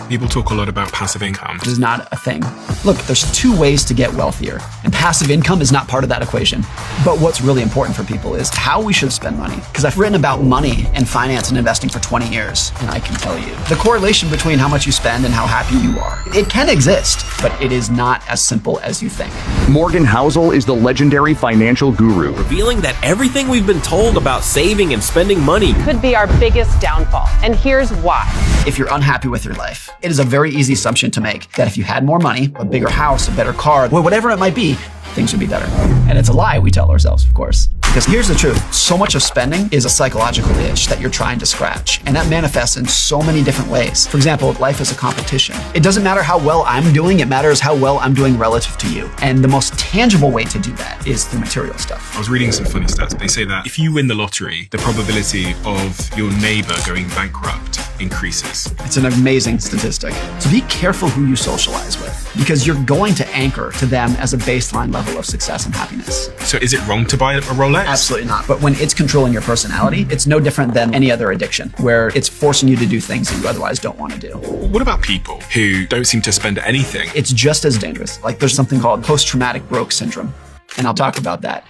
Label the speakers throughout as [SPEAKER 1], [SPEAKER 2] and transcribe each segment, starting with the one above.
[SPEAKER 1] People talk a lot about passive income.
[SPEAKER 2] It is not a thing. Look, there's two ways to get wealthier, and passive income is not part of that equation. But what's really important for people is how we should spend money. Because I've written about money and finance and investing for 20 years, and I can tell you the correlation between how much you spend and how happy you are. It can exist, but it is not as simple as you think.
[SPEAKER 3] Morgan Housel is the legendary financial guru,
[SPEAKER 4] revealing that everything we've been told about saving and spending money
[SPEAKER 5] could be our biggest downfall. And here's why.
[SPEAKER 2] If you're unhappy with your life, it is a very easy assumption to make that if you had more money, a bigger house, a better car, whatever it might be, things would be better. And it's a lie we tell ourselves, of course. Because here's the truth. So much of spending is a psychological itch that you're trying to scratch. And that manifests in so many different ways. For example, life is a competition. It doesn't matter how well I'm doing, it matters how well I'm doing relative to you. And the most tangible way to do that is through material stuff.
[SPEAKER 1] I was reading some funny stats. They say that if you win the lottery, the probability of your neighbor going bankrupt increases.
[SPEAKER 2] It's an amazing statistic. So be careful who you socialize with, because you're going to anchor to them as a baseline level of success and happiness.
[SPEAKER 1] So is it wrong to buy a Rolex?
[SPEAKER 2] Absolutely not. But when it's controlling your personality, it's no different than any other addiction, where it's forcing you to do things that you otherwise don't want to do.
[SPEAKER 1] What about people who don't seem to spend anything?
[SPEAKER 2] It's just as dangerous. Like there's something called post-traumatic broke syndrome. And I'll talk about that.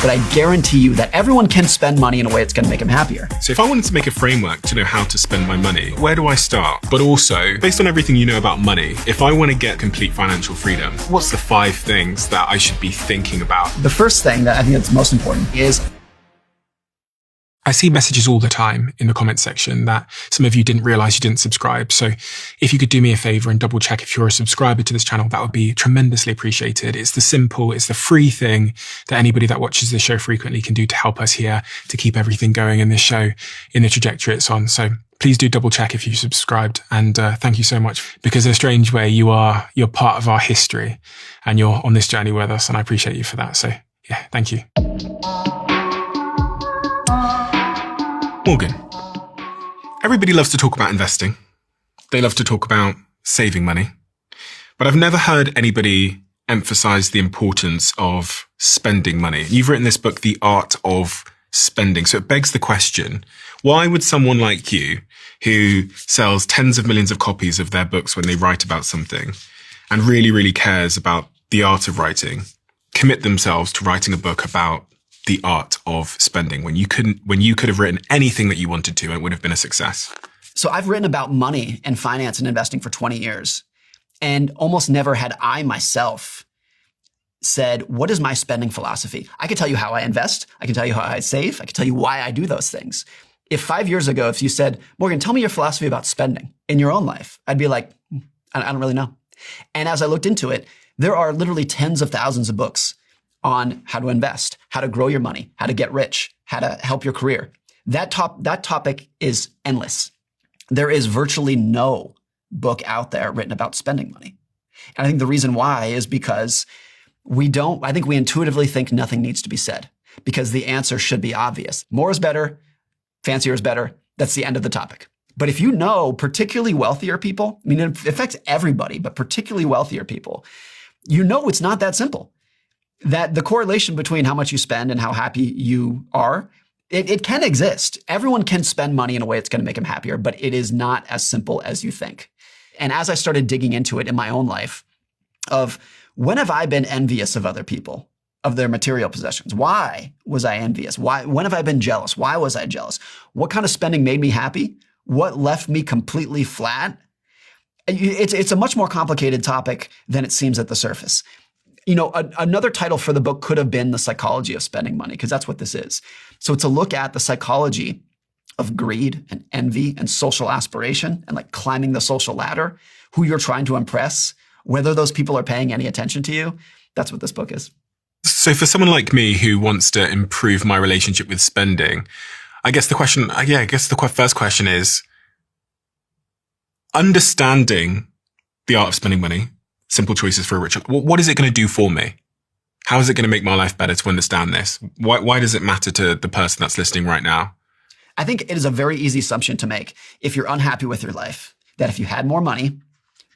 [SPEAKER 2] But I guarantee you that everyone can spend money in a way that's going to make them happier.
[SPEAKER 1] So if I wanted to make a framework to know how to spend my money, where do I start? But also, based on everything you know about money, if I want to get complete financial freedom, what's the 5 things that I should be thinking about?
[SPEAKER 2] The first thing that I think that's most important is
[SPEAKER 1] I see messages all the time in the comment section that some of you didn't realize you didn't subscribe. So if you could do me a favor and double check if you're a subscriber to this channel, that would be tremendously appreciated. It's the free thing that anybody that watches this show frequently can do to help us here, to keep everything going in this show in the trajectory it's on. So please do double check if you subscribed. And thank you so much, because in a strange way, you're part of our history and you're on this journey with us. And I appreciate you for that. So yeah, thank you. Morgan, everybody loves to talk about investing. They love to talk about saving money. But I've never heard anybody emphasize the importance of spending money. You've written this book, The Art of Spending. So it begs the question, why would someone like you, who sells tens of millions of copies of their books when they write about something and really, really cares about the art of writing, commit themselves to writing a book about the art of spending when you could have written anything that you wanted to and it would have been a success?
[SPEAKER 2] So I've written about money and finance and investing for 20 years, and almost never had I myself said, what is my spending philosophy? I can tell you how I invest. I can tell you how I save. I can tell you why I do those things. If 5 years ago, if you said, Morgan, tell me your philosophy about spending in your own life, I'd be like, I don't really know. And as I looked into it, there are literally tens of thousands of books on how to invest, how to grow your money, how to get rich, how to help your career. That topic is endless. There is virtually no book out there written about spending money. And I think the reason why is because I think we intuitively think nothing needs to be said, because the answer should be obvious. More is better, fancier is better. That's the end of the topic. But if you know particularly wealthier people, I mean, it affects everybody, but particularly wealthier people, you know it's not that simple. That the correlation between how much you spend and how happy you are, it can exist. Everyone can spend money in a way that's going to make them happier, but it is not as simple as you think. And as I started digging into it in my own life, of when have I been envious of other people, of their material possessions? Why was I envious? When have I been jealous? Why was I jealous? What kind of spending made me happy? What left me completely flat? It's a much more complicated topic than it seems at the surface. You know, another title for the book could have been The Psychology of Spending Money, because that's what this is. So it's a look at the psychology of greed and envy and social aspiration and like climbing the social ladder, who you're trying to impress, whether those people are paying any attention to you. That's what this book is.
[SPEAKER 1] So for someone like me who wants to improve my relationship with spending, I guess the first question is understanding the art of spending money. Simple choices for a rich. What is it going to do for me? How is it going to make my life better to understand this? Why does it matter to the person that's listening right now?
[SPEAKER 2] I think it is a very easy assumption to make if you're unhappy with your life, that if you had more money,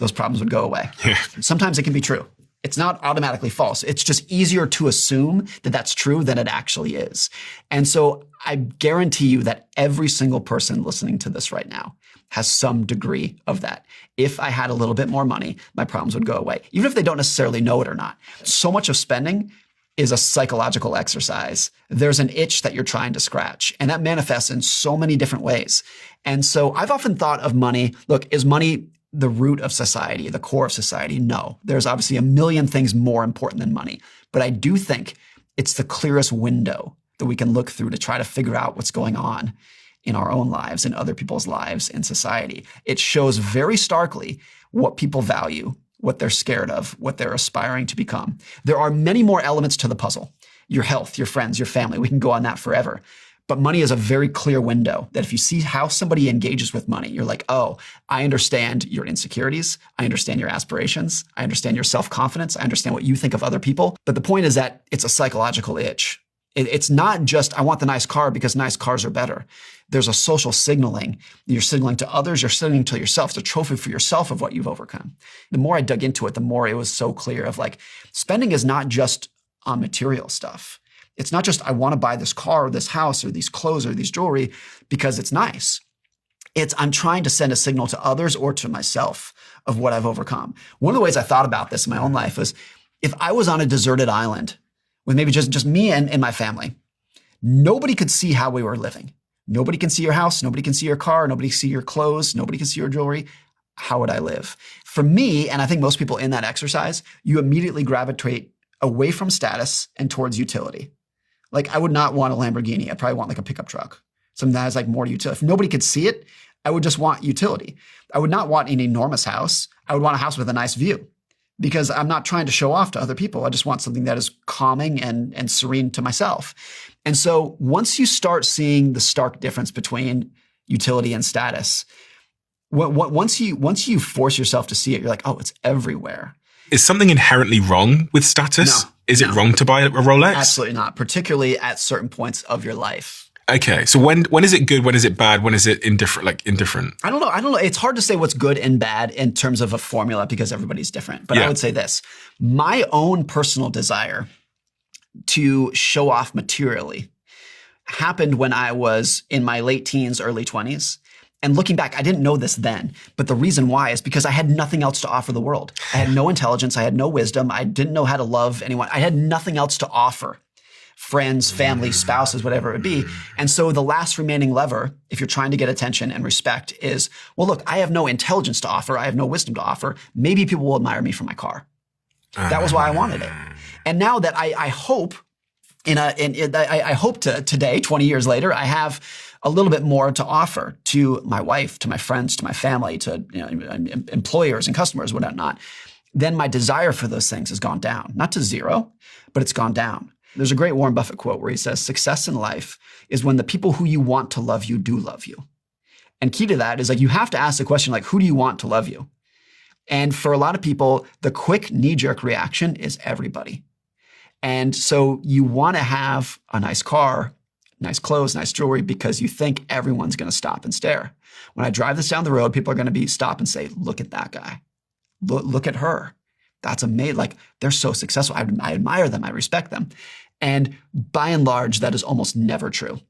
[SPEAKER 2] those problems would go away.
[SPEAKER 1] Yeah.
[SPEAKER 2] Sometimes it can be true. It's not automatically false. It's just easier to assume that that's true than it actually is. And so I guarantee you that every single person listening to this right now has some degree of that. If I had a little bit more money, my problems would go away, even if they don't necessarily know it or not. So much of spending is a psychological exercise. There's an itch that you're trying to scratch, and that manifests in so many different ways. And so I've often thought of money, look, is money the root of society, the core of society? No. There's obviously a million things more important than money. But I do think it's the clearest window that we can look through to try to figure out what's going on in our own lives, in other people's lives, in society. It shows very starkly what people value, what they're scared of, what they're aspiring to become. There are many more elements to the puzzle. Your health, your friends, your family. We can go on that forever. But money is a very clear window that if you see how somebody engages with money, you're like, oh, I understand your insecurities. I understand your aspirations. I understand your self-confidence. I understand what you think of other people. But the point is that it's a psychological itch. It's not just, I want the nice car because nice cars are better. There's a social signaling. You're signaling to others. You're signaling to yourself. It's a trophy for yourself of what you've overcome. The more I dug into it, the more it was so clear of like, spending is not just on material stuff. It's not just, I want to buy this car or this house or these clothes or these jewelry because it's nice. It's, I'm trying to send a signal to others or to myself of what I've overcome. One of the ways I thought about this in my own life was if I was on a deserted island with maybe just me and my family, nobody could see how we were living. Nobody can see your house. Nobody can see your car. Nobody can see your clothes. Nobody can see your jewelry. How would I live? For me, and I think most people in that exercise, you immediately gravitate away from status and towards utility. Like I would not want a Lamborghini. I'd probably want like a pickup truck. Something that has like more utility. If nobody could see it, I would just want utility. I would not want an enormous house. I would want a house with a nice view because I'm not trying to show off to other people. I just want something that is calming and serene to myself. And so once you start seeing the stark difference between utility and status, once you force yourself to see it, you're like, oh, it's everywhere.
[SPEAKER 1] Is something inherently wrong with status?
[SPEAKER 2] No.
[SPEAKER 1] Is it wrong to buy a Rolex?
[SPEAKER 2] Absolutely not, particularly at certain points of your life.
[SPEAKER 1] Okay. So when is it good? When is it bad? When is it indifferent? I
[SPEAKER 2] don't know. It's hard to say what's good and bad in terms of a formula because everybody's different. But I would say this. My own personal desire to show off materially happened when I was in my late teens, early 20s. And looking back, I didn't know this then, but the reason why is because I had nothing else to offer the world. I had no intelligence. I had no wisdom. I didn't know how to love anyone. I had nothing else to offer. Friends, family, spouses, whatever it would be. And so the last remaining lever, if you're trying to get attention and respect is, well, look, I have no intelligence to offer. I have no wisdom to offer. Maybe people will admire me for my car. That was why I wanted it. And now that I hope I hope to today, 20 years later, I have a little bit more to offer to my wife, to my friends, to my family, to employers and customers, whatnot. Then my desire for those things has gone down, not to zero, but it's gone down. There's a great Warren Buffett quote where he says, success in life is when the people who you want to love you do love you. And key to that is like, you have to ask the question, like, who do you want to love you? And for a lot of people, the quick knee-jerk reaction is everybody. And so you want to have a nice car, nice clothes, nice jewelry, because you think everyone's going to stop and stare. When I drive this down the road, people are going to stop and say, look at that guy. Look at her. That's amazing. Like, they're so successful. I admire them. I respect them. And by and large, that is almost never true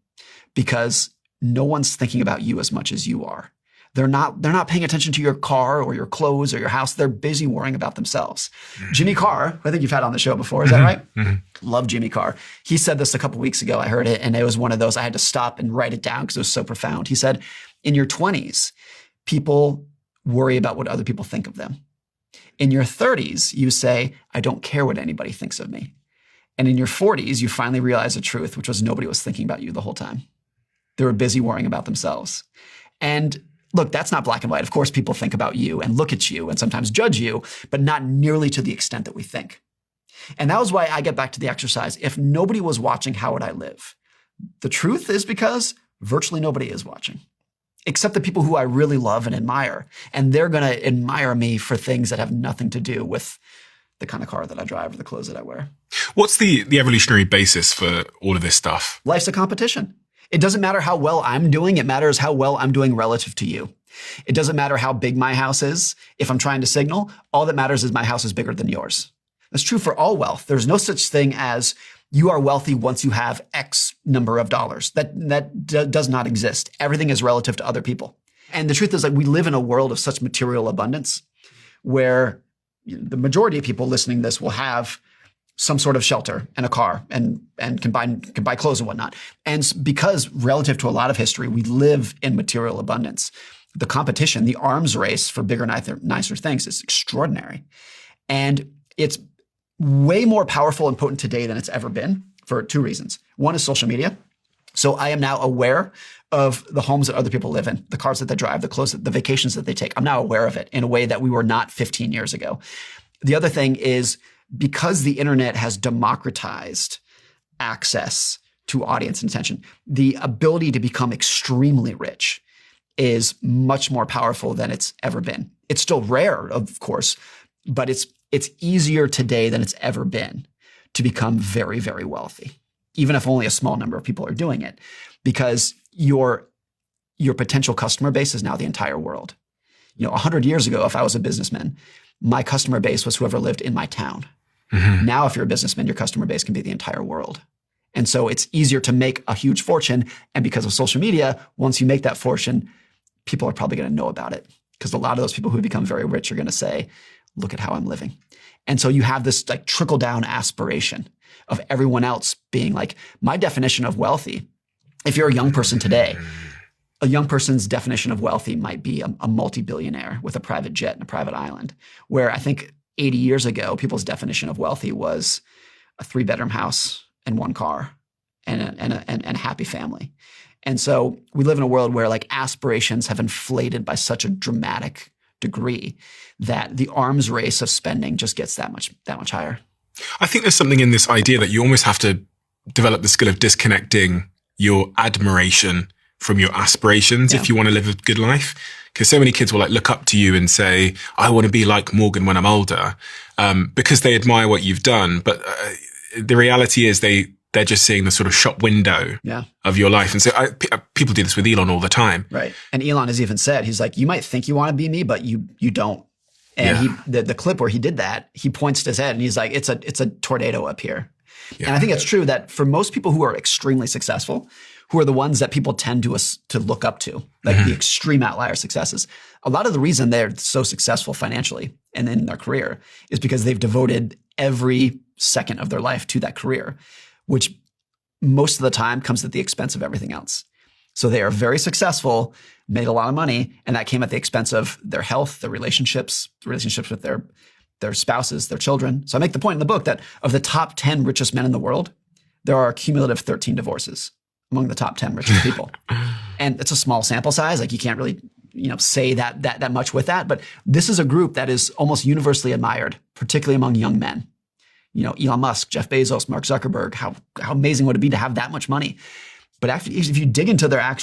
[SPEAKER 2] because no one's thinking about you as much as you are. They're not paying attention to your car or your clothes or your house. They're busy worrying about themselves. Jimmy Carr, who I think you've had on the show before, is that right? Mm-hmm. Love Jimmy Carr. He said this a couple weeks ago. I heard it, and it was one of those I had to stop and write it down because it was so profound. He said, in your 20s, people worry about what other people think of them. In your 30s, you say, I don't care what anybody thinks of me. And in your 40s, you finally realize the truth, which was nobody was thinking about you the whole time. They were busy worrying about themselves. And look, that's not black and white. Of course, people think about you and look at you and sometimes judge you, but not nearly to the extent that we think. And that was why I get back to the exercise. If nobody was watching, how would I live? The truth is because virtually nobody is watching, except the people who I really love and admire. And they're going to admire me for things that have nothing to do with the kind of car that I drive or the clothes that I wear.
[SPEAKER 1] What's the evolutionary basis for all of this stuff?
[SPEAKER 2] Life's a competition. It doesn't matter how well I'm doing. It matters how well I'm doing relative to you. It doesn't matter how big my house is. If I'm trying to signal, all that matters is my house is bigger than yours. That's true for all wealth. There's no such thing as you are wealthy once you have X number of dollars. That does not exist. Everything is relative to other people. And the truth is that we live in a world of such material abundance where the majority of people listening to this will have some sort of shelter and a car and can buy clothes and whatnot. And because relative to a lot of history, we live in material abundance. The competition, the arms race for bigger, nicer things is extraordinary. And it's way more powerful and potent today than it's ever been for two reasons. One is social media. So I am now aware of the homes that other people live in, the cars that they drive, the clothes, the vacations that they take. I'm now aware of it in a way that we were not 15 years ago. The other thing is because the internet has democratized access to audience and attention, the ability to become extremely rich is much more powerful than it's ever been. It's still rare, of course, but it's easier today than it's ever been to become very, very wealthy, even if only a small number of people are doing it, because your potential customer base is now the entire world. 100 years ago, if I was a businessman, my customer base was whoever lived in my town. Mm-hmm. Now, if you're a businessman, your customer base can be the entire world. And so it's easier to make a huge fortune. And because of social media, once you make that fortune, people are probably going to know about it, because a lot of those people who become very rich are going to say, look at how I'm living. And so you have this like trickle down aspiration of everyone else being like, my definition of wealthy. If you're a young person today, a young person's definition of wealthy might be a multi-billionaire with a private jet and a private island, where I think 80 years ago, people's definition of wealthy was a 3-bedroom house and 1 car and a happy family. And so we live in a world where like aspirations have inflated by such a dramatic degree that the arms race of spending just gets that much higher.
[SPEAKER 1] I think there's something in this idea that you almost have to develop the skill of disconnecting your admiration from your aspirations if you want to live a good life. Because so many kids will like look up to you and say, I want to be like Morgan when I'm older, because they admire what you've done. But the reality is they're just seeing the sort of shop window of your life. And so people do this with Elon all the time. Right.
[SPEAKER 2] And Elon has even said, he's like, you might think you want to be me, but you don't. And the clip where he did that, he points to his head and he's like, it's a tornado up here. Yeah. And I think it's true that for most people who are extremely successful, who are the ones that people tend to look up to, like the extreme outlier successes, a lot of the reason they're so successful financially and in their career is because they've devoted every second of their life to that career, which most of the time comes at the expense of everything else. So they are very successful, made a lot of money, and that came at the expense of their health, their relationships with their spouses, their children. So I make the point in the book that of the top 10 richest men in the world, there are a cumulative 13 divorces among the top 10 richest people. And it's a small sample size. Like you can't really, say that much with that. But this is a group that is almost universally admired, particularly among young men. Elon Musk, Jeff Bezos, Mark Zuckerberg, how amazing would it be to have that much money? But if you dig into their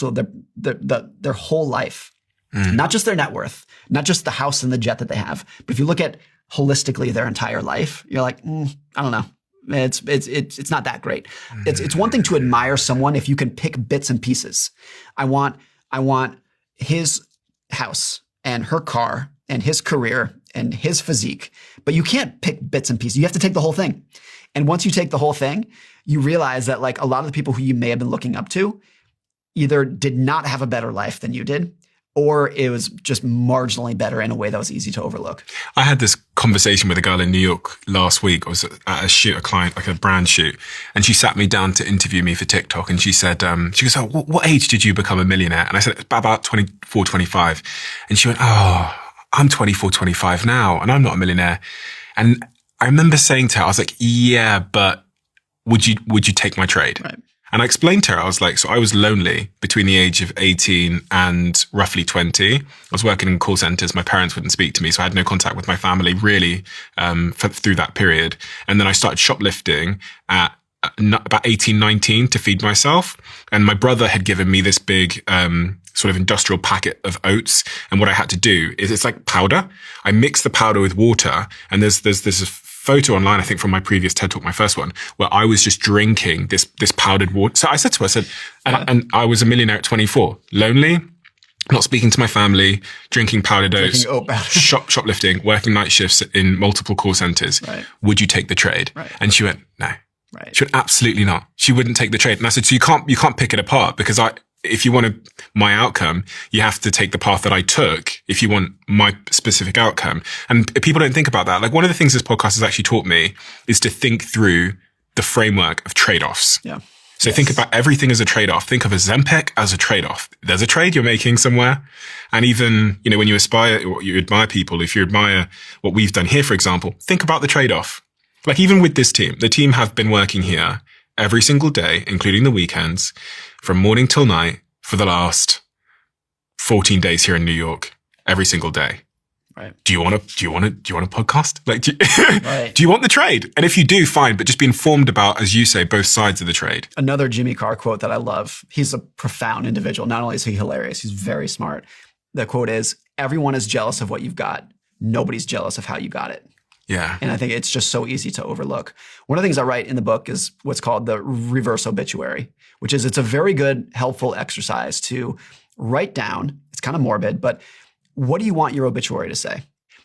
[SPEAKER 2] their whole life, not just their net worth, not just the house and the jet that they have, but if you look at holistically their entire life, you're like, I don't know. It's not that great. It's one thing to admire someone if you can pick bits and pieces. I want his house and her car and his career and his physique, but you can't pick bits and pieces. You have to take the whole thing. And once you take the whole thing, you realize that like a lot of the people who you may have been looking up to either did not have a better life than you did, or it was just marginally better in a way that was easy to overlook.
[SPEAKER 1] I had this conversation with a girl in New York last week. I was at a shoot, a client, like a brand shoot, and she sat me down to interview me for TikTok. And she said, she goes, oh, what age did you become a millionaire? And I said, about 24, 25. And she went, oh, I'm 24, 25 now, and I'm not a millionaire. And I remember saying to her, I was like, yeah, but would you take my trade? Right. And I explained to her, I was like, so I was lonely between the age of 18 and roughly 20. I was working in call centers. My parents wouldn't speak to me, so I had no contact with my family really through that period. And then I started shoplifting at about 18, 19 to feed myself. And my brother had given me this big sort of industrial packet of oats. And what I had to do is it's like powder. I mix the powder with water, and there's a photo online, I think from my previous TED Talk, my first one, where I was just drinking this powdered water. So I said to her, and I was a millionaire at 24, lonely, not speaking to my family, drinking powdered oats, shoplifting, working night shifts in multiple call centers. Right. Would you take the trade? Right. And she went, no.
[SPEAKER 2] Right.
[SPEAKER 1] She would absolutely not. She wouldn't take the trade. And I said, so you can't pick it apart, because if you want my outcome, you have to take the path that I took if you want my specific outcome. And people don't think about that. Like, one of the things this podcast has actually taught me is to think through the framework of trade-offs.
[SPEAKER 2] Yeah.
[SPEAKER 1] So think about everything as a trade-off. Think of a Zempic as a trade-off. There's a trade you're making somewhere. And even, when you admire people, if you admire what we've done here, for example, think about the trade-off. Like, even with this team, the team have been working here every single day, including the weekends, from morning till night for the last 14 days here in New York, every single day.
[SPEAKER 2] Right.
[SPEAKER 1] Do you want a podcast? Like,
[SPEAKER 2] Right.
[SPEAKER 1] Do you want the trade? And if you do, fine, but just be informed about, as you say, both sides of the trade.
[SPEAKER 2] Another Jimmy Carr quote that I love. He's a profound individual. Not only is he hilarious, he's very smart. The quote is, everyone is jealous of what you've got. Nobody's jealous of how you got it.
[SPEAKER 1] Yeah.
[SPEAKER 2] And I think it's just so easy to overlook. One of the things I write in the book is what's called the reverse obituary, which is, it's a very good, helpful exercise to write down. It's kind of morbid, but what do you want your obituary to say?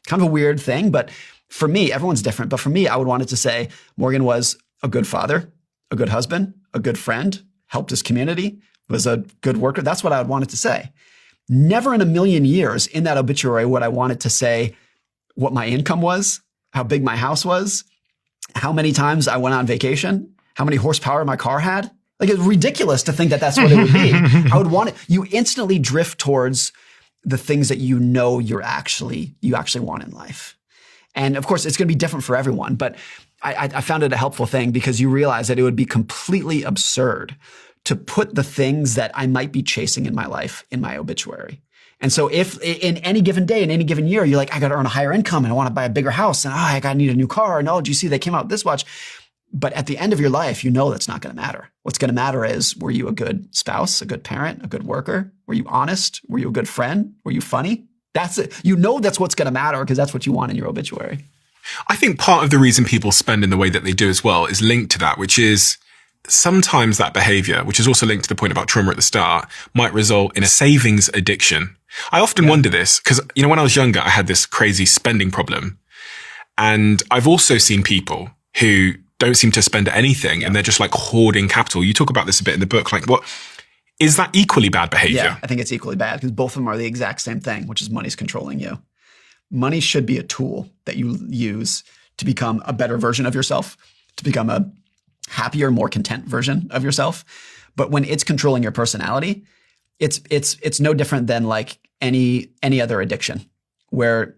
[SPEAKER 2] Kind of a weird thing, but for me, everyone's different. But for me, I would want it to say, Morgan was a good father, a good husband, a good friend, helped his community, was a good worker. That's what I would want it to say. Never in a million years in that obituary would I want it to say what my income was, how big my house was, how many times I went on vacation, how many horsepower my car had. Like, it's ridiculous to think that that's what it would be. I would want it. You instantly drift towards the things that you actually want in life. And of course, it's going to be different for everyone, but I found it a helpful thing, because you realize that it would be completely absurd to put the things that I might be chasing in my life in my obituary. And so if in any given day, in any given year, you're like, I got to earn a higher income and I want to buy a bigger house, and I got to need a new car. And do you see they came out with this watch? But at the end of your life, that's not going to matter. What's going to matter is, were you a good spouse, a good parent, a good worker? Were you honest? Were you a good friend? Were you funny? That's it. That's what's going to matter, because that's what you want in your obituary.
[SPEAKER 1] I think part of the reason people spend in the way that they do as well is linked to that, which is sometimes that behavior, which is also linked to the point about trauma at the start, might result in a savings addiction. I often wonder this, because, when I was younger, I had this crazy spending problem. And I've also seen people who don't seem to spend anything, and they're just like hoarding capital. You talk about this a bit in the book. Like, what is that equally bad behavior?
[SPEAKER 2] Yeah, I think it's equally bad, because both of them are the exact same thing, which is money's controlling you. Money should be a tool that you use to become a better version of yourself, to become a happier, more content version of yourself. But when it's controlling your personality, it's no different than like any other addiction, where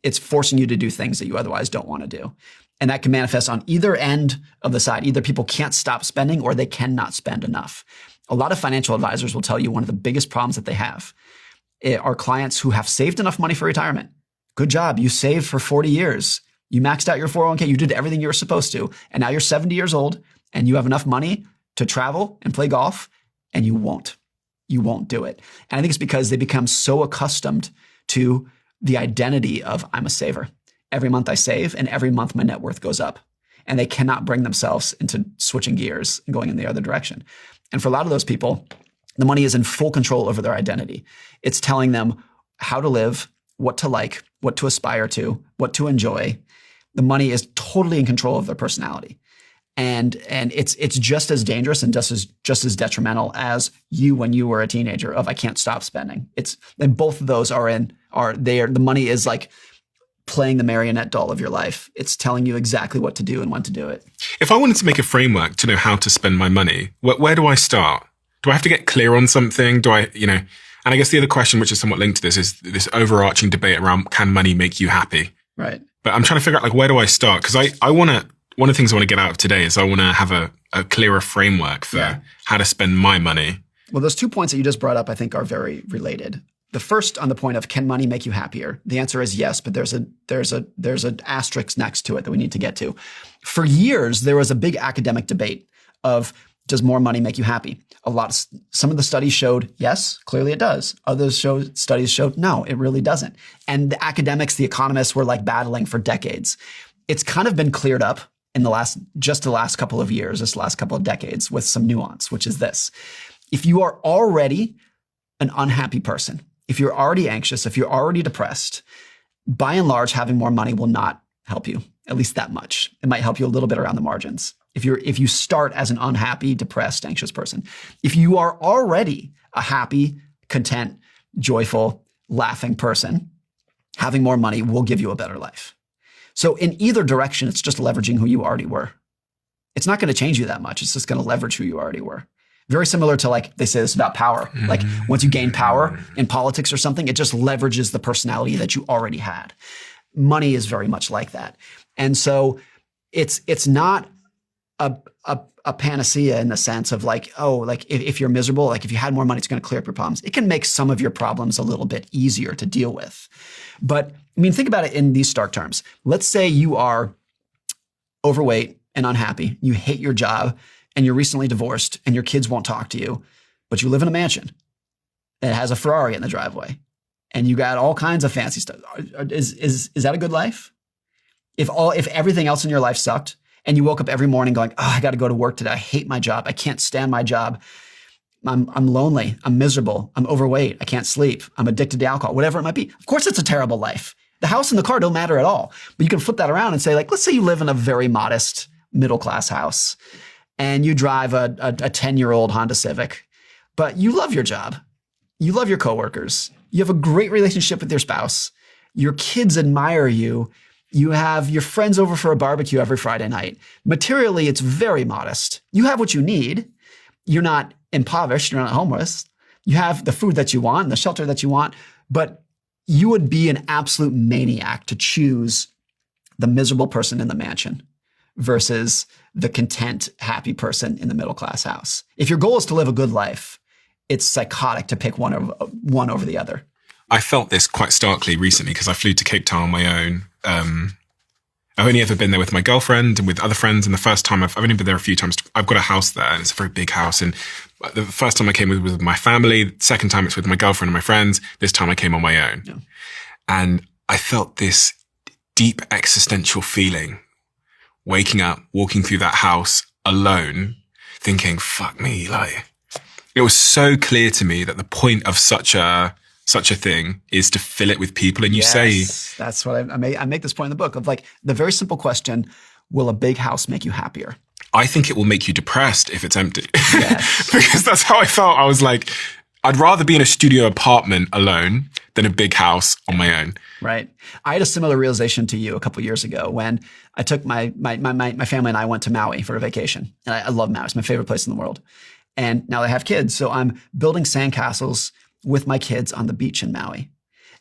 [SPEAKER 2] it's forcing you to do things that you otherwise don't want to do. And that can manifest on either end of the side. Either people can't stop spending, or they cannot spend enough. A lot of financial advisors will tell you one of the biggest problems that they have are clients who have saved enough money for retirement. Good job. You saved for 40 years. You maxed out your 401k. You did everything you were supposed to. And now you're 70 years old and you have enough money to travel and play golf, and you won't. You won't do it. And I think it's because they become so accustomed to the identity of, I'm a saver. Every month I save, and every month my net worth goes up. And they cannot bring themselves into switching gears and going in the other direction. And for a lot of those people, the money is in full control over their identity. It's telling them how to live, what to like, what to aspire to, what to enjoy. The money is totally in control of their personality. And it's just as dangerous and just as detrimental as you when you were a teenager of, I can't stop spending. And both of those the money is like playing the marionette doll of your life. It's telling you exactly what to do and when to do it.
[SPEAKER 1] If I wanted to make a framework to know how to spend my money, where do I start? Do I have to get clear on something? And I guess the other question, which is somewhat linked to this, is this overarching debate around, can money make you happy?
[SPEAKER 2] Right.
[SPEAKER 1] But I'm trying to figure out, like, where do I start? Because one of the things I want to get out of today is I want to have a clearer framework for how to spend my money.
[SPEAKER 2] Well, those 2 points that you just brought up, I think, are very related. The first, on the point of, can money make you happier? The answer is yes, but there's an asterisk next to it that we need to get to. For years, there was a big academic debate of, does more money make you happy? Some of the studies showed yes, clearly it does. Other studies showed no, it really doesn't. And the academics, the economists were like battling for decades. It's kind of been cleared up in the last couple of years, this last couple of decades, with some nuance, which is this. If you are already an unhappy person, if you're already anxious, if you're already depressed, by and large, having more money will not help you. at least that much. It might help you a little bit around the margins. If you start as an unhappy, depressed, anxious person, if you are already a happy, content, joyful, laughing person, having more money will give you a better life. So in either direction, it's just leveraging who you already were. It's not going to change you that much. It's just going to leverage who you already were. Very similar to, like, they say this about power. Like, once you gain power in politics or something, it just leverages the personality that you already had. Money is very much like that. And so it's not a panacea in the sense of like, oh, like if you're miserable, like if you had more money, it's going to clear up your problems. It can make some of your problems a little bit easier to deal with. But I mean, think about it in these stark terms. Let's say you are overweight and unhappy. You hate your job and you're recently divorced and your kids won't talk to you, but you live in a mansion that has a Ferrari in the driveway and you got all kinds of fancy stuff. Is that a good life? If everything else in your life sucked, and you woke up every morning going, oh, I got to go to work today. I hate my job. I can't stand my job. I'm lonely. I'm miserable. I'm overweight. I can't sleep. I'm addicted to alcohol, whatever it might be. Of course, it's a terrible life. The house and the car don't matter at all. But you can flip that around and say, like, let's say you live in a very modest middle-class house and you drive a 10-year-old Honda Civic, but you love your job. You love your coworkers. You have a great relationship with your spouse. Your kids admire you. You have your friends over for a barbecue every Friday night. Materially, it's very modest. You have what you need. You're not impoverished. You're not homeless. You have the food that you want, the shelter that you want, but you would be an absolute maniac to choose the miserable person in the mansion versus the content, happy person in the middle-class house. If your goal is to live a good life, it's psychotic to pick one over the other.
[SPEAKER 1] I felt this quite starkly recently because I flew to Cape Town on my own. I've only ever been there with my girlfriend and with other friends. And the first time I've only been there a few times. I've got a house there and it's a very big house. And the first time I came was with my family. The second time it's with my girlfriend and my friends. This time I came on my own. Yeah. And I felt this deep existential feeling waking up, walking through that house alone, thinking, fuck me. Like, it was so clear to me that the point of such a thing is to fill it with people. And you say,
[SPEAKER 2] that's what I make this point in the book of, like, the very simple question, will a big house make you happier?
[SPEAKER 1] I think it will make you depressed if it's empty.
[SPEAKER 2] Yes.
[SPEAKER 1] Because that's how I felt. I was like, I'd rather be in a studio apartment alone than a big house on my own.
[SPEAKER 2] Right. I had a similar realization to you a couple of years ago when I took my family and I went to Maui for a vacation. And I love Maui. It's my favorite place in the world. And now I have kids. So I'm building sandcastles with my kids on the beach in Maui.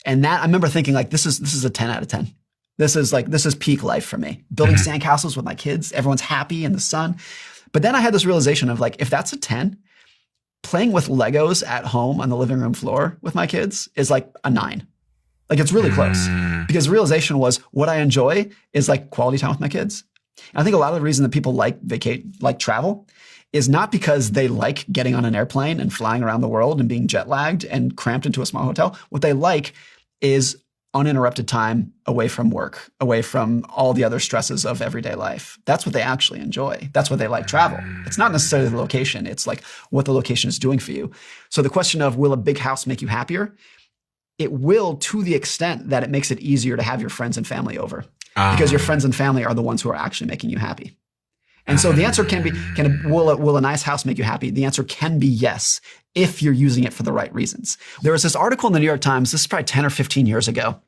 [SPEAKER 2] And that, I remember thinking, like, this is a 10 out of 10. This is peak life for me. Building sandcastles with my kids. Everyone's happy in the sun. But then I had this realization of, like, if that's a 10, playing with Legos at home on the living room floor with my kids is like a 9. Like, it's really close. Because the realization was what I enjoy is, like, quality time with my kids. And I think a lot of the reason that people like travel is not because they like getting on an airplane and flying around the world and being jet lagged and cramped into a small hotel. What they like is uninterrupted time away from work, away from all the other stresses of everyday life. That's what they actually enjoy. That's what they like travel. It's not necessarily the location. It's like what the location is doing for you. So the question of, will a big house make you happier? It will, to the extent that it makes it easier to have your friends and family over. Because your friends and family are the ones who are actually making you happy. And so the answer can be, will a nice house make you happy? The answer can be yes, if you're using it for the right reasons. There was this article in the New York Times, this is probably 10 or 15 years ago.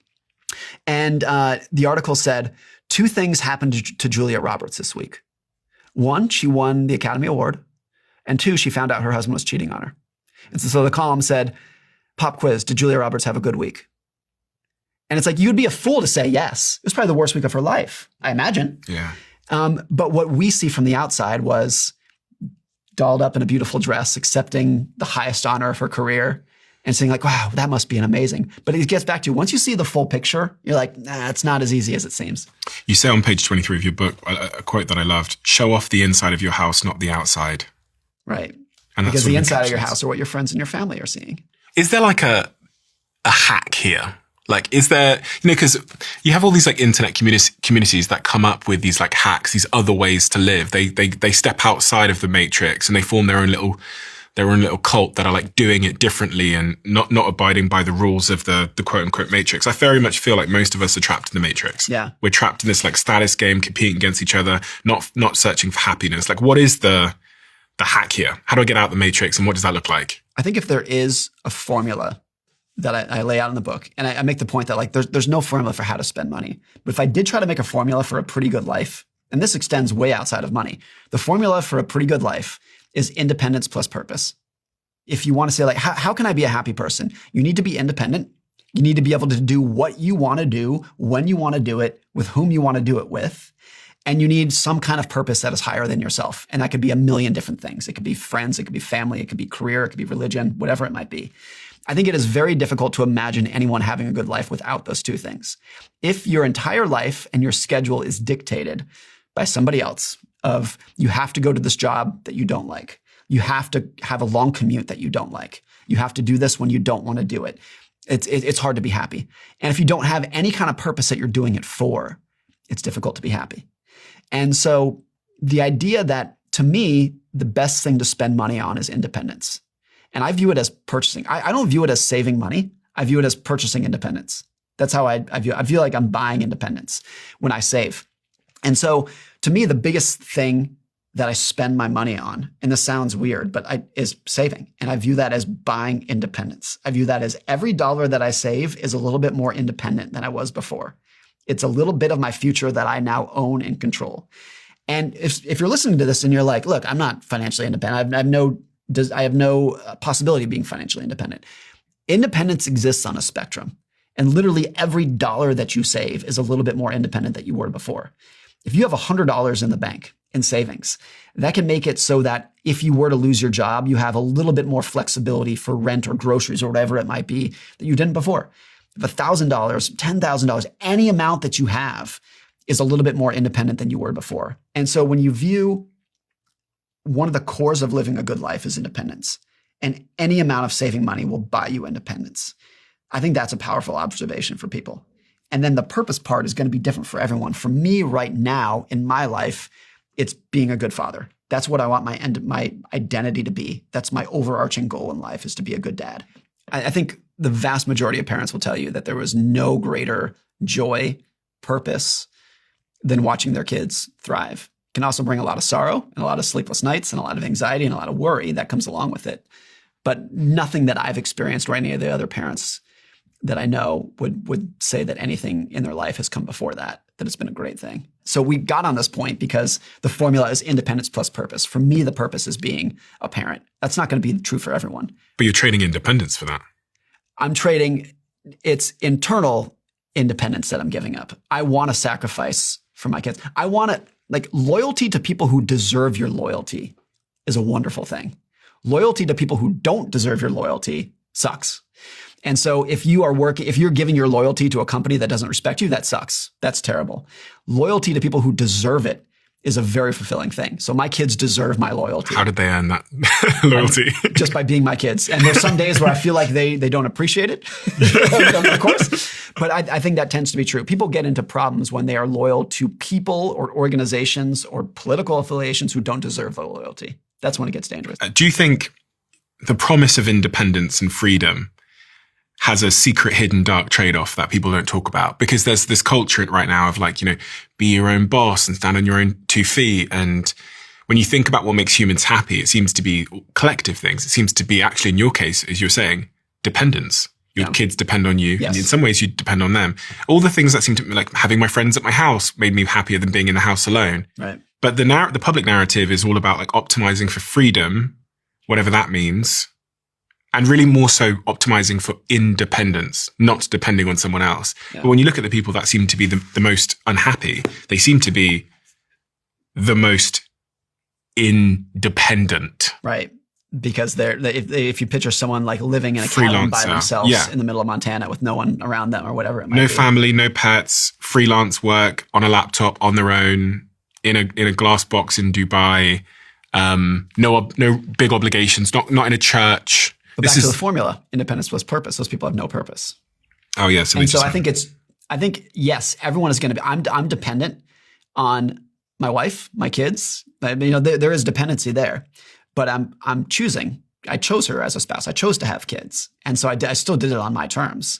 [SPEAKER 2] And the article said, 2 things happened to Julia Roberts this week. 1, she won the Academy Award. And 2, she found out her husband was cheating on her. And so the column said, pop quiz, did Julia Roberts have a good week? And it's like, you'd be a fool to say yes. It was probably the worst week of her life, I imagine.
[SPEAKER 1] Yeah.
[SPEAKER 2] But what we see from the outside was dolled up in a beautiful dress, accepting the highest honor of her career and saying, like, wow, that must be an amazing. But it gets back to, once you see the full picture, you're like, nah, it's not as easy as it seems.
[SPEAKER 1] You say on page 23 of your book, a quote that I loved, show off the inside of your house, not the outside.
[SPEAKER 2] Right.
[SPEAKER 1] And
[SPEAKER 2] because the inside of your house are what your friends and your family are seeing.
[SPEAKER 1] Is there like a hack here? Like, is there, because you have all these like internet communities that come up with these like hacks, these other ways to live. They step outside of the matrix and they form their own their own little cult that are like doing it differently and not abiding by the rules of the quote unquote matrix. I very much feel like most of us are trapped in the matrix.
[SPEAKER 2] Yeah.
[SPEAKER 1] We're trapped in this like status game, competing against each other, not searching for happiness. Like, what is the hack here? How do I get out of the matrix, and what does that look like?
[SPEAKER 2] I think if there is a formula that I lay out in the book, and I make the point that like there's no formula for how to spend money. But if I did try to make a formula for a pretty good life, and this extends way outside of money, the formula for a pretty good life is independence plus purpose. If you want to say like, how can I be a happy person? You need to be independent. You need to be able to do what you want to do, when you want to do it, with whom you want to do it with. And you need some kind of purpose that is higher than yourself. And that could be a million different things. It could be friends, it could be family, it could be career, it could be religion, whatever it might be. I think it is very difficult to imagine anyone having a good life without those two things. If your entire life and your schedule is dictated by somebody else, of you have to go to this job that you don't like, you have to have a long commute that you don't like, you have to do this when you don't want to do it, it's hard to be happy. And if you don't have any kind of purpose that you're doing it for, it's difficult to be happy. And so the idea that, to me, the best thing to spend money on is independence. And I view it as purchasing. I don't view it as saving money. I view it as purchasing independence. That's how I view it. I feel like I'm buying independence when I save. And so to me, the biggest thing that I spend my money on, and this sounds weird, but is saving. And I view that as buying independence. I view that as every dollar that I save is a little bit more independent than I was before. It's a little bit of my future that I now own and control. And if you're listening to this and you're like, look, I'm not financially independent. I have no possibility of being financially independent. Independence exists on a spectrum. And literally every dollar that you save is a little bit more independent than you were before. If you have $100 in the bank in savings, that can make it so that if you were to lose your job, you have a little bit more flexibility for rent or groceries or whatever it might be that you didn't before. If $1,000, $10,000, any amount that you have is a little bit more independent than you were before. And so when you view one of the cores of living a good life is independence, and any amount of saving money will buy you independence, I think that's a powerful observation for people. And then the purpose part is going to be different for everyone. For me right now in my life, it's being a good father. That's what I want my identity to be. That's my overarching goal in life, is to be a good dad. I think the vast majority of parents will tell you that there was no greater joy, purpose than watching their kids thrive. It can also bring a lot of sorrow and a lot of sleepless nights and a lot of anxiety and a lot of worry that comes along with it. But nothing that I've experienced or any of the other parents that I know would say that anything in their life has come before that it's been a great thing. So we got on this point because the formula is independence plus purpose. For me, the purpose is being a parent. That's not going to be true for everyone.
[SPEAKER 1] But you're trading independence for that.
[SPEAKER 2] I'm trading, it's internal independence that I'm giving up. I want to sacrifice for my kids. I want to, like, loyalty to people who deserve your loyalty is a wonderful thing. Loyalty to people who don't deserve your loyalty sucks. And so if you're giving your loyalty to a company that doesn't respect you, that sucks. That's terrible. Loyalty to people who deserve it is a very fulfilling thing. So my kids deserve my loyalty.
[SPEAKER 1] How did they earn that loyalty?
[SPEAKER 2] Just by being my kids. And there's some days where I feel like they don't appreciate it, of course. But I think that tends to be true. People get into problems when they are loyal to people or organizations or political affiliations who don't deserve the loyalty. That's when it gets dangerous.
[SPEAKER 1] Do you think the promise of independence and freedom has a secret, hidden, dark trade-off that people don't talk about? Because there's this culture right now of like, be your own boss and stand on your own 2 feet. And when you think about what makes humans happy, it seems to be collective things. It seems to be actually, in your case, as you're saying, dependence. Your kids depend on you.
[SPEAKER 2] Yes.
[SPEAKER 1] And in some ways, you depend on them. All the things that seem to, like having my friends at my house made me happier than being in the house alone.
[SPEAKER 2] Right.
[SPEAKER 1] But the public narrative is all about like optimizing for freedom, whatever that means. And really more so optimizing for independence, not depending on someone else. Yeah. But when you look at the people that seem to be the most unhappy, they seem to be the most independent.
[SPEAKER 2] Right. Because if you picture someone like living in a cabin by themselves in the middle of Montana with no one around them or whatever it might be.
[SPEAKER 1] No family, no pets, freelance work on a laptop on their own, in a glass box in Dubai, no big obligations, not in a church.
[SPEAKER 2] But back to the formula, independence plus purpose. Those people have no purpose.
[SPEAKER 1] Oh, yes.
[SPEAKER 2] And so I think, yes, everyone is going to be, I'm dependent on my wife, my kids. There is dependency there, but I'm choosing I chose her as a spouse. I chose to have kids. And so I still did it on my terms.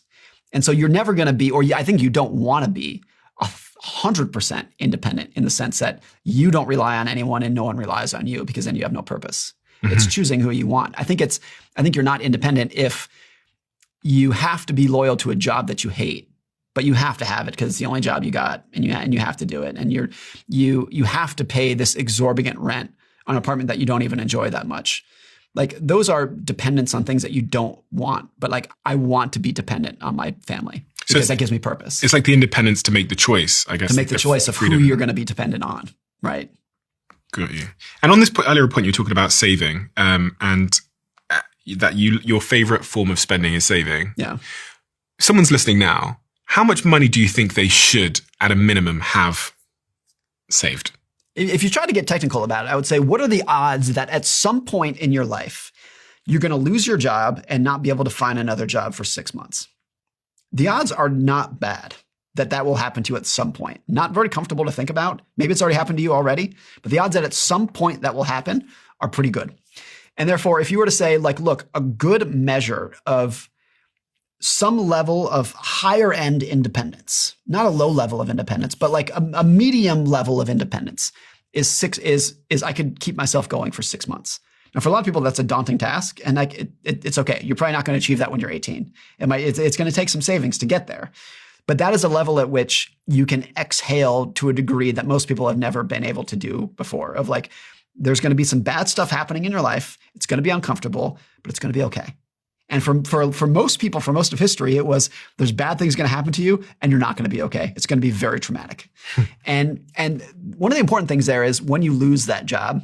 [SPEAKER 2] And so you're never going to be, or I think you don't want to be 100% independent in the sense that you don't rely on anyone and no one relies on you, because then you have no purpose. Mm-hmm. It's choosing who you want. I think you're not independent if you have to be loyal to a job that you hate, but you have to have it because it's the only job you got, and you have to do it. And you have to pay this exorbitant rent on an apartment that you don't even enjoy that much. Like, those are dependents on things that you don't want. But like, I want to be dependent on my family because that gives me purpose.
[SPEAKER 1] It's like the independence to make the choice, I guess.
[SPEAKER 2] To make the choice of freedom. Who you're going to be dependent on. Right.
[SPEAKER 1] Got you. And on this earlier point, you were talking about saving, and that your favorite form of spending is saving.
[SPEAKER 2] Yeah.
[SPEAKER 1] Someone's listening now. How much money do you think they should, at a minimum, have saved?
[SPEAKER 2] If you try to get technical about it, I would say, what are the odds that at some point in your life, you're going to lose your job and not be able to find another job for 6 months? The odds are not bad that will happen to you at some point. Not very comfortable to think about. Maybe it's already happened to you already, but the odds that at some point that will happen are pretty good. And therefore, if you were to say, like, look, a good measure of some level of higher end independence, not a low level of independence, but like a medium level of independence is I could keep myself going for 6 months. Now, for a lot of people, that's a daunting task, and like it's okay. You're probably not going to achieve that when you're 18. It's going to take some savings to get there. But that is a level at which you can exhale to a degree that most people have never been able to do before, of like, there's going to be some bad stuff happening in your life. It's going to be uncomfortable, but it's going to be okay. And for most people, for most of history, it was, there's bad things going to happen to you and you're not going to be okay. It's going to be very traumatic. And one of the important things there is, when you lose that job,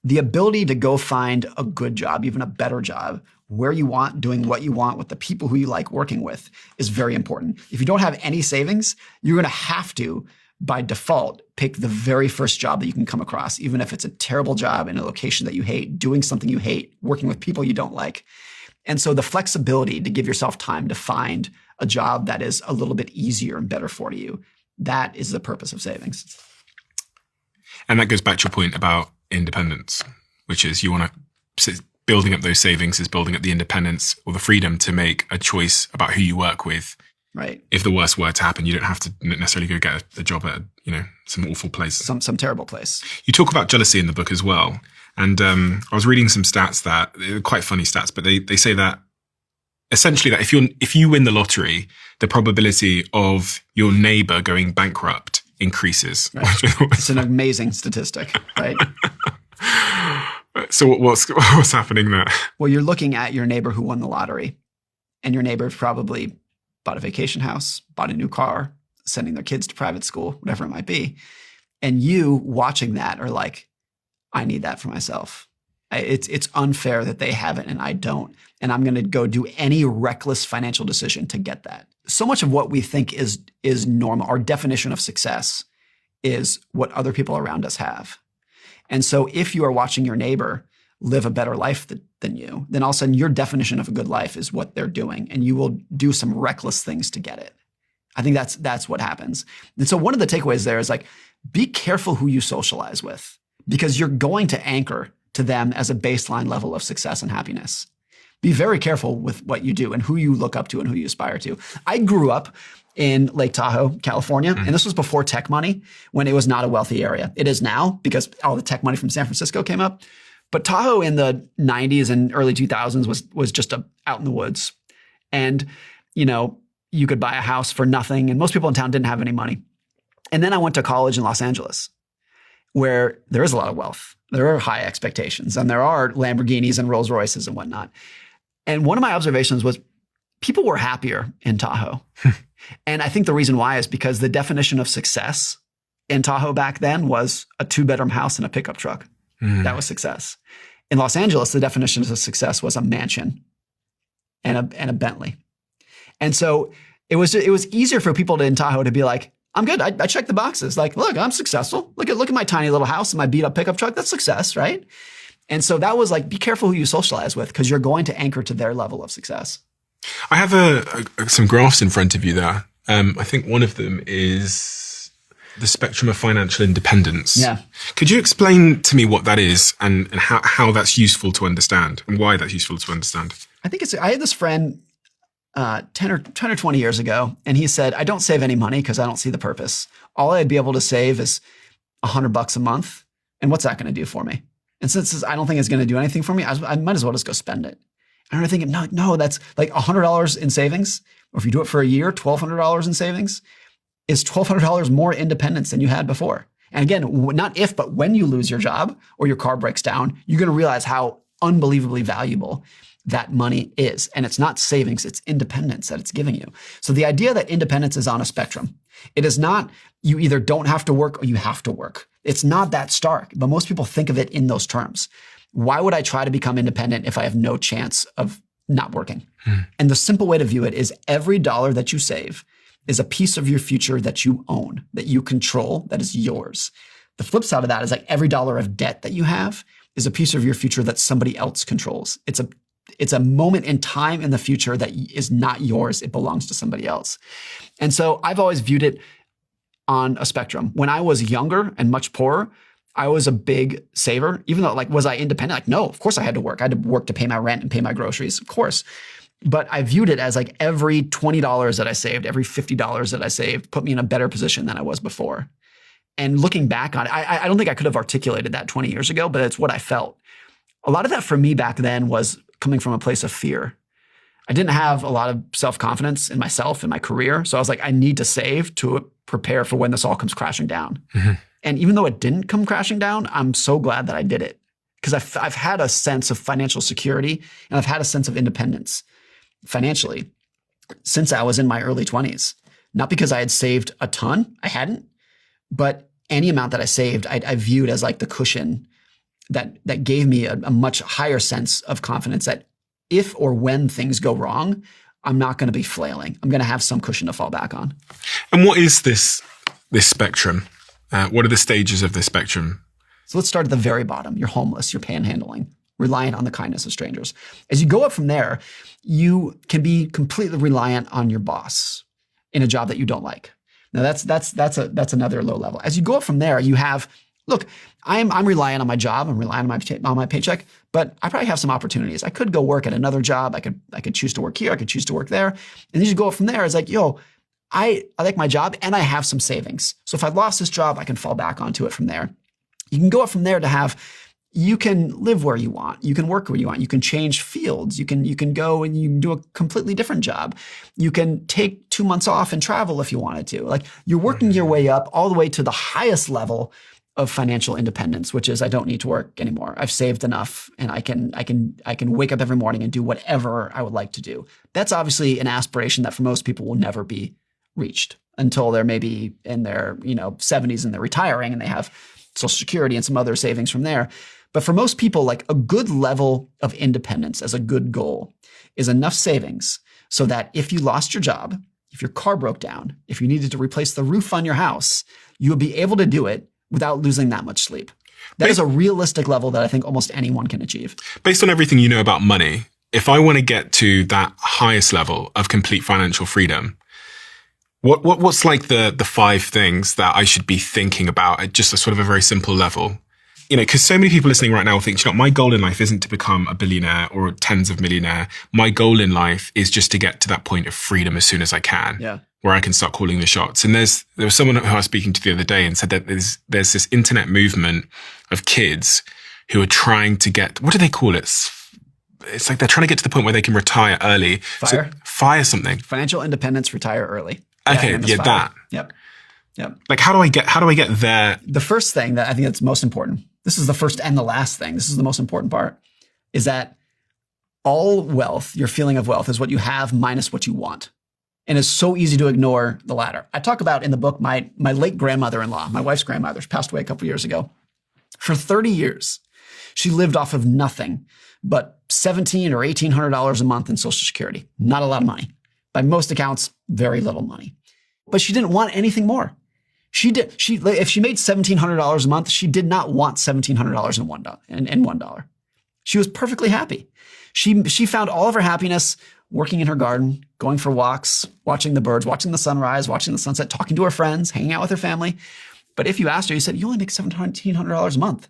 [SPEAKER 2] the ability to go find a good job, even a better job, where you want, doing what you want with the people who you like working with, is very important. If you don't have any savings, you're going to have to, by default, pick the very first job that you can come across, even if it's a terrible job in a location that you hate, doing something you hate, working with people you don't like. And so the flexibility to give yourself time to find a job that is a little bit easier and better for you, that is the purpose of savings.
[SPEAKER 1] And that goes back to your point about independence, which is, you want to, building up those savings is building up the independence or the freedom to make a choice about who you work with.
[SPEAKER 2] Right.
[SPEAKER 1] If the worst were to happen, you don't have to necessarily go get a job at, some awful place.
[SPEAKER 2] Some terrible place.
[SPEAKER 1] You talk about jealousy in the book as well. And I was reading some stats that, they're quite funny stats, but they say that essentially that if you win the lottery, the probability of your neighbor going bankrupt increases.
[SPEAKER 2] Right. It's an amazing statistic, right?
[SPEAKER 1] So what's happening there?
[SPEAKER 2] Well, you're looking at your neighbor who won the lottery, and your neighbor probably bought a vacation house, bought a new car, sending their kids to private school, whatever it might be. And you watching that are like, I need that for myself. It's unfair that they have it and I don't. And I'm going to go do any reckless financial decision to get that. So much of what we think is normal, our definition of success, is what other people around us have. And so if you are watching your neighbor live a better life than you, then all of a sudden your definition of a good life is what they're doing, and you will do some reckless things to get it. I think that's what happens. And so one of the takeaways there is, like, be careful who you socialize with, because you're going to anchor to them as a baseline level of success and happiness. Be very careful with what you do and who you look up to and who you aspire to. I grew up in Lake Tahoe, California, and this was before tech money, when it was not a wealthy area. It is now, because all the tech money from San Francisco came up. But Tahoe in the 90s and early 2000s was just out in the woods. And, you could buy a house for nothing, and most people in town didn't have any money. And then I went to college in Los Angeles, where there is a lot of wealth. There are high expectations, and there are Lamborghinis and Rolls Royces and whatnot. And one of my observations was, people were happier in Tahoe. And I think the reason why is because the definition of success in Tahoe back then was a 2-bedroom house and a pickup truck. That was success. In Los Angeles, the definition of success was a mansion and a Bentley. And so it was easier for people in Tahoe to be like, I'm good. I check the boxes. Like, look, I'm successful. Look at my tiny little house and my beat up pickup truck. That's success, right? And so that was like, be careful who you socialize with, because you're going to anchor to their level of success.
[SPEAKER 1] I have some graphs in front of you there. I think one of them is the spectrum of financial independence.
[SPEAKER 2] Yeah.
[SPEAKER 1] Could you explain to me what that is and how that's useful to understand and why that's useful to understand?
[SPEAKER 2] I had this friend 10 or 20 years ago, and he said, I don't save any money because I don't see the purpose. All I'd be able to save is $100 a month. And what's that going to do for me? And since I don't think it's going to do anything for me, I might as well just go spend it. And I'm thinking, no, that's like $100 in savings. Or if you do it for a year, $1,200 in savings is $1,200 more independence than you had before. And again, not if, but when you lose your job or your car breaks down, you're going to realize how unbelievably valuable that money is. And it's not savings, it's independence that it's giving you. So the idea that independence is on a spectrum, it is not you either don't have to work or you have to work. It's not that stark, but most people think of it in those terms. Why would I try to become independent if I have no chance of not working? And the simple way to view it is every dollar that you save is a piece of your future that you own, that you control, that is yours. The flip side of that is like every dollar of debt that you have is a piece of your future that somebody else controls. It's a moment in time in the future that is not yours. It belongs to somebody else. And so I've always viewed it on a spectrum. When I was younger and much poorer, I was a big saver, even though was I independent? Like, no, of course I had to work. I had to work to pay my rent and pay my groceries, of course. But I viewed it as like every $20 that I saved, every $50 that I saved put me in a better position than I was before. And looking back on it, I don't think I could have articulated that 20 years ago, but it's what I felt. A lot of that for me back then was coming from a place of fear. I didn't have a lot of self-confidence in myself and my career. So I was like, I need to save to prepare for when this all comes crashing down. Mm-hmm. And even though it didn't come crashing down, I'm so glad that I did it because I've had a sense of financial security and I've had a sense of independence financially since I was in my early 20s. Not because I had saved a ton, I hadn't, but any amount that I saved, I viewed as like the cushion that gave me a much higher sense of confidence that if or when things go wrong, I'm not going to be flailing. I'm going to have some cushion to fall back on.
[SPEAKER 1] And what is this spectrum? What are the stages of this spectrum?
[SPEAKER 2] So let's start at the very bottom. You're homeless, you're panhandling, reliant on the kindness of strangers. As you go up from there, you can be completely reliant on your boss in a job that you don't like. Now that's another low level. As you go up from there, you have, look, I'm relying on my job, I'm relying on my paycheck, but I probably have some opportunities. I could go work at another job. I could choose to work here. I could choose to work there. And then you go up from there. It's like, I like my job and I have some savings. So if I lost this job, I can fall back onto it from there. You can go up from there to you can live where you want. You can work where you want. You can change fields. You can go and you can do a completely different job. You can take 2 months off and travel if you wanted to. Like you're working your way up all the way to the highest level of financial independence, which is I don't need to work anymore. I've saved enough and I can wake up every morning and do whatever I would like to do. That's obviously an aspiration that for most people will never be reached until they're maybe in their 70s and they're retiring and they have Social Security and some other savings from there. But for most people, like a good level of independence as a good goal is enough savings so that if you lost your job, if your car broke down, if you needed to replace the roof on your house, you would be able to do it without losing that much sleep. That is a realistic level that I think almost anyone can achieve.
[SPEAKER 1] Based on everything you know about money, if I want to get to that highest level of complete financial freedom, what's like the 5 things that I should be thinking about at just a sort of a very simple level? Because so many people listening right now will think, my goal in life isn't to become a billionaire or tens of millionaire. My goal in life is just to get to that point of freedom as soon as I can, where I can start calling the shots. And there was someone who I was speaking to the other day and said that there's this internet movement of kids who are trying to get, what do they call it? It's like they're trying to get to the point where they can retire early. Fire something.
[SPEAKER 2] Financial independence, retire early.
[SPEAKER 1] Okay, that.
[SPEAKER 2] Yep.
[SPEAKER 1] Like how do I get there?
[SPEAKER 2] The first thing that I think that's most important, this is the first and the last thing, this is the most important part, is that all wealth, your feeling of wealth, is what you have minus what you want. And it's so easy to ignore the latter. I talk about in the book my late grandmother-in-law, my wife's grandmother, she passed away a couple years ago. For 30 years, she lived off of nothing but $1,700 or $1,800 a month in Social Security. Not a lot of money. By most accounts, very little money. But she didn't want anything more. If she made $1,700 a month, she did not want $1,700 in $1. She was perfectly happy. She found all of her happiness working in her garden, going for walks, watching the birds, watching the sunrise, watching the sunset, talking to her friends, hanging out with her family. But if you asked her, you said, you only make $1,700 a month.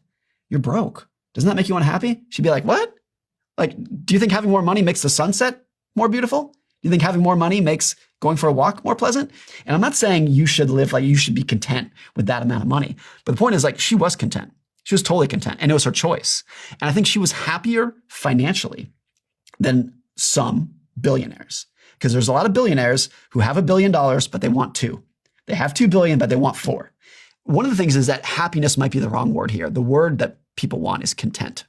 [SPEAKER 2] You're broke. Doesn't that make you unhappy? She'd be like, what? Like, do you think having more money makes the sunset more beautiful? Do you think having more money makes going for a walk more pleasant? And I'm not saying you should live like you should be content with that amount of money. But the point is, like, she was content. She was totally content, and it was her choice. And I think she was happier financially than some billionaires. Because there's a lot of billionaires who have $1 billion, but they want 2. They have 2 billion, but they want 4. One of the things is that happiness might be the wrong word here. The word that people want is content.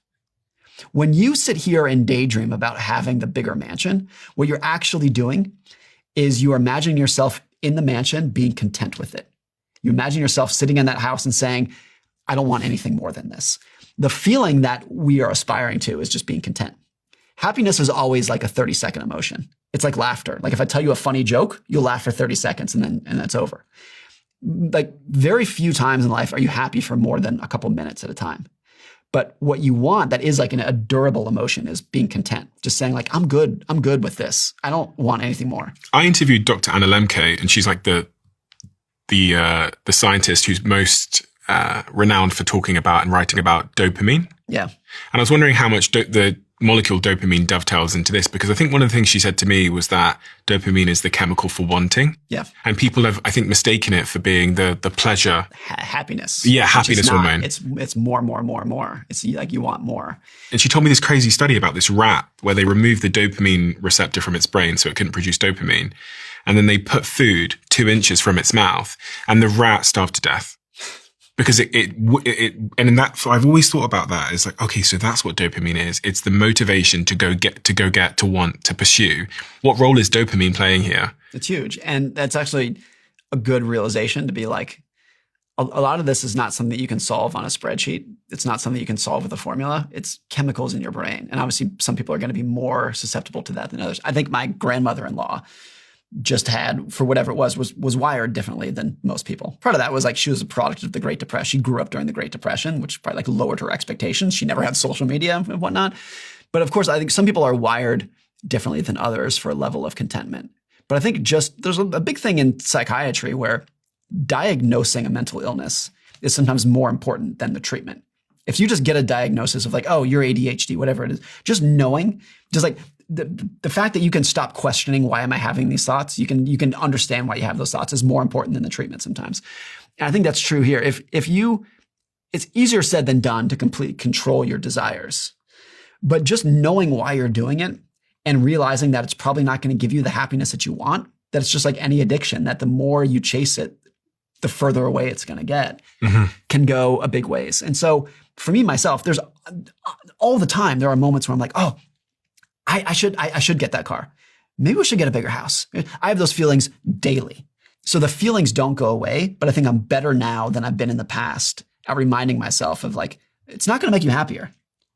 [SPEAKER 2] When you sit here and daydream about having the bigger mansion, what you're actually doing is you are imagining yourself in the mansion being content with it. You imagine yourself sitting in that house and saying, I don't want anything more than this. The feeling that we are aspiring to is just being content. Happiness is always like a 30-second emotion. It's like laughter. Like if I tell you a funny joke, you'll laugh for 30 seconds and that's over. Like very few times in life are you happy for more than a couple minutes at a time. But what you want that is like a durable emotion is being content. Just saying like, I'm good with this. I don't want anything more. I
[SPEAKER 1] interviewed Dr. Anna Lemke, and she's like the scientist who's most renowned for talking about and writing about dopamine.
[SPEAKER 2] Yeah.
[SPEAKER 1] And I was wondering how much the molecule dopamine dovetails into this, because I think one of the things she said to me was that dopamine is the chemical for wanting.
[SPEAKER 2] Yeah.
[SPEAKER 1] And people have, I think, mistaken it for being the pleasure.
[SPEAKER 2] Happiness.
[SPEAKER 1] Yeah, happiness hormone.
[SPEAKER 2] It's more. It's like you want more.
[SPEAKER 1] And she told me this crazy study about this rat where they removed the dopamine receptor from its brain so it couldn't produce dopamine. And then they put food 2 inches from its mouth and the rat starved to death. Because and in that, I've always thought about that. It's like, okay, so that's what dopamine is. It's the motivation to go get, to want, to pursue. What role is dopamine playing here?
[SPEAKER 2] It's huge. And that's actually a good realization to be like, a lot of this is not something that you can solve on a spreadsheet. It's not something you can solve with a formula. It's chemicals in your brain. And obviously some people are going to be more susceptible to that than others. I think my grandmother-in-law just had, for whatever it was wired differently than most people. Part of that was like she was a product of the Great Depression. She grew up during the Great Depression, which probably like lowered her expectations. She never had social media and whatnot. But of course, I think some people are wired differently than others for a level of contentment. But I think there's a big thing in psychiatry where diagnosing a mental illness is sometimes more important than the treatment. If you just get a diagnosis of like, oh, you're ADHD, whatever it is, just knowing, just like, the fact that you can stop questioning why am I having these thoughts, you can understand why you have those thoughts is more important than the treatment sometimes. And I think that's true here. It's easier said than done to completely control your desires, but just knowing why you're doing it and realizing that it's probably not going to give you the happiness that you want, that it's just like any addiction, that the more you chase it, the further away it's going to get, can go a big ways. And so for me, myself, there's all the time, there are moments where I'm like, oh, I should get that car. Maybe we should get a bigger house. I have those feelings daily. So the feelings don't go away, but I think I'm better now than I've been in the past at reminding myself of like, it's not going to make you happier.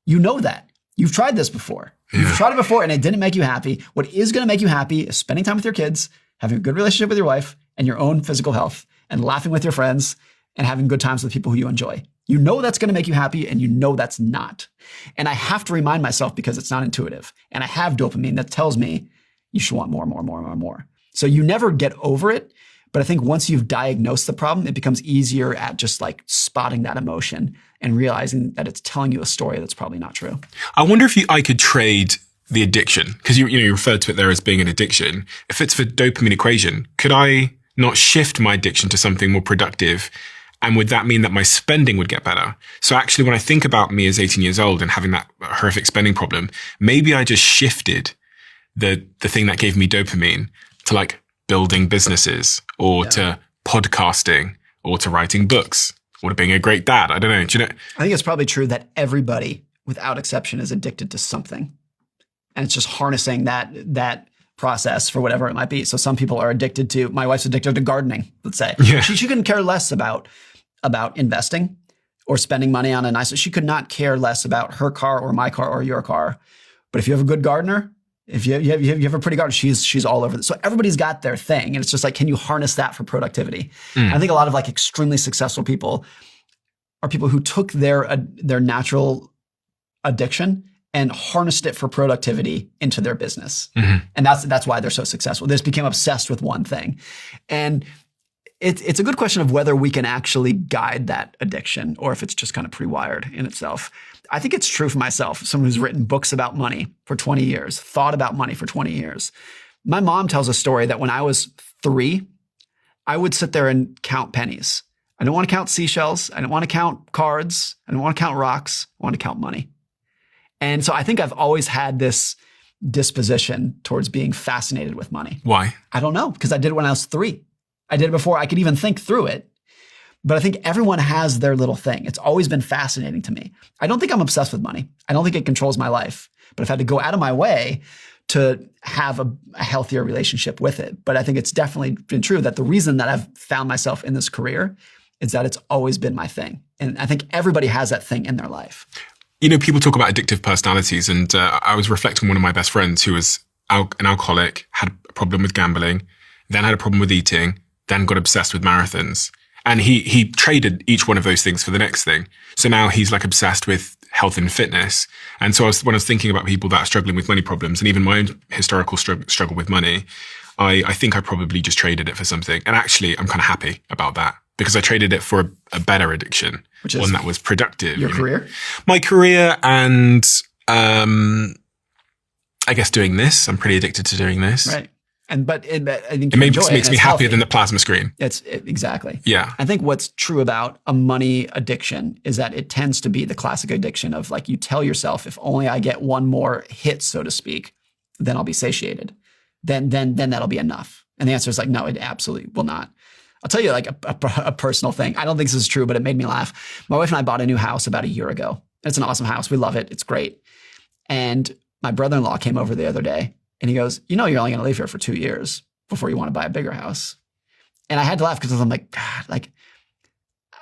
[SPEAKER 2] You know that. You've tried this before. You've tried it before and it didn't make you happy. What is going to make you happy is spending time with your kids, having a good relationship with your wife and your own physical health, and laughing with your friends and having good times with people who you enjoy. You know that's going to make you happy and you know that's not. And I have to remind myself because it's not intuitive. And I have dopamine that tells me you should want more. So you never get over it. But I think once you've diagnosed the problem, it becomes easier at just like spotting that emotion and realizing that it's telling you a story that's probably not true.
[SPEAKER 1] I wonder if I could trade the addiction, because you referred to it there as being an addiction. If it's for dopamine equation, could I not shift my addiction to something more productive? And would that mean that my spending would get better? So actually, when I think about me as 18 years old and having that horrific spending problem, maybe I just shifted the thing that gave me dopamine to like building businesses or to podcasting or to writing books or to being a great dad. I don't know. Do you know?
[SPEAKER 2] I think it's probably true that everybody, without exception, is addicted to something. And it's just harnessing that process for whatever it might be. So some people are addicted to, my wife's addicted to gardening, let's say.
[SPEAKER 1] Yeah.
[SPEAKER 2] She couldn't care less about investing or spending money on a nice, she could not care less about her car or my car or your car. But if you have a good gardener, if you have a pretty gardener, she's all over this. So everybody's got their thing. And it's just like, can you harness that for productivity? I think a lot of like extremely successful people are people who took their natural addiction and harnessed it for productivity into their business. And that's why they're so successful. They just became obsessed with one thing. And it's a good question of whether we can actually guide that addiction or if it's just kind of pre-wired in itself. I think it's true for myself, someone who's written books about money for 20 years, thought about money for 20 years. My mom tells a story that when I was 3, I would sit there and count pennies. I don't want to count seashells. I don't want to count cards. I don't want to count rocks. I want to count money. And so I think I've always had this disposition towards being fascinated with money.
[SPEAKER 1] Why?
[SPEAKER 2] I don't know, because I did it when I was 3. I did it before I could even think through it. But I think everyone has their little thing. It's always been fascinating to me. I don't think I'm obsessed with money. I don't think it controls my life. But I've had to go out of my way to have a healthier relationship with it. But I think it's definitely been true that the reason that I've found myself in this career is that it's always been my thing. And I think everybody has that thing in their life.
[SPEAKER 1] You know, people talk about addictive personalities, and I was reflecting on one of my best friends who was an alcoholic, had a problem with gambling, then had a problem with eating, then got obsessed with marathons. And he traded each one of those things for the next thing. So now he's like obsessed with health and fitness. And so when I was thinking about people that are struggling with money problems, and even my own historical struggle with money, I think I probably just traded it for something. And actually, I'm kind of happy about that because I traded it for a better addiction, which is one that was productive.
[SPEAKER 2] Your career?
[SPEAKER 1] My career and I guess doing this. I'm pretty addicted to doing this.
[SPEAKER 2] Right. But I think
[SPEAKER 1] it makes me happier than the plasma screen.
[SPEAKER 2] Exactly.
[SPEAKER 1] Yeah.
[SPEAKER 2] I think what's true about a money addiction is that it tends to be the classic addiction of like you tell yourself, if only I get one more hit, so to speak, then I'll be satiated. Then that'll be enough. And the answer is like, no, it absolutely will not. I'll tell you like a personal thing. I don't think this is true, but it made me laugh. My wife and I bought a new house about a year ago. It's an awesome house. We love it. It's great. And my brother-in-law came over the other day. And he goes, you know, you're only going to live here for 2 years before you want to buy a bigger house. And I had to laugh because I'm like, God, like,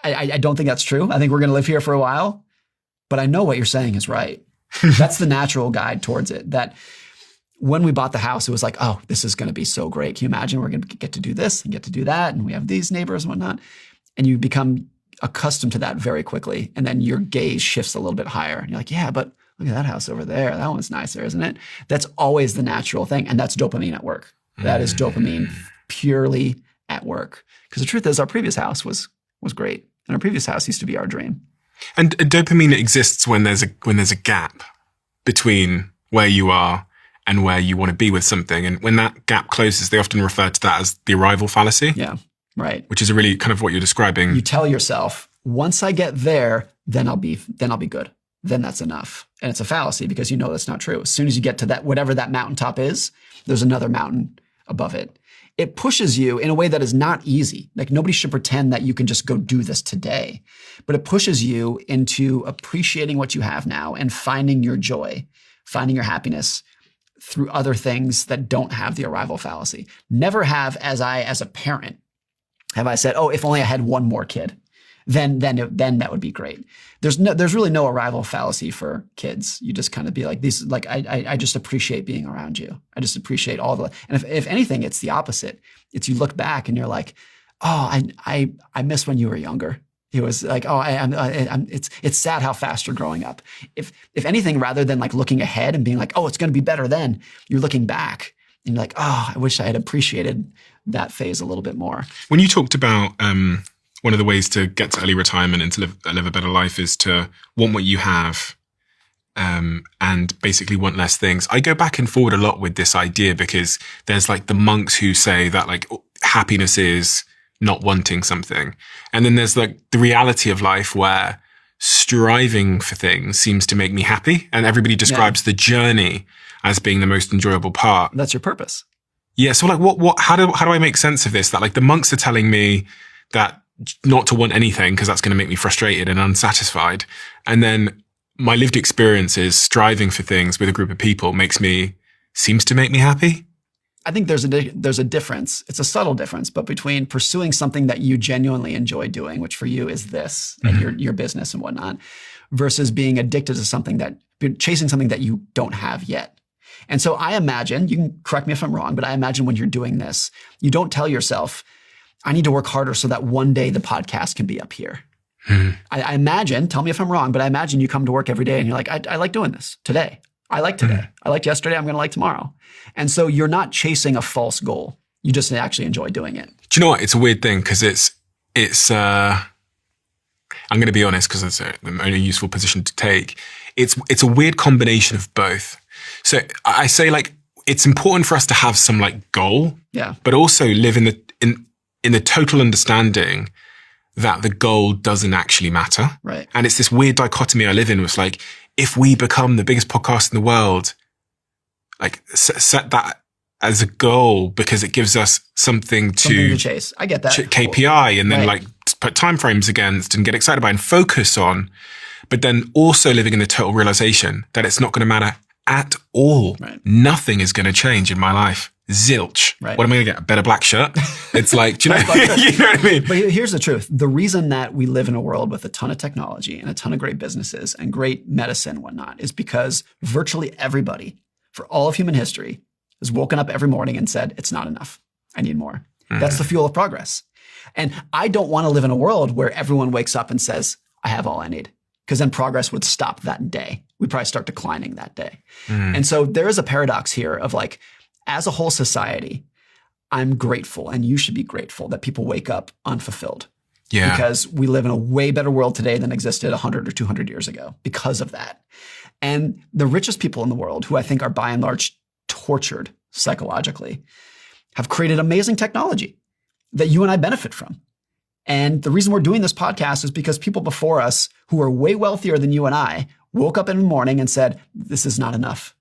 [SPEAKER 2] I don't think that's true. I think we're going to live here for a while, but I know what you're saying is right. That's the natural guide towards it. That when we bought the house, it was like, oh, this is going to be so great. Can you imagine we're going to get to do this and get to do that? And we have these neighbors and whatnot. And you become accustomed to that very quickly. And then your gaze shifts a little bit higher. And you're like, yeah, but look at that house over there. That one's nicer, isn't it? That's always the natural thing. And that's dopamine at work. That is dopamine purely at work. Because the truth is our previous house was great. And our previous house used to be our dream.
[SPEAKER 1] And dopamine exists when there's a gap between where you are and where you want to be with something. And when that gap closes, they often refer to that as the arrival fallacy.
[SPEAKER 2] Yeah, right.
[SPEAKER 1] Which is a really kind of what you're describing.
[SPEAKER 2] You tell yourself, once I get there, then I'll be good. Then that's enough. And it's a fallacy because you know that's not true. As soon as you get to that, whatever that mountaintop is, there's another mountain above it. It pushes you in a way that is not easy. Like nobody should pretend that you can just go do this today, but it pushes you into appreciating what you have now and finding your joy, finding your happiness through other things that don't have the arrival fallacy. Never have, as a parent, have I said, oh, if only I had one more kid. Then that would be great. There's really no arrival fallacy for kids. You just kind of be like these, like I just appreciate being around you. I just appreciate all the, and if anything, it's the opposite. It's you look back and you're like, oh, I miss when you were younger. It was like, oh, it's sad how fast you're growing up. If anything, rather than like looking ahead and being like, oh, it's going to be better then, you're looking back and you're like, oh, I wish I had appreciated that phase a little bit more.
[SPEAKER 1] When you talked about one of the ways to get to early retirement and to live a better life is to want what you have and basically want less things. I go back and forward a lot with this idea because there's like the monks who say that like happiness is not wanting something. And then there's like the reality of life where striving for things seems to make me happy. And everybody describes the journey as being the most enjoyable part.
[SPEAKER 2] That's your purpose.
[SPEAKER 1] Yeah. So like how do I make sense of this? That like the monks are telling me that not to want anything because that's going to make me frustrated and unsatisfied. And then my lived experience is striving for things with a group of people seems to make me happy.
[SPEAKER 2] I think there's a difference. It's a subtle difference, but between pursuing something that you genuinely enjoy doing, which for you is this, like your business and whatnot, versus being addicted to chasing something that you don't have yet. And so I imagine, you can correct me if I'm wrong, but I imagine when you're doing this, you don't tell yourself, I need to work harder so that one day the podcast can be up here. I imagine, tell me if I'm wrong, but I imagine you come to work every day and you're like, I like doing this today. I like today. I liked yesterday. I'm going to like tomorrow. And so you're not chasing a false goal. You just actually enjoy doing it.
[SPEAKER 1] Do you know what? It's a weird thing because I'm going to be honest because it's a only useful position to take. It's a weird combination of both. So I say like, it's important for us to have some like goal, but also live in the total understanding that the goal doesn't actually matter.
[SPEAKER 2] Right.
[SPEAKER 1] And it's this weird dichotomy I live in. It's like, if we become the biggest podcast in the world, like set that as a goal because it gives us something to
[SPEAKER 2] chase. I get that.
[SPEAKER 1] KPI and then like put timeframes against and get excited about and focus on, but then also living in the total realization that it's not going to matter at all.
[SPEAKER 2] Right.
[SPEAKER 1] Nothing is going to change in my life. Zilch.
[SPEAKER 2] Right.
[SPEAKER 1] What am I going to get? A better black shirt? It's like, do you know, you know what I mean?
[SPEAKER 2] But here's the truth. The reason that we live in a world with a ton of technology and a ton of great businesses and great medicine and whatnot is because virtually everybody for all of human history has woken up every morning and said, it's not enough. I need more. That's the fuel of progress. And I don't want to live in a world where everyone wakes up and says, I have all I need. Because then progress would stop that day. We'd probably start declining that day. And so there is a paradox here of like, as a whole society, I'm grateful, and you should be grateful that people wake up unfulfilled. Yeah. Because we live in a way better world today than existed 100 or 200 years ago because of that. And the richest people in the world, who I think are by and large tortured psychologically, have created amazing technology that you and I benefit from. And the reason we're doing this podcast is because people before us who are way wealthier than you and I woke up in the morning and said, this is not enough.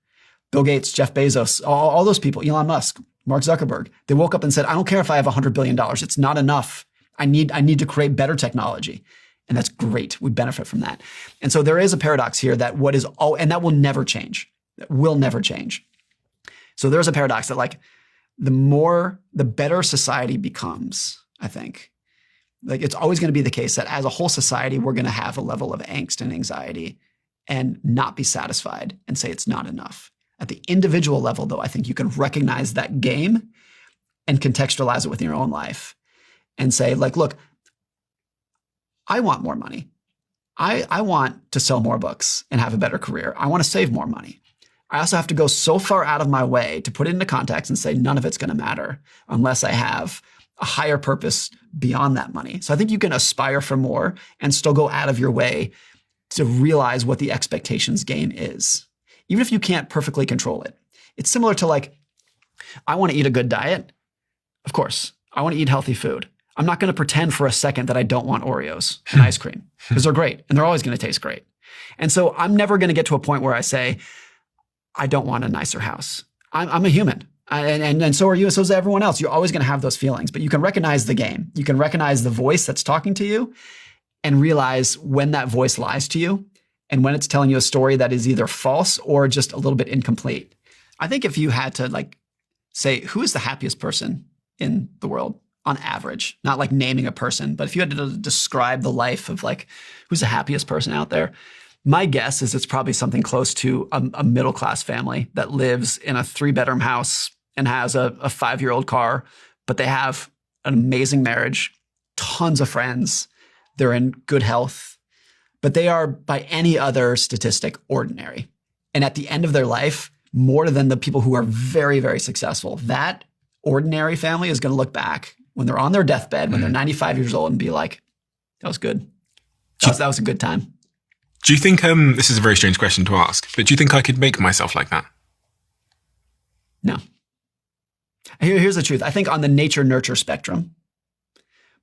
[SPEAKER 2] Bill Gates, Jeff Bezos, all those people, Elon Musk, Mark Zuckerberg, they woke up and said, I don't care if I have $100 billion. It's not enough. I need to create better technology. And that's great. We benefit from that. And so there is a paradox here that and that will never change. That will never change. So there's a paradox that like the better society becomes, I think. Like it's always going to be the case that as a whole society, we're going to have a level of angst and anxiety and not be satisfied and say it's not enough. At the individual level, though, I think you can recognize that game and contextualize it within your own life and say, like, look, I want more money. I want to sell more books and have a better career. I want to save more money. I also have to go so far out of my way to put it into context and say none of it's going to matter unless I have a higher purpose beyond that money. So I think you can aspire for more and still go out of your way to realize what the expectations game is, even if you can't perfectly control it. It's similar to like, I want to eat a good diet. Of course, I want to eat healthy food. I'm not going to pretend for a second that I don't want Oreos and ice cream because they're great and they're always going to taste great. And so I'm never going to get to a point where I say, I don't want a nicer house. I'm a human. And so are you, and so is everyone else. You're always going to have those feelings, but you can recognize the game. You can recognize the voice that's talking to you and realize when that voice lies to you and when it's telling you a story that is either false or just a little bit incomplete. I think if you had to like say, who is the happiest person in the world on average, not like naming a person, but if you had to describe the life of like, who's the happiest person out there, my guess is it's probably something close to a middle-class family that lives in a 3-bedroom house and has a 5-year-old car, but they have an amazing marriage, tons of friends, they're in good health, but they are, by any other statistic, ordinary. And at the end of their life, more than the people who are very, very successful, that ordinary family is going to look back when they're on their deathbed, when they're 95 years old and be like, that was good. That was a good time.
[SPEAKER 1] Do you think, this is a very strange question to ask, but do you think I could make myself like that?
[SPEAKER 2] No. Here's the truth. I think on the nature-nurture spectrum,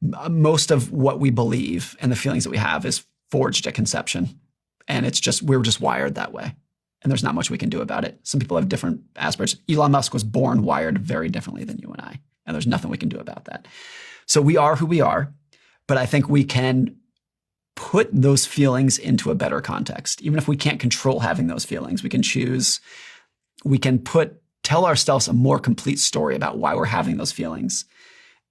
[SPEAKER 2] most of what we believe and the feelings that we have is forged at conception. And we're just wired that way. And there's not much we can do about it. Some people have different aspirations. Elon Musk was born wired very differently than you and I. And there's nothing we can do about that. So we are who we are, but I think we can put those feelings into a better context. Even if we can't control having those feelings, we can tell ourselves a more complete story about why we're having those feelings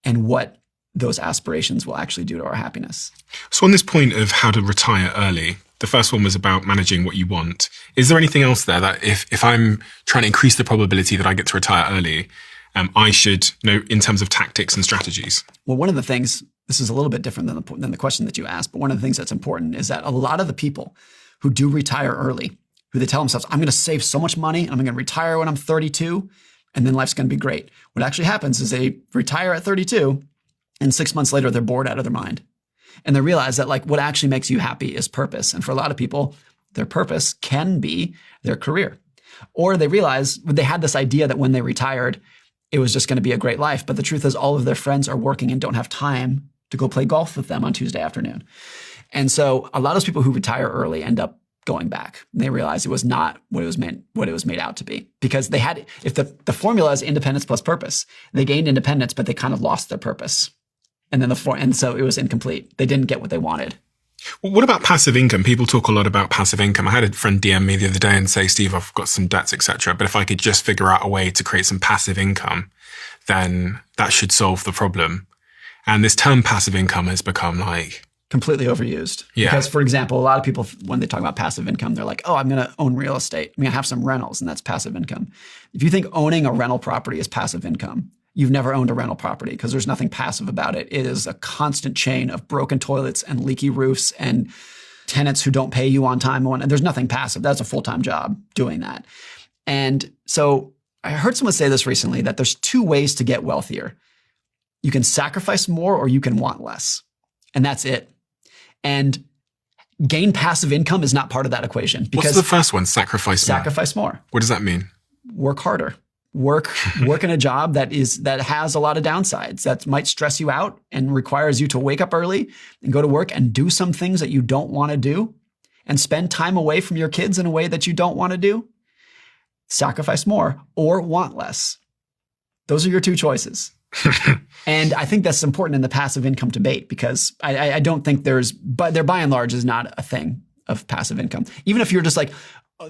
[SPEAKER 2] and what those aspirations will actually do to our happiness.
[SPEAKER 1] So on this point of how to retire early, the first one was about managing what you want. Is there anything else there that if I'm trying to increase the probability that I get to retire early, I should know in terms of tactics and strategies?
[SPEAKER 2] Well, one of the things, this is a little bit different than the question that you asked, but one of the things that's important is that a lot of the people who do retire early, who they tell themselves, I'm going to save so much money, and I'm going to retire when I'm 32, and then life's going to be great. What actually happens is they retire at 32, and 6 months later, they're bored out of their mind. And they realize that like what actually makes you happy is purpose. And for a lot of people, their purpose can be their career. Or they realize they had this idea that when they retired, it was just going to be a great life. But the truth is all of their friends are working and don't have time to go play golf with them on Tuesday afternoon. And so a lot of those people who retire early end up going back. And they realize it was not what it was made out to be. Because they had, if the formula is independence plus purpose, they gained independence, but they kind of lost their purpose. And then and so it was incomplete. They didn't get what they wanted.
[SPEAKER 1] What about passive income? People talk a lot about passive income. I had a friend DM me the other day and say, Steve, I've got some debts, etc. But if I could just figure out a way to create some passive income, then that should solve the problem. And this term passive income has become like
[SPEAKER 2] completely overused.
[SPEAKER 1] Yeah.
[SPEAKER 2] Because, for example, a lot of people, when they talk about passive income, they're like, oh, I'm going to own real estate. I'm going to have some rentals, and that's passive income. If you think owning a rental property is passive income, you've never owned a rental property because there's nothing passive about it. It is a constant chain of broken toilets and leaky roofs and tenants who don't pay you on time. And there's nothing passive. That's a full-time job doing that. And so I heard someone say this recently, that there's two ways to get wealthier. You can sacrifice more or you can want less. And that's it. And gain passive income is not part of that equation. Because
[SPEAKER 1] what's the first one? Sacrifice more. What does that mean?
[SPEAKER 2] Work harder. Work in a job that has a lot of downsides, that might stress you out and requires you to wake up early and go to work and do some things that you don't want to do and spend time away from your kids in a way that you don't want to do. Sacrifice more or want less. Those are your two choices. And I think that's important in the passive income debate, because I don't think but there by and large is not a thing of passive income. Even if you're just like,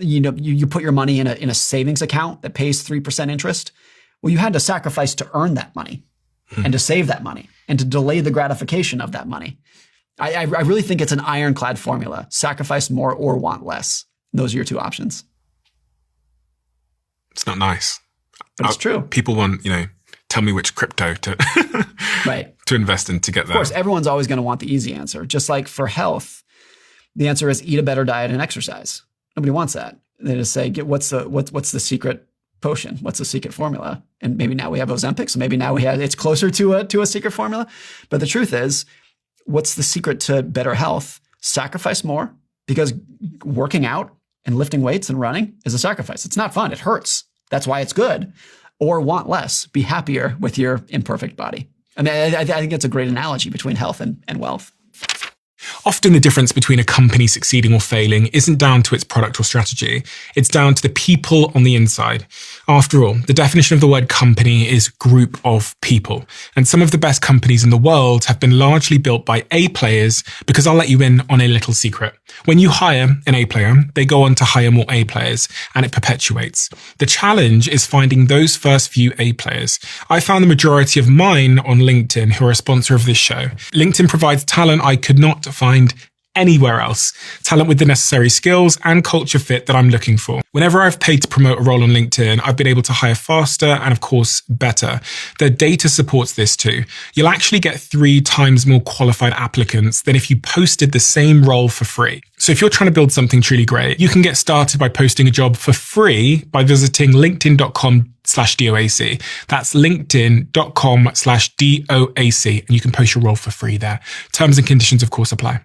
[SPEAKER 2] you put your money in a savings account that pays 3% interest. Well, you had to sacrifice to earn that money and to save that money and to delay the gratification of that money. I really think it's an ironclad formula. Sacrifice more or want less. Those are your two options.
[SPEAKER 1] It's not nice.
[SPEAKER 2] But it's true.
[SPEAKER 1] People want, tell me which crypto to
[SPEAKER 2] right.
[SPEAKER 1] to invest in to get that.
[SPEAKER 2] Of course, everyone's always going to want the easy answer. Just like for health, the answer is eat a better diet and exercise. Nobody wants that. They just say, what's the secret potion? What's the secret formula? And maybe now we have Ozempic, so maybe now it's closer to a secret formula. But the truth is, what's the secret to better health? Sacrifice more, because working out and lifting weights and running is a sacrifice. It's not fun. It hurts. That's why it's good. Or want less. Be happier with your imperfect body. I mean, I think it's a great analogy between health and wealth.
[SPEAKER 1] Often the difference between a company succeeding or failing isn't down to its product or strategy. It's down to the people on the inside. After all, the definition of the word company is group of people. And some of the best companies in the world have been largely built by A players, because I'll let you in on a little secret. When you hire an A player, they go on to hire more A players, and it perpetuates. The challenge is finding those first few A players. I found the majority of mine on LinkedIn, who are a sponsor of this show. LinkedIn provides talent I could not find anywhere else. Talent with the necessary skills and culture fit that I'm looking for. Whenever I've paid to promote a role on LinkedIn, I've been able to hire faster and, of course, better. The data supports this too. You'll actually get 3 times more qualified applicants than if you posted the same role for free. So if you're trying to build something truly great, you can get started by posting a job for free by visiting linkedin.com/DOAC. That's linkedin.com/DOAC. And you can post your role for free there. Terms and conditions, of course, apply.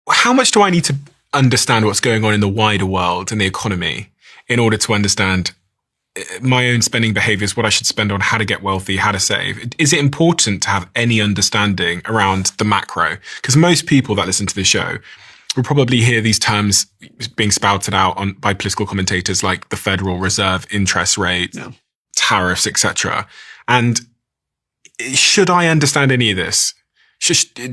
[SPEAKER 1] How much do I need to understand what's going on in the wider world and the economy in order to understand my own spending behaviors, what I should spend on, how to get wealthy, how to save? Is it important to have any understanding around the macro? Because most people that listen to the show will probably hear these terms being spouted out by political commentators like the Federal Reserve, interest rate, tariffs, etc. And should I understand any of this?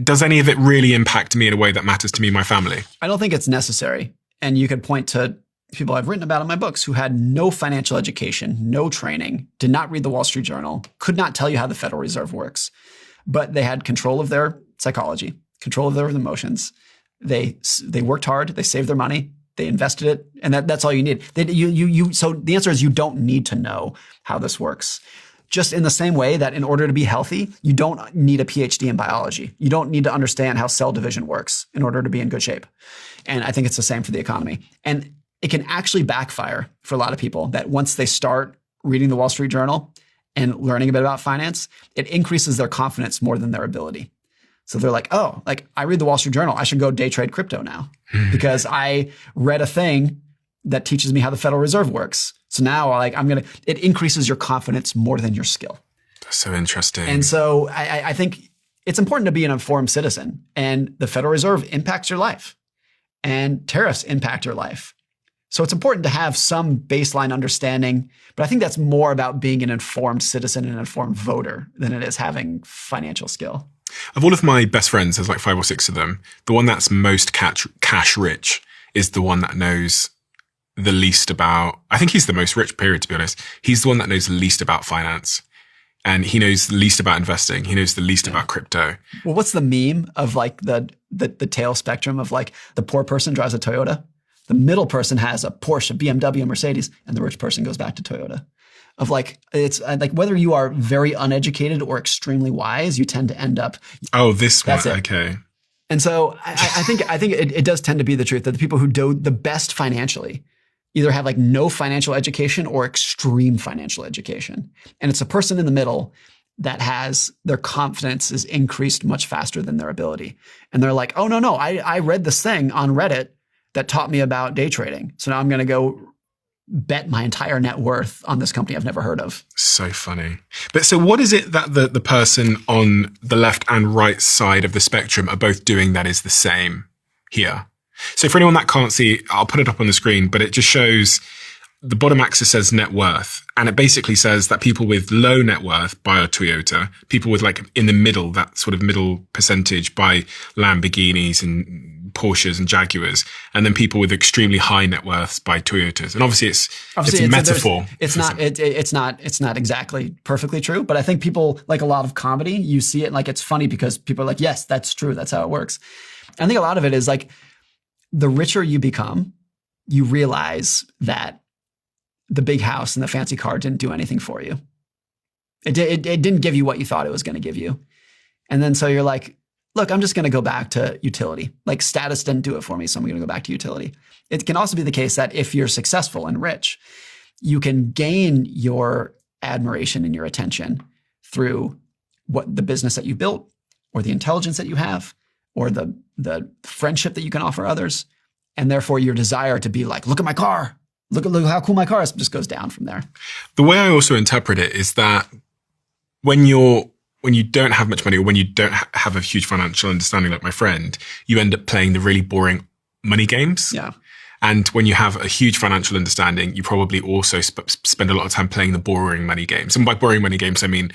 [SPEAKER 1] Does any of it really impact me in a way that matters to me and my family?
[SPEAKER 2] I don't think it's necessary. And you could point to people I've written about in my books who had no financial education, no training, did not read the Wall Street Journal, could not tell you how the Federal Reserve works, but they had control of their psychology, control of their emotions. They worked hard, they saved their money, they invested it, and that's all you need. So the answer is you don't need to know how this works. Just in the same way that in order to be healthy, you don't need a PhD in biology. You don't need to understand how cell division works in order to be in good shape. And I think it's the same for the economy. And it can actually backfire for a lot of people that once they start reading the Wall Street Journal and learning a bit about finance, it increases their confidence more than their ability. So they're like, oh, like I read the Wall Street Journal. I should go day trade crypto now because I read a thing that teaches me how the Federal Reserve works. So now it increases your confidence more than your skill.
[SPEAKER 1] That's so interesting.
[SPEAKER 2] And so I think it's important to be an informed citizen, and the Federal Reserve impacts your life and tariffs impact your life. So it's important to have some baseline understanding, but I think that's more about being an informed citizen and an informed voter than it is having financial skill.
[SPEAKER 1] Of all of my best friends, there's like 5 or 6 of them. The one that's most cash rich is the one that knows the least about, I think he's the most rich, period, to be honest. He's the one that knows the least about finance. And he knows the least about investing. He knows the least about crypto.
[SPEAKER 2] Well, what's the meme of like the tail spectrum of like the poor person drives a Toyota? The middle person has a Porsche, BMW, Mercedes, and the rich person goes back to Toyota. Of like, it's like whether you are very uneducated or extremely wise, you tend to end up.
[SPEAKER 1] Oh, this one. Okay.
[SPEAKER 2] And so I think it does tend to be the truth that the people who do the best financially either have like no financial education or extreme financial education. And it's a person in the middle that has their confidence is increased much faster than their ability. And they're like, oh, no, I read this thing on Reddit that taught me about day trading. So now I'm going to go bet my entire net worth on this company I've never heard of.
[SPEAKER 1] So funny. But so what is it that the person on the left and right side of the spectrum are both doing that is the same here? So for anyone that can't see, I'll put it up on the screen, but it just shows the bottom axis says net worth. And it basically says that people with low net worth buy a Toyota, people with like in the middle, that sort of middle percentage buy Lamborghinis and Porsches and Jaguars. And then people with extremely high net worths buy Toyotas. And obviously it's a metaphor.
[SPEAKER 2] It's not exactly perfectly true, but I think people like a lot of comedy, you see it like it's funny because people are like, yes, that's true. That's how it works. I think a lot of it is like the richer you become, you realize that the big house and the fancy car didn't do anything for you. It didn't give you what you thought it was going to give you. And then so you're like, look, I'm just going to go back to utility. Like status didn't do it for me, so I'm going to go back to utility. It can also be the case that if you're successful and rich, you can gain your admiration and your attention through what the business that you built or the intelligence that you have or the friendship that you can offer others. And therefore your desire to be like, look at my car. Look how cool my car is, just goes down from there.
[SPEAKER 1] The way I also interpret it is that when you don't have much money or when you don't have a huge financial understanding like my friend, you end up playing the really boring money games.
[SPEAKER 2] Yeah.
[SPEAKER 1] And when you have a huge financial understanding, you probably also spend a lot of time playing the boring money games. And by boring money games, I mean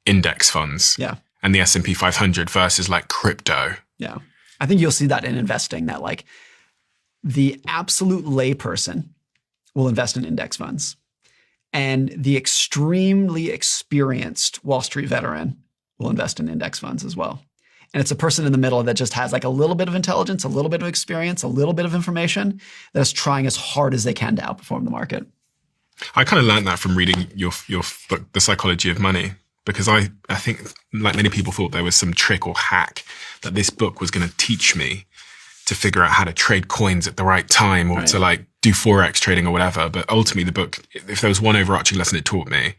[SPEAKER 1] index funds.
[SPEAKER 2] Yeah.
[SPEAKER 1] And the S&P 500 versus like crypto.
[SPEAKER 2] Yeah. I think you'll see that in investing, that like the absolute layperson will invest in index funds. And the extremely experienced Wall Street veteran will invest in index funds as well. And it's a person in the middle that just has like a little bit of intelligence, a little bit of experience, a little bit of information that is trying as hard as they can to outperform the market.
[SPEAKER 1] I kind of learned that from reading your book, The Psychology of Money, because I think like many people thought there was some trick or hack that this book was going to teach me to figure out how to trade coins at the right time or to like do Forex trading or whatever. But ultimately the book, if there was one overarching lesson it taught me,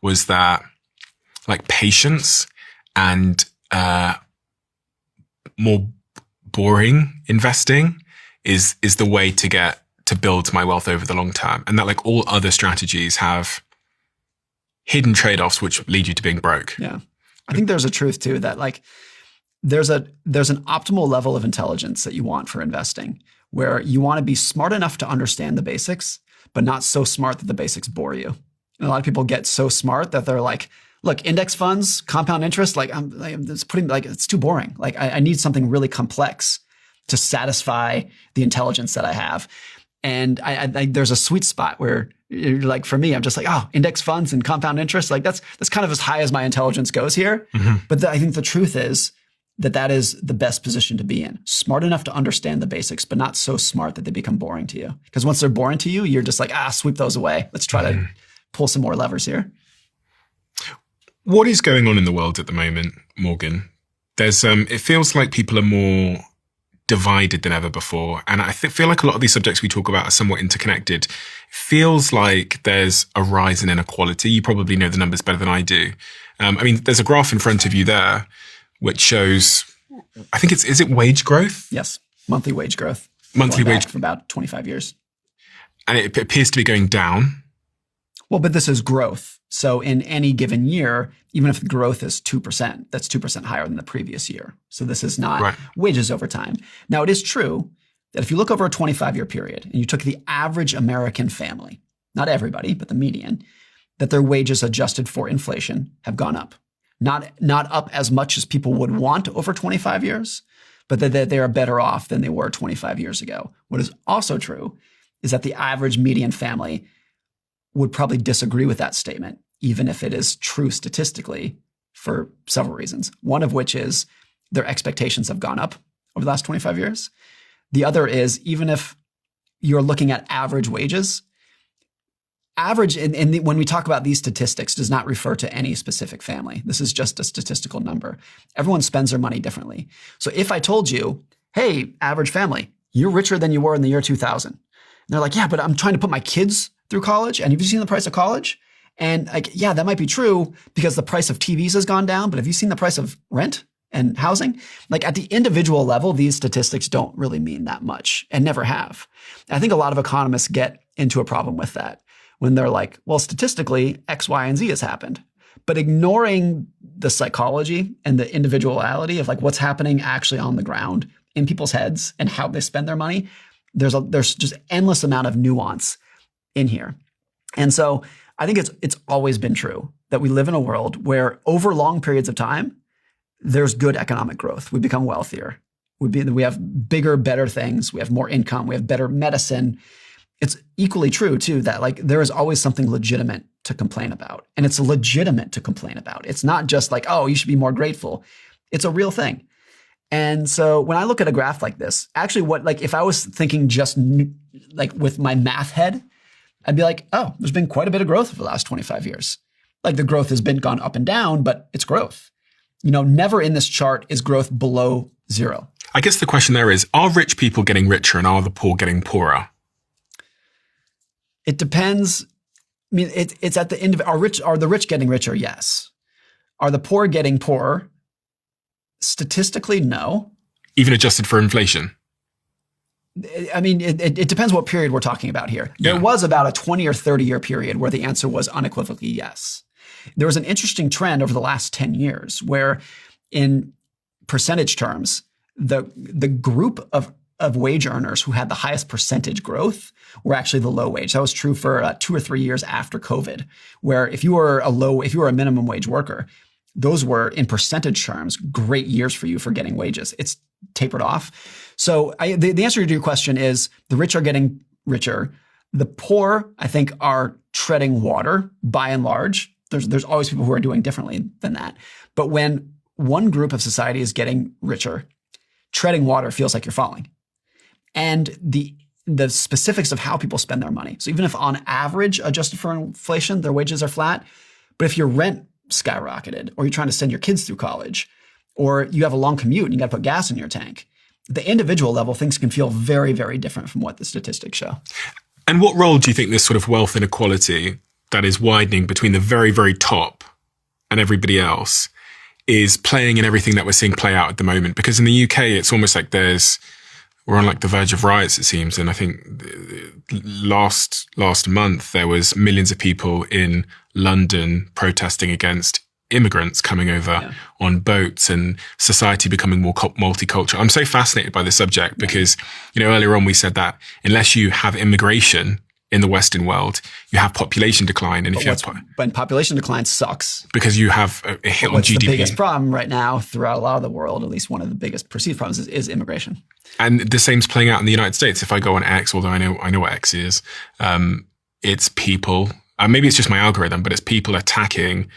[SPEAKER 1] was that like patience and more boring investing is the way to build my wealth over the long term. And that like all other strategies have hidden trade-offs which lead you to being broke.
[SPEAKER 2] Yeah. I think there's a truth too that like there's an optimal level of intelligence that you want for investing, where you want to be smart enough to understand the basics, but not so smart that the basics bore you. And a lot of people get so smart that they're like, look, index funds, compound interest, it's too boring. Like I need something really complex to satisfy the intelligence that I have. And I there's a sweet spot where you're like, for me, I'm just like, oh, index funds and compound interest, like that's kind of as high as my intelligence goes here. Mm-hmm. But I think the truth is that is the best position to be in. Smart enough to understand the basics, but not so smart that they become boring to you. Because once they're boring to you, you're just like, sweep those away. Let's try to pull some more levers here.
[SPEAKER 1] What is going on in the world at the moment, Morgan? It feels like people are more divided than ever before. And I feel like a lot of these subjects we talk about are somewhat interconnected. It feels like there's a rise in inequality. You probably know the numbers better than I do. There's a graph in front of you there, which shows, I think is it wage growth?
[SPEAKER 2] Yes. Monthly wage growth.
[SPEAKER 1] Monthly
[SPEAKER 2] going back
[SPEAKER 1] wage
[SPEAKER 2] for about 25 years.
[SPEAKER 1] And it appears to be going down.
[SPEAKER 2] Well, but this is growth. So in any given year, even if the growth is 2%, that's 2% higher than the previous year. So this is not wages over time. Now, it is true that if you look over a 25-year period and you took the average American family, not everybody, but the median, that their wages adjusted for inflation have gone up. Not up as much as people would want over 25 years, but that they are better off than they were 25 years ago. What is also true is that the average median family would probably disagree with that statement, even if it is true statistically, for several reasons. One of which is their expectations have gone up over the last 25 years. The other is, even if you're looking at average wages, average, when we talk about these statistics, does not refer to any specific family. This is just a statistical number. Everyone spends their money differently. So if I told you, hey, average family, you're richer than you were in the year 2000. And they're like, yeah, but I'm trying to put my kids through college. And have you seen the price of college? And like, yeah, that might be true because the price of TVs has gone down. But have you seen the price of rent and housing? Like at the individual level, these statistics don't really mean that much and never have. I think a lot of economists get into a problem with that when they're like, well, statistically, X, Y, and Z has happened. But ignoring the psychology and the individuality of like what's happening actually on the ground in people's heads and how they spend their money, there's just endless amount of nuance in here. And so I think it's always been true that we live in a world where over long periods of time, there's good economic growth. We become wealthier. We have bigger, better things. We have more income. We have better medicine. It's equally true too that like there is always something legitimate to complain about. And it's legitimate to complain about. It's not just like, oh, you should be more grateful. It's a real thing. And so when I look at a graph like this, actually if I was thinking just like with my math head, I'd be like, oh, there's been quite a bit of growth over the last 25 years. Like the growth has been gone up and down, but it's growth. Never in this chart is growth below zero.
[SPEAKER 1] I guess the question there is, are rich people getting richer and are the poor getting poorer?
[SPEAKER 2] It depends. I mean, it's at the end of are the rich getting richer? Yes. Are the poor getting poorer? Statistically, no.
[SPEAKER 1] Even adjusted for inflation?
[SPEAKER 2] I mean, it depends what period we're talking about here.
[SPEAKER 1] Yeah.
[SPEAKER 2] There was about a 20 or 30-year period where the answer was unequivocally yes. There was an interesting trend over the last 10 years where in percentage terms, the group of wage earners who had the highest percentage growth were actually the low wage. That was true for 2 or 3 years after COVID, where if you were a minimum wage worker, those were in percentage terms great years for you for getting wages. It's tapered off. So the answer to your question is the rich are getting richer. The poor, I think, are treading water by and large. There's always people who are doing differently than that. But when one group of society is getting richer, treading water feels like you're falling. And the specifics of how people spend their money. So even if on average, adjusted for inflation, their wages are flat, but if your rent skyrocketed, or you're trying to send your kids through college, or you have a long commute and you got to put gas in your tank, the individual level, things can feel very, very different from what the statistics show.
[SPEAKER 1] And what role do you think this sort of wealth inequality that is widening between the very, very top and everybody else is playing in everything that we're seeing play out at the moment? Because in the UK, it's almost like we're on like the verge of riots, it seems. And I think last month, there was millions of people in London protesting against immigrants coming over on boats and society becoming more multicultural. I'm so fascinated by this subject because, earlier on we said that unless you have immigration in the Western world, you have population decline. And
[SPEAKER 2] but population decline sucks.
[SPEAKER 1] Because you have a hit on GDP.
[SPEAKER 2] The biggest problem right now throughout a lot of the world, at least one of the biggest perceived problems is immigration.
[SPEAKER 1] And the same's playing out in the United States. If I go on X, although I know what X is, it's people, maybe it's just my algorithm, but it's people attacking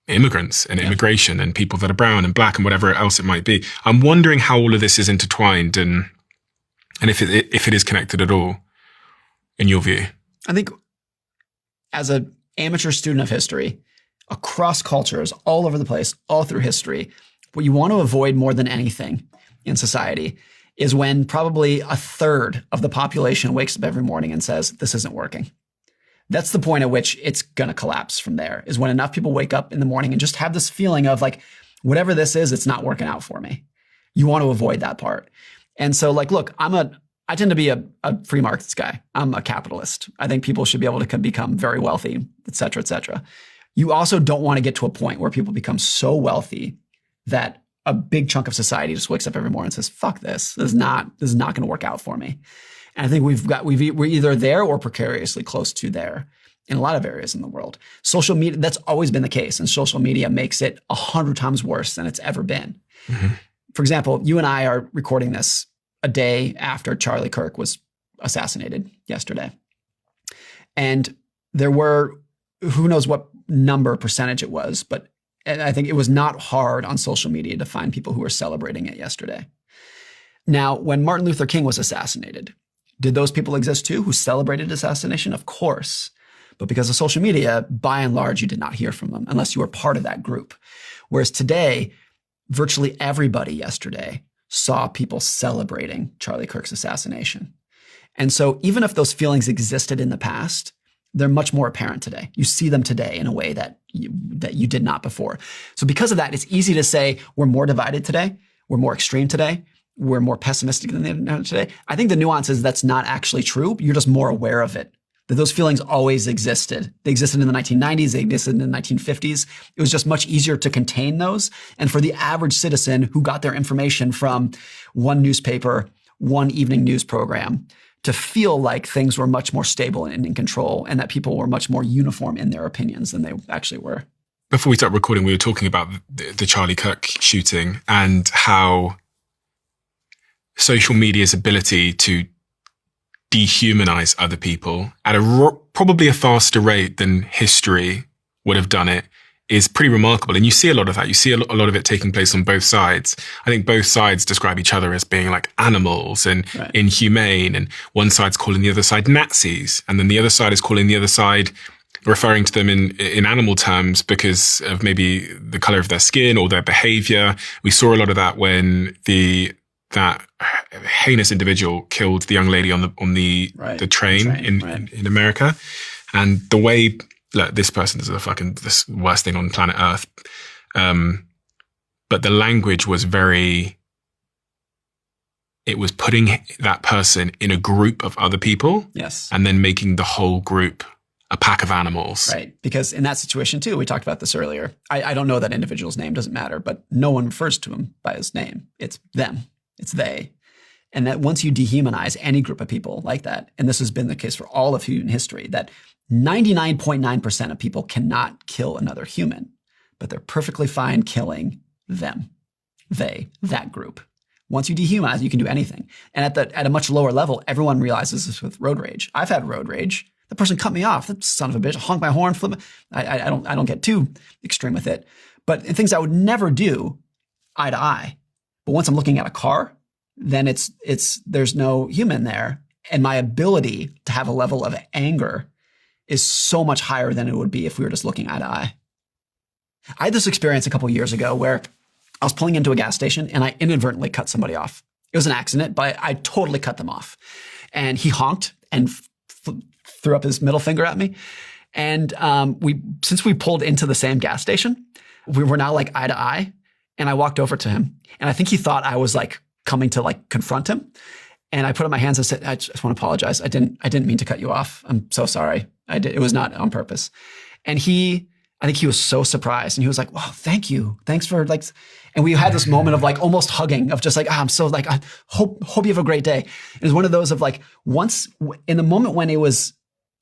[SPEAKER 1] immigrants and immigration and people that are brown and black and whatever else it might be. I'm wondering how all of this is intertwined and if it is connected at all, in your view.
[SPEAKER 2] I think as an amateur student of history, across cultures, all over the place, all through history. What you want to avoid more than anything in society is when probably a third of the population wakes up every morning and says, this isn't working. That's the point at which it's going to collapse from there, is when enough people wake up in the morning and just have this feeling of like, whatever this is, it's not working out for me. You want to avoid that part. And so like, look, I tend to be a free markets guy. I'm a capitalist. I think people should be able to become very wealthy, et cetera, et cetera. You also don't want to get to a point where people become so wealthy that a big chunk of society just wakes up every morning and says, fuck this. This is not going to work out for me. And I think we're either there or precariously close to there in a lot of areas in the world. Social media, that's always been the case. And social media makes it 100 times worse than it's ever been. Mm-hmm. For example, you and I are recording this a day after Charlie Kirk was assassinated yesterday. And there were, who knows what percentage it was, but I think it was not hard on social media to find people who were celebrating it yesterday. Now, when Martin Luther King was assassinated, did those people exist too who celebrated assassination? Of course. But because of social media, by and large, you did not hear from them unless you were part of that group. Whereas today, virtually everybody yesterday saw people celebrating Charlie Kirk's assassination. And so even if those feelings existed in the past, they're much more apparent today. You see them today in a way that you did not before. So because of that, it's easy to say we're more divided today, we're more extreme today, we're more pessimistic than they are today. I think the nuance is that's not actually true. You're just more aware of it. That those feelings always existed. They existed in the 1990s. They existed in the 1950s. It was just much easier to contain those. And for the average citizen who got their information from one newspaper, one evening news program, to feel like things were much more stable and in control, and that people were much more uniform in their opinions than they actually were.
[SPEAKER 1] Before we start recording, we were talking about the Charlie Kirk shooting and how social media's ability to dehumanize other people at probably a faster rate than history would have done it is pretty remarkable. And you see a lot of that. You see a lot of it taking place on both sides. I think both sides describe each other as being like animals and inhumane. And one side's calling the other side Nazis. And then the other side is calling the other side, referring to them in animal terms because of maybe the color of their skin or their behavior. We saw a lot of that when that heinous individual killed the young lady on the train in America. And the way, look, this person is the worst thing on planet Earth. But the language was it was putting that person in a group of other people.
[SPEAKER 2] Yes.
[SPEAKER 1] And then making the whole group a pack of animals.
[SPEAKER 2] Right. Because in that situation too, we talked about this earlier. I don't know that individual's name, doesn't matter, but no one refers to him by his name. It's them. It's they. And that once you dehumanize any group of people like that, and this has been the case for all of human history, that 99.9% of people cannot kill another human, but they're perfectly fine killing them, that group. Once you dehumanize, you can do anything. And at a much lower level, everyone realizes this with road rage. I've had road rage. The person cut me off. That son of a bitch, honk my horn, flip. I don't get too extreme with it. But in things I would never do eye to eye. But once I'm looking at a car, then there's no human there. And my ability to have a level of anger is so much higher than it would be if we were just looking eye to eye. I had this experience a couple of years ago where I was pulling into a gas station and I inadvertently cut somebody off. It was an accident, but I totally cut them off. And he honked and threw up his middle finger at me. And since we pulled into the same gas station, we were now like eye to eye. And I walked over to him, and I think he thought I was like coming to like confront him. And I put up my hands and said, I just want to apologize. I didn't mean to cut you off. I'm so sorry. It was not on purpose. And I think he was so surprised, and he was like, wow, thank you. Thanks for like, and we had this moment of like almost hugging of just like, I'm so like, I hope you have a great day. It was one of those of like, once in the moment when it was,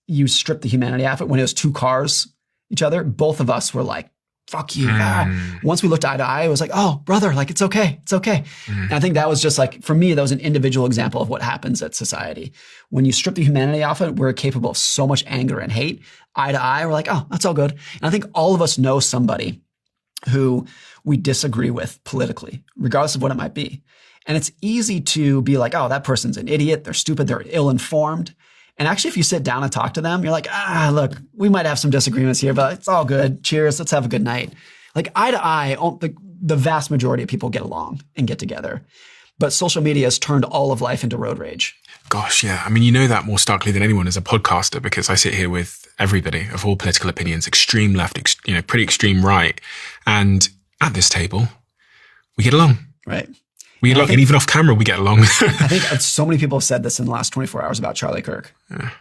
[SPEAKER 2] you stripped the humanity out of it, when it was two cars, each other, both of us were like, fuck you. Once we looked eye to eye, it was like, oh, brother, like, it's okay. It's okay. And I think that was just like, for me, that was an individual example of what happens at society. When you strip the humanity off it, we're capable of so much anger and hate. Eye to eye, we're like, oh, that's all good. And I think all of us know somebody who we disagree with politically, regardless of what it might be. And it's easy to be like, oh, that person's an idiot. They're stupid. They're ill-informed. And actually, if you sit down and talk to them, you're like, look, we might have some disagreements here, but it's all good. Cheers. Let's have a good night. Like eye to eye, the vast majority of people get along and get together. But social media has turned all of life into road rage.
[SPEAKER 1] Gosh, yeah. I mean, you know that more starkly than anyone as a podcaster, because I sit here with everybody of all political opinions, extreme left, pretty extreme right. And at this table, we get along.
[SPEAKER 2] Right.
[SPEAKER 1] We get along, and even off camera, we get along.
[SPEAKER 2] I think so many people have said this in the last 24 hours about Charlie Kirk. Yeah.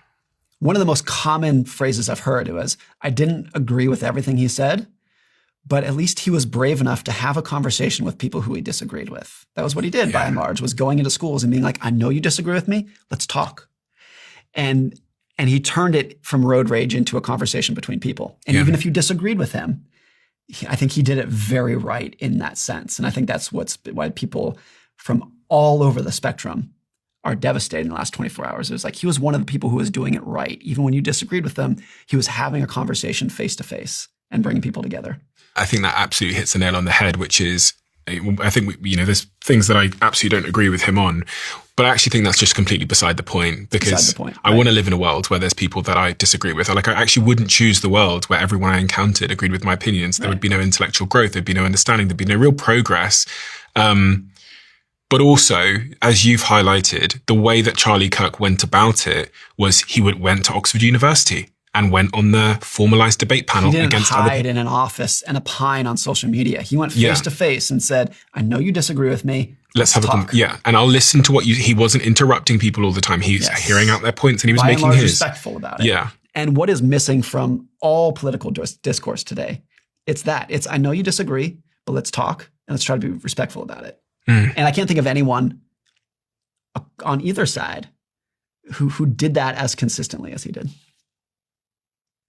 [SPEAKER 2] One of the most common phrases I've heard was, I didn't agree with everything he said, but at least he was brave enough to have a conversation with people who he disagreed with. That was what he did, by and large, was going into schools and being like, I know you disagree with me. Let's talk. And he turned it from road rage into a conversation between people. And even if you disagreed with him, I think he did it very right in that sense. And I think that's why people from all over the spectrum are devastated in the last 24 hours. It was like he was one of the people who was doing it right. Even when you disagreed with them, he was having a conversation face to face and bringing people together. I
[SPEAKER 1] think that absolutely hits the nail on the head, which is, I think, there's things that I absolutely don't agree with him on, but I actually think that's just completely beside the point, because I want to live in a world where there's people that I disagree with. I actually wouldn't choose the world where everyone I encountered agreed with my opinions. There would be no intellectual growth. There'd be no understanding. There'd be no real progress. But also, as you've highlighted, the way that Charlie Kirk went about it was he went to Oxford University and went on the formalized debate panel against other people. He didn't hide
[SPEAKER 2] in an office and opine on social media. He went face to face and said, I know you disagree with me. Let's have talk.
[SPEAKER 1] And I'll listen to what he wasn't interrupting people all the time. He was hearing out their points and he was making his.
[SPEAKER 2] Respectful about it.
[SPEAKER 1] Yeah.
[SPEAKER 2] And what is missing from all political discourse today? It's I know you disagree, but let's talk and let's try to be respectful about it. And I can't think of anyone on either side who did that as consistently as he did.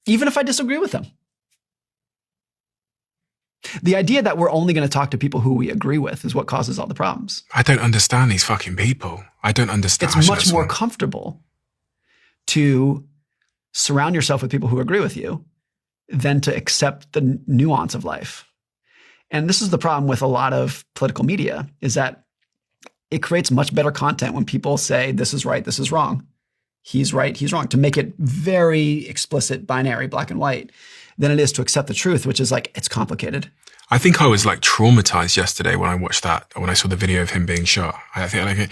[SPEAKER 2] Even if I disagree with him. The idea that we're only going to talk to people who we agree with is what causes all the problems.
[SPEAKER 1] I don't understand these fucking people. I don't understand.
[SPEAKER 2] It's much more comfortable to surround yourself with people who agree with you than to accept the nuance of life. And this is the problem with a lot of political media, is that it creates much better content when people say, this is right, this is wrong. He's right, he's wrong, to make it very explicit, binary, black and white, than it is to accept the truth, which is like, it's complicated.
[SPEAKER 1] I think I was traumatized yesterday when I watched that, when I saw the video of him being shot. I think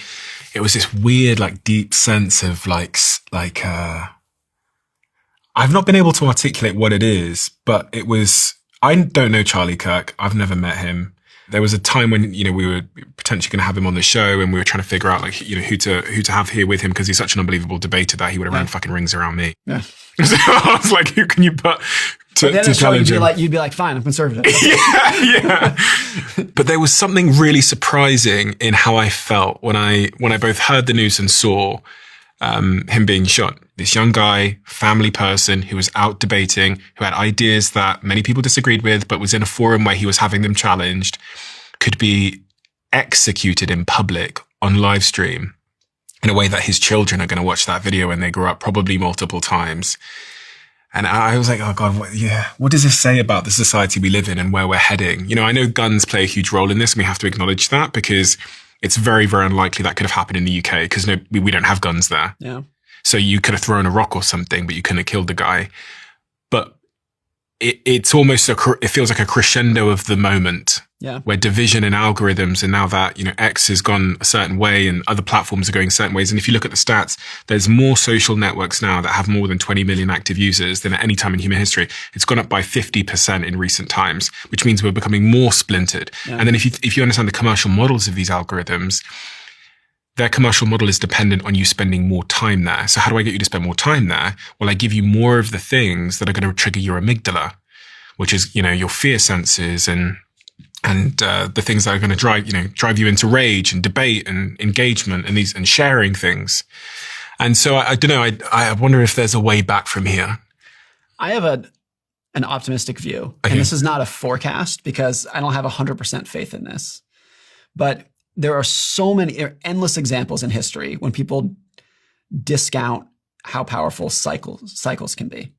[SPEAKER 1] it was this weird, deep sense of I've not been able to articulate what it is, but it was, I don't know Charlie Kirk. I've never met him. There was a time when, we were potentially going to have him on the show and we were trying to figure out who to have here with him, because he's such an unbelievable debater that he would have ran fucking rings around me.
[SPEAKER 2] Yeah.
[SPEAKER 1] So I was like, who can you put to challenge him?
[SPEAKER 2] You'd be like, fine, I'm conservative.
[SPEAKER 1] yeah. But there was something really surprising in how I felt when I both heard the news and saw him being shot. This young guy, family person who was out debating, who had ideas that many people disagreed with, but was in a forum where he was having them challenged, could be executed in public on live stream in a way that his children are going to watch that video when they grow up, probably multiple times. And I was like, oh God, what does this say about the society we live in and where we're heading? I know guns play a huge role in this, and we have to acknowledge that, because it's very, very unlikely that could have happened in the UK, because we don't have guns there.
[SPEAKER 2] Yeah.
[SPEAKER 1] So you could have thrown a rock or something, but you couldn't have killed the guy. But it's almost it feels like a crescendo of the moment, where division and algorithms, and now that X has gone a certain way and other platforms are going certain ways. And if you look at the stats, there's more social networks now that have more than 20 million active users than at any time in human history. It's gone up by 50% in recent times, which means we're becoming more splintered. Yeah. And then if you understand the commercial models of these algorithms, their commercial model is dependent on you spending more time there. So how do I get you to spend more time there? Well, I give you more of the things that are going to trigger your amygdala, which is, your fear senses and the things that are going to drive you into rage and debate and engagement and sharing things. And so I don't know. I wonder if there's a way back from here.
[SPEAKER 2] I have an optimistic view, and this is not a forecast because I don't have 100% faith in this, but there are endless examples in history when people discount how powerful cycles can be.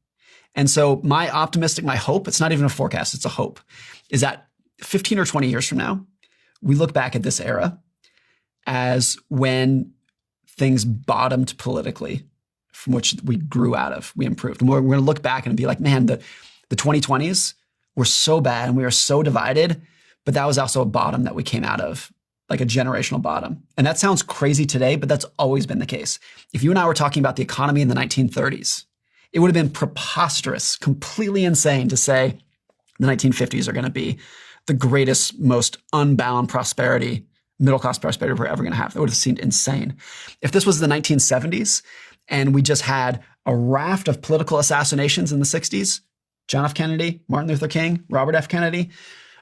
[SPEAKER 2] And so my hope, it's not even a forecast, it's a hope, is that 15 or 20 years from now, we look back at this era as when things bottomed politically from which we grew out of, we improved. And we're going to look back and be like, man, the 2020s were so bad and we were so divided, but that was also a bottom that we came out of, like a generational bottom. And that sounds crazy today, but that's always been the case. If you and I were talking about the economy in the 1930s, it would have been preposterous, completely insane to say the 1950s are going to be the greatest, most unbound prosperity, middle-class prosperity we're ever going to have. That would have seemed insane. If this was the 1970s and we just had a raft of political assassinations in the 60s, John F. Kennedy, Martin Luther King, Robert F. Kennedy,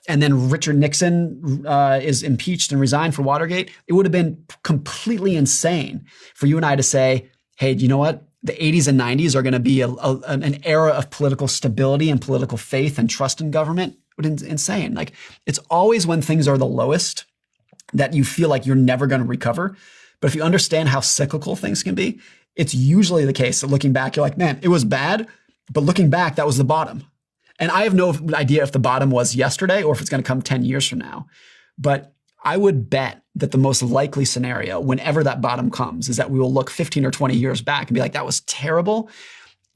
[SPEAKER 2] and then Richard Nixon is impeached and resigned for Watergate, it would have been completely insane for you and I to say, hey, you know what? The 80s and 90s are going to be an era of political stability and political faith and trust in government. It would be insane. Like, it's always when things are the lowest that you feel like you're never going to recover. But if you understand how cyclical things can be, it's usually the case that looking back, you're like, man, it was bad, but looking back, that was the bottom. And I have no idea if the bottom was yesterday or if it's going to come 10 years from now. But I would bet that the most likely scenario, whenever that bottom comes, is that we will look 15 or 20 years back and be like, that was terrible.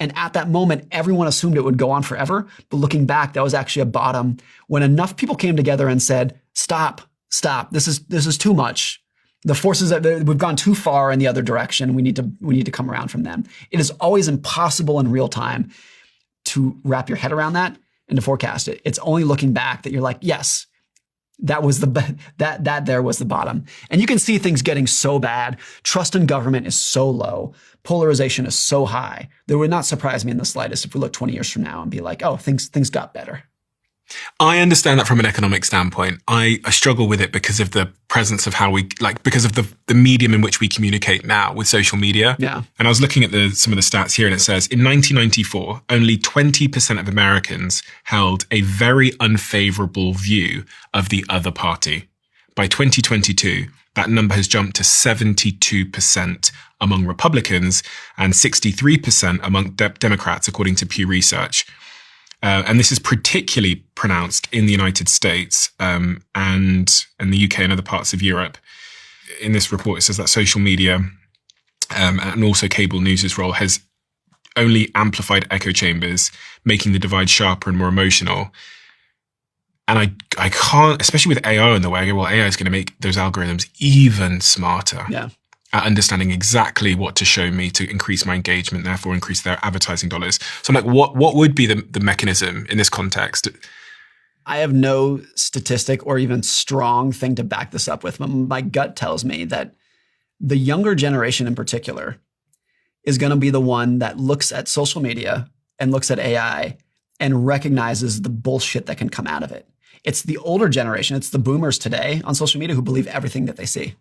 [SPEAKER 2] And at that moment, everyone assumed it would go on forever. But looking back, that was actually a bottom when enough people came together and said, stop, this is too much. The forces that we've gone too far in the other direction. We need to come around from them. It is always impossible in real time to wrap your head around that and to forecast it. It's only looking back that you're like, yes, that was that there was the bottom. And you can see things getting so bad. Trust in government is so low. Polarization is so high. That would not surprise me in the slightest if we look 20 years from now and be like, oh, things got better.
[SPEAKER 1] I understand that from an economic standpoint. I struggle with it because of the presence of because of the medium in which we communicate now with social media.
[SPEAKER 2] Yeah. And
[SPEAKER 1] I was looking at some of the stats here, and it says in 1994, only 20% of Americans held a very unfavorable view of the other party. By 2022, that number has jumped to 72% among Republicans and 63% among Democrats, according to Pew Research. And this is particularly pronounced in the United States and the UK and other parts of Europe. In this report, it says that social media and also cable news' role has only amplified echo chambers, making the divide sharper and more emotional. And I can't, especially with AI in the way, I go, well, AI is going to make those algorithms even smarter.
[SPEAKER 2] Yeah.
[SPEAKER 1] At understanding exactly what to show me to increase my engagement, therefore increase their advertising dollars. So I'm like, what would be the mechanism in this context?
[SPEAKER 2] I have no statistic or even strong thing to back this up with, but my gut tells me that the younger generation in particular is going to be the one that looks at social media and looks at AI and recognizes the bullshit that can come out of it. It's the older generation, it's the boomers today on social media who believe everything that they see.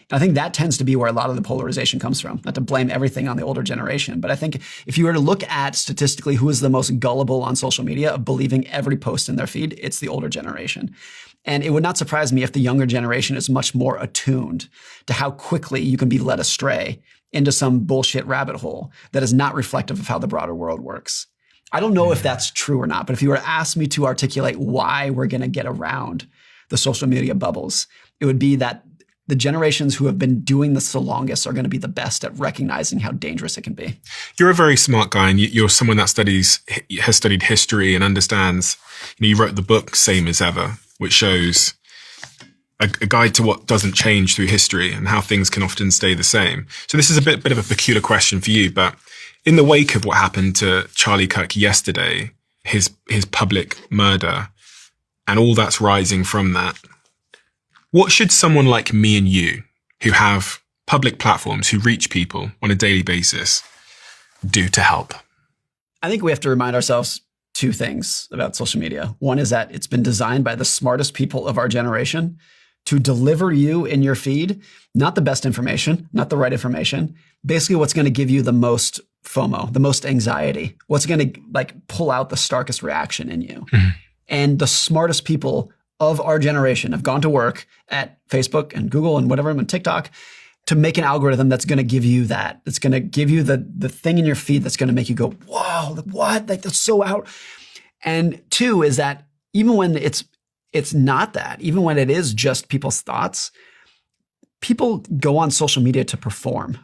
[SPEAKER 2] And I think that tends to be where a lot of the polarization comes from. Not to blame everything on the older generation, but I think if you were to look at statistically who is the most gullible on social media of believing every post in their feed, it's the older generation. And it would not surprise me if the younger generation is much more attuned to how quickly you can be led astray into some bullshit rabbit hole that is not reflective of how the broader world works. I don't know if that's true or not, but if you were to ask me to articulate why we're going to get around the social media bubbles, it would be that the generations who have been doing this the longest are going to be the best at recognizing how dangerous it can be.
[SPEAKER 1] You're a very smart guy, and you're someone that has studied history and understands. You wrote the book Same as Ever, which shows a guide to what doesn't change through history and how things can often stay the same. So this is a bit of a peculiar question for you, but in the wake of what happened to Charlie Kirk yesterday, his public murder, and all that's rising from that, what should someone like me and you, who have public platforms, who reach people on a daily basis, do to help?
[SPEAKER 2] I think we have to remind ourselves two things about social media. One is that it's been designed by the smartest people of our generation to deliver you in your feed, not the best information, not the right information, basically what's going to give you the most FOMO, the most anxiety, what's going to pull out the starkest reaction in you. Mm-hmm. And the smartest people of our generation have gone to work at Facebook and Google and whatever, and TikTok to make an algorithm that's going to give you that. It's going to give you the thing in your feed that's going to make you go, whoa, what? Like, that's so out. And two is that even when it's not that, even when it is just people's thoughts, people go on social media to perform.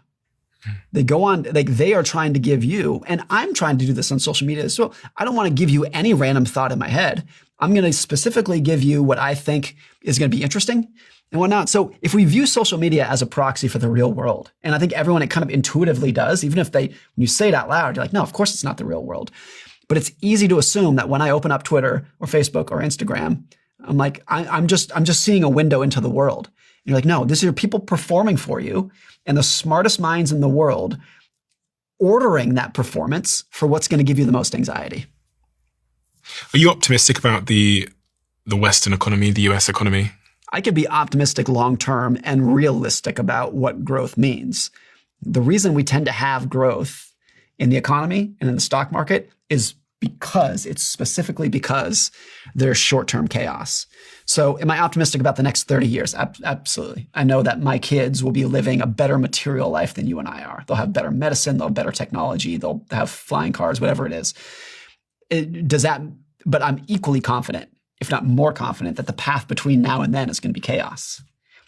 [SPEAKER 2] They go on, like they are trying to give you, and I'm trying to do this on social media. So I don't want to give you any random thought in my head. I'm going to specifically give you what I think is going to be interesting and whatnot. So if we view social media as a proxy for the real world, and I think everyone it kind of intuitively does, even if when you say it out loud, you're like, no, of course it's not the real world. But it's easy to assume that when I open up Twitter or Facebook or Instagram, I'm like, I'm just seeing a window into the world. And you're like, no, these are people performing for you and the smartest minds in the world ordering that performance for what's going to give you the most anxiety.
[SPEAKER 1] Are you optimistic about the Western economy, the US economy?
[SPEAKER 2] I could be optimistic long-term and realistic about what growth means. The reason we tend to have growth in the economy and in the stock market is specifically because there's short-term chaos. So am I optimistic about the next 30 years? Absolutely. I know that my kids will be living a better material life than you and I are. They'll have better medicine, they'll have better technology, they'll have flying cars, whatever it is. But I'm equally confident, if not more confident, that the path between now and then is going to be chaos.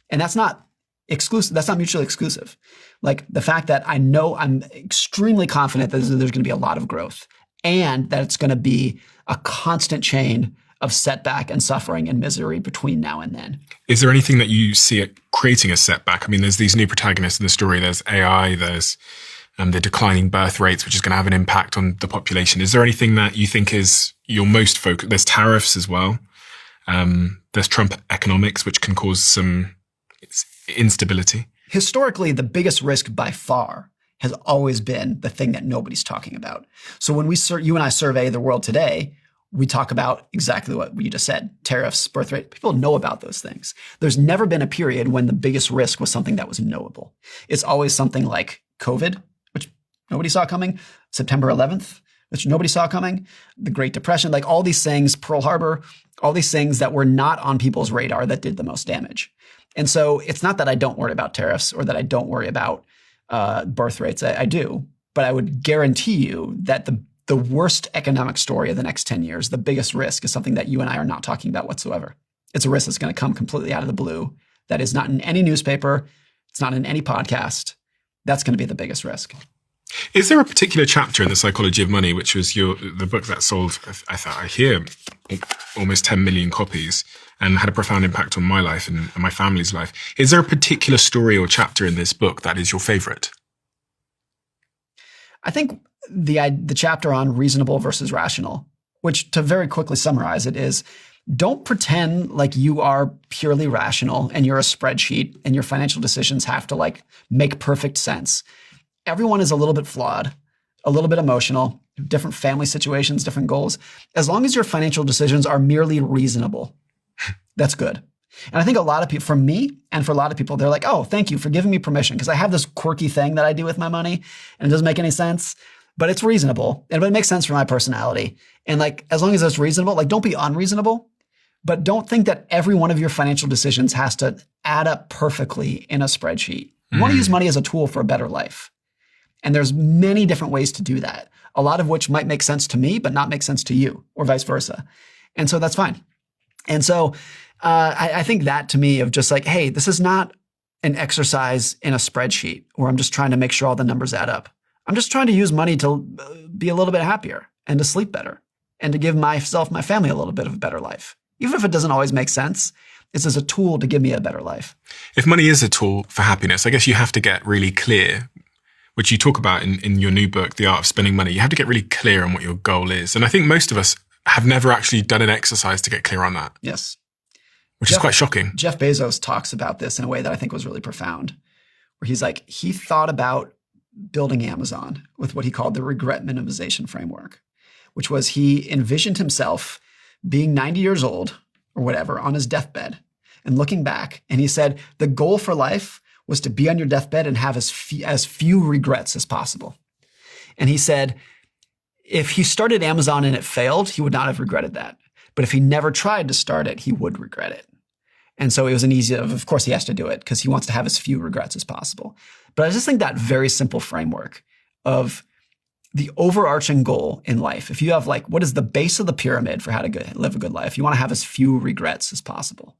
[SPEAKER 2] And that's not exclusive. That's not mutually exclusive. Like the fact that I know I'm extremely confident that there's going to be a lot of growth and that it's going to be a constant chain of setback and suffering and misery between now and then.
[SPEAKER 1] Is there anything that you see it creating a setback? I mean, there's these new protagonists in the story. There's AI, there's the declining birth rates, which is going to have an impact on the population. Is there anything that you think is your most focused? There's tariffs as well. There's Trump economics, which can cause some instability.
[SPEAKER 2] Historically, the biggest risk by far has always been the thing that nobody's talking about. So when you and I survey the world today, we talk about exactly what you just said, tariffs, birth rate. People know about those things. There's never been a period when the biggest risk was something that was knowable. It's always something like COVID, which nobody saw coming, September 11th, which nobody saw coming, the Great Depression, like all these things, Pearl Harbor, all these things that were not on people's radar that did the most damage. And so it's not that I don't worry about tariffs or that I don't worry about birth rates. I do, but I would guarantee you that the worst economic story of the next 10 years, the biggest risk is something that you and I are not talking about whatsoever. It's a risk that's going to come completely out of the blue. That is not in any newspaper. It's not in any podcast. That's going to be the biggest risk.
[SPEAKER 1] Is there a particular chapter in The Psychology of Money, which was the book that sold, I hear, almost 10 million copies and had a profound impact on my life and my family's life? Is there a particular story or chapter in this book that is your favorite?
[SPEAKER 2] I think the chapter on reasonable versus rational, which to very quickly summarize it is, don't pretend like you are purely rational and you're a spreadsheet and your financial decisions have to like make perfect sense. Everyone is a little bit flawed, a little bit emotional, different family situations, different goals. As long as your financial decisions are merely reasonable, that's good. And I think a lot of people, for me and for a lot of people, they're like, oh, thank you for giving me permission because I have this quirky thing that I do with my money and it doesn't make any sense, but it's reasonable and it makes sense for my personality. And like, as long as it's reasonable, like don't be unreasonable, but don't think that every one of your financial decisions has to add up perfectly in a spreadsheet. You want to use money as a tool for a better life. And there's many different ways to do that, a lot of which might make sense to me, but not make sense to you or vice versa. And so that's fine. And so I think that to me of just like, hey, this is not an exercise in a spreadsheet where I'm just trying to make sure all the numbers add up. I'm just trying to use money to be a little bit happier and to sleep better and to give myself, my family a little bit of a better life. Even if it doesn't always make sense, it's as a tool to give me a better life.
[SPEAKER 1] If money is a tool for happiness, I guess you have to get really clear, which you talk about in your new book, The Art of Spending Money. You have to get really clear on what your goal is. And I think most of us have never actually done an exercise to get clear on that.
[SPEAKER 2] Yes.
[SPEAKER 1] Which is quite shocking.
[SPEAKER 2] Jeff Bezos talks about this in a way that I think was really profound, where he's like, he thought about building Amazon with what he called the regret minimization framework, which was he envisioned himself being 90 years old or whatever on his deathbed and looking back. And he said, the goal for life was to be on your deathbed and have as few regrets as possible. And he said, if he started Amazon and it failed, he would not have regretted that. But if he never tried to start it, he would regret it. And so it was an easy, of course he has to do it because he wants to have as few regrets as possible. But I just think that very simple framework of the overarching goal in life, if you have like, what is the base of the pyramid for how to live a good life? You want to have as few regrets as possible.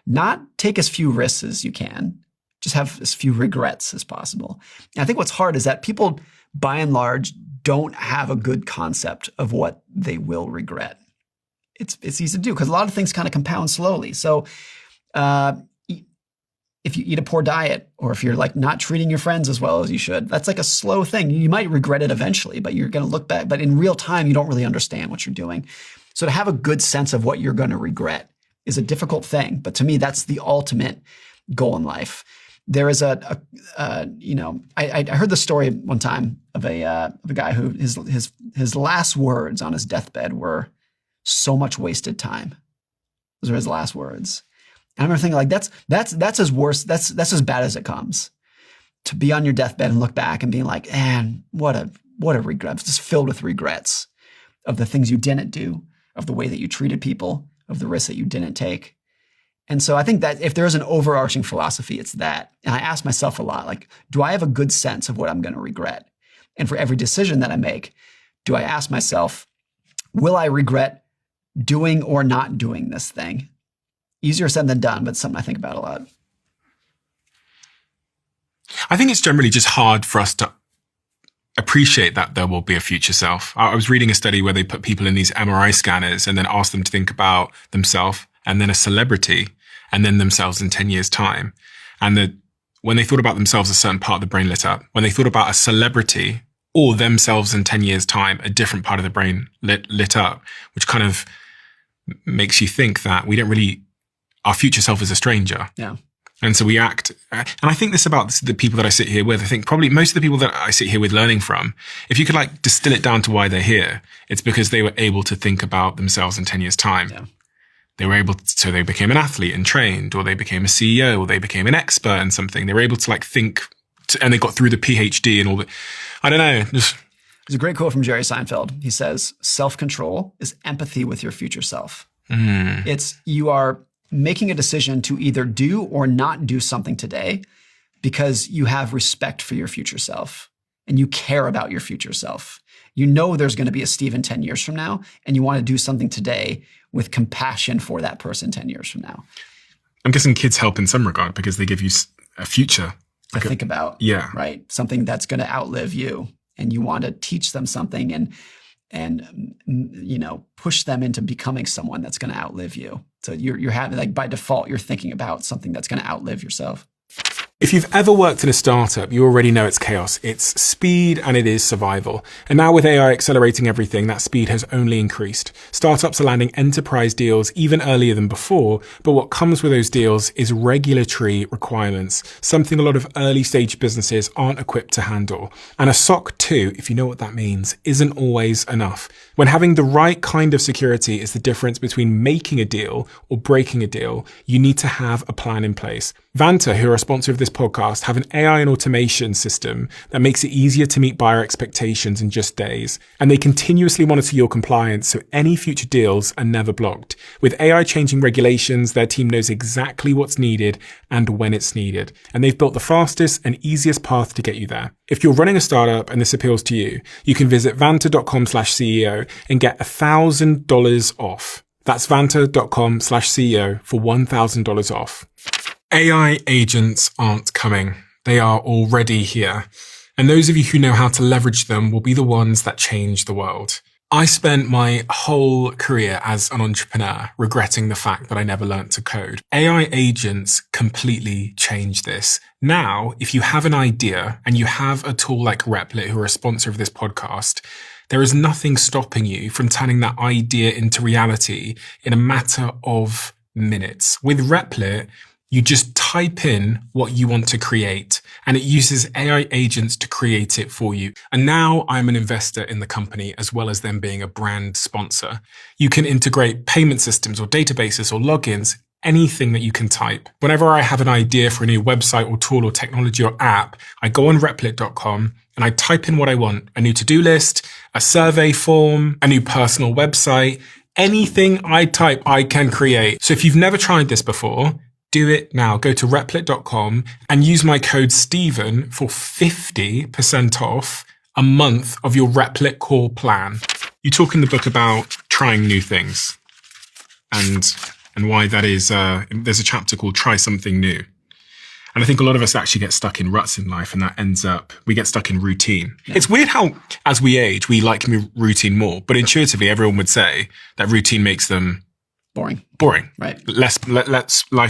[SPEAKER 2] Not take as few risks as you can, just have as few regrets as possible. And I think what's hard is that people, by and large, don't have a good concept of what they will regret. It's easy to do because a lot of things kind of compound slowly. So if you eat a poor diet, or if you're like not treating your friends as well as you should, that's like a slow thing. You might regret it eventually, but you're going to look back. But in real time, you don't really understand what you're doing. So to have a good sense of what you're going to regret is a difficult thing. But to me, that's the ultimate goal in life. There is I heard the story one time of a guy who his last words on his deathbed were "so much wasted time." Those are his last words. And I remember thinking, like, that's as worse. That's as bad as it comes. To be on your deathbed and look back and being like, man, what a regret. It's just filled with regrets of the things you didn't do, of the way that you treated people, of the risks that you didn't take. And so I think that if there is an overarching philosophy, it's that. And I ask myself a lot, like, do I have a good sense of what I'm going to regret? And for every decision that I make, do I ask myself, will I regret doing or not doing this thing? Easier said than done, but something I think about a lot.
[SPEAKER 1] I think it's generally just hard for us to appreciate that there will be a future self. I was reading a study where they put people in these MRI scanners and then asked them to think about themselves and then a celebrity and then themselves in 10 years' time. And when they thought about themselves, a certain part of the brain lit up. When they thought about a celebrity or themselves in 10 years' time, a different part of the brain lit up, which kind of makes you think that our future self is a stranger.
[SPEAKER 2] Yeah.
[SPEAKER 1] And so we act, and I think this about the people that I sit here with. I think probably most of the people that I sit here with learning from, if you could like distill it down to why they're here, it's because they were able to think about themselves in 10 years' time.
[SPEAKER 2] Yeah.
[SPEAKER 1] They were able to, so they became an athlete and trained, or they became a CEO, or they became an expert in something. They were able to like think, and they got through the PhD and all that. I don't know. There's
[SPEAKER 2] a great quote from Jerry Seinfeld. He says, self-control is empathy with your future self. It's, you are making a decision to either do or not do something today because you have respect for your future self and you care about your future self. You know there's going to be a Stephen 10 years from now, and you want to do something today with compassion for that person 10 years from now.
[SPEAKER 1] I'm guessing kids help in some regard because they give you a future
[SPEAKER 2] to think about.
[SPEAKER 1] Yeah.
[SPEAKER 2] Right? Something that's going to outlive you, and you want to teach them something and push them into becoming someone that's going to outlive you. So you're having, like, by default, you're thinking about something that's going to outlive yourself.
[SPEAKER 1] If you've ever worked in a startup, you already know it's chaos. It's speed and it is survival. And now with AI accelerating everything, that speed has only increased. Startups are landing enterprise deals even earlier than before, but what comes with those deals is regulatory requirements, something a lot of early stage businesses aren't equipped to handle. And a SOC 2, if you know what that means, isn't always enough. When having the right kind of security is the difference between making a deal or breaking a deal, you need to have a plan in place. Vanta, who are a sponsor of this podcast, have an AI and automation system that makes it easier to meet buyer expectations in just days. And they continuously monitor your compliance so any future deals are never blocked. With AI changing regulations, their team knows exactly what's needed and when it's needed. And they've built the fastest and easiest path to get you there. If you're running a startup and this appeals to you, you can visit vanta.com/CEO and get $1,000 off. That's vanta.com/CEO for $1,000 off. AI agents aren't coming. They are already here. And those of you who know how to leverage them will be the ones that change the world. I spent my whole career as an entrepreneur regretting the fact that I never learned to code. AI agents completely change this. Now, if you have an idea and you have a tool like Replit, who are a sponsor of this podcast, there is nothing stopping you from turning that idea into reality in a matter of minutes. With Replit, you just type in what you want to create, and it uses AI agents to create it for you. And now I'm an investor in the company, as well as them being a brand sponsor. You can integrate payment systems or databases or logins, anything that you can type. Whenever I have an idea for a new website or tool or technology or app, I go on replit.com and I type in what I want: a new to-do list, a survey form, a new personal website. Anything I type, I can create. So if you've never tried this before, do it now. Go to replit.com and use my code Stephen for 50% off a month of your Replit core plan. You talk in the book about trying new things and why that is. There's a chapter called Try Something New. And I think a lot of us actually get stuck in ruts in life, and that ends up, we get stuck in routine. Yeah. It's weird how, as we age, we like routine more, but intuitively, everyone would say that routine makes them
[SPEAKER 2] boring. Right.
[SPEAKER 1] Life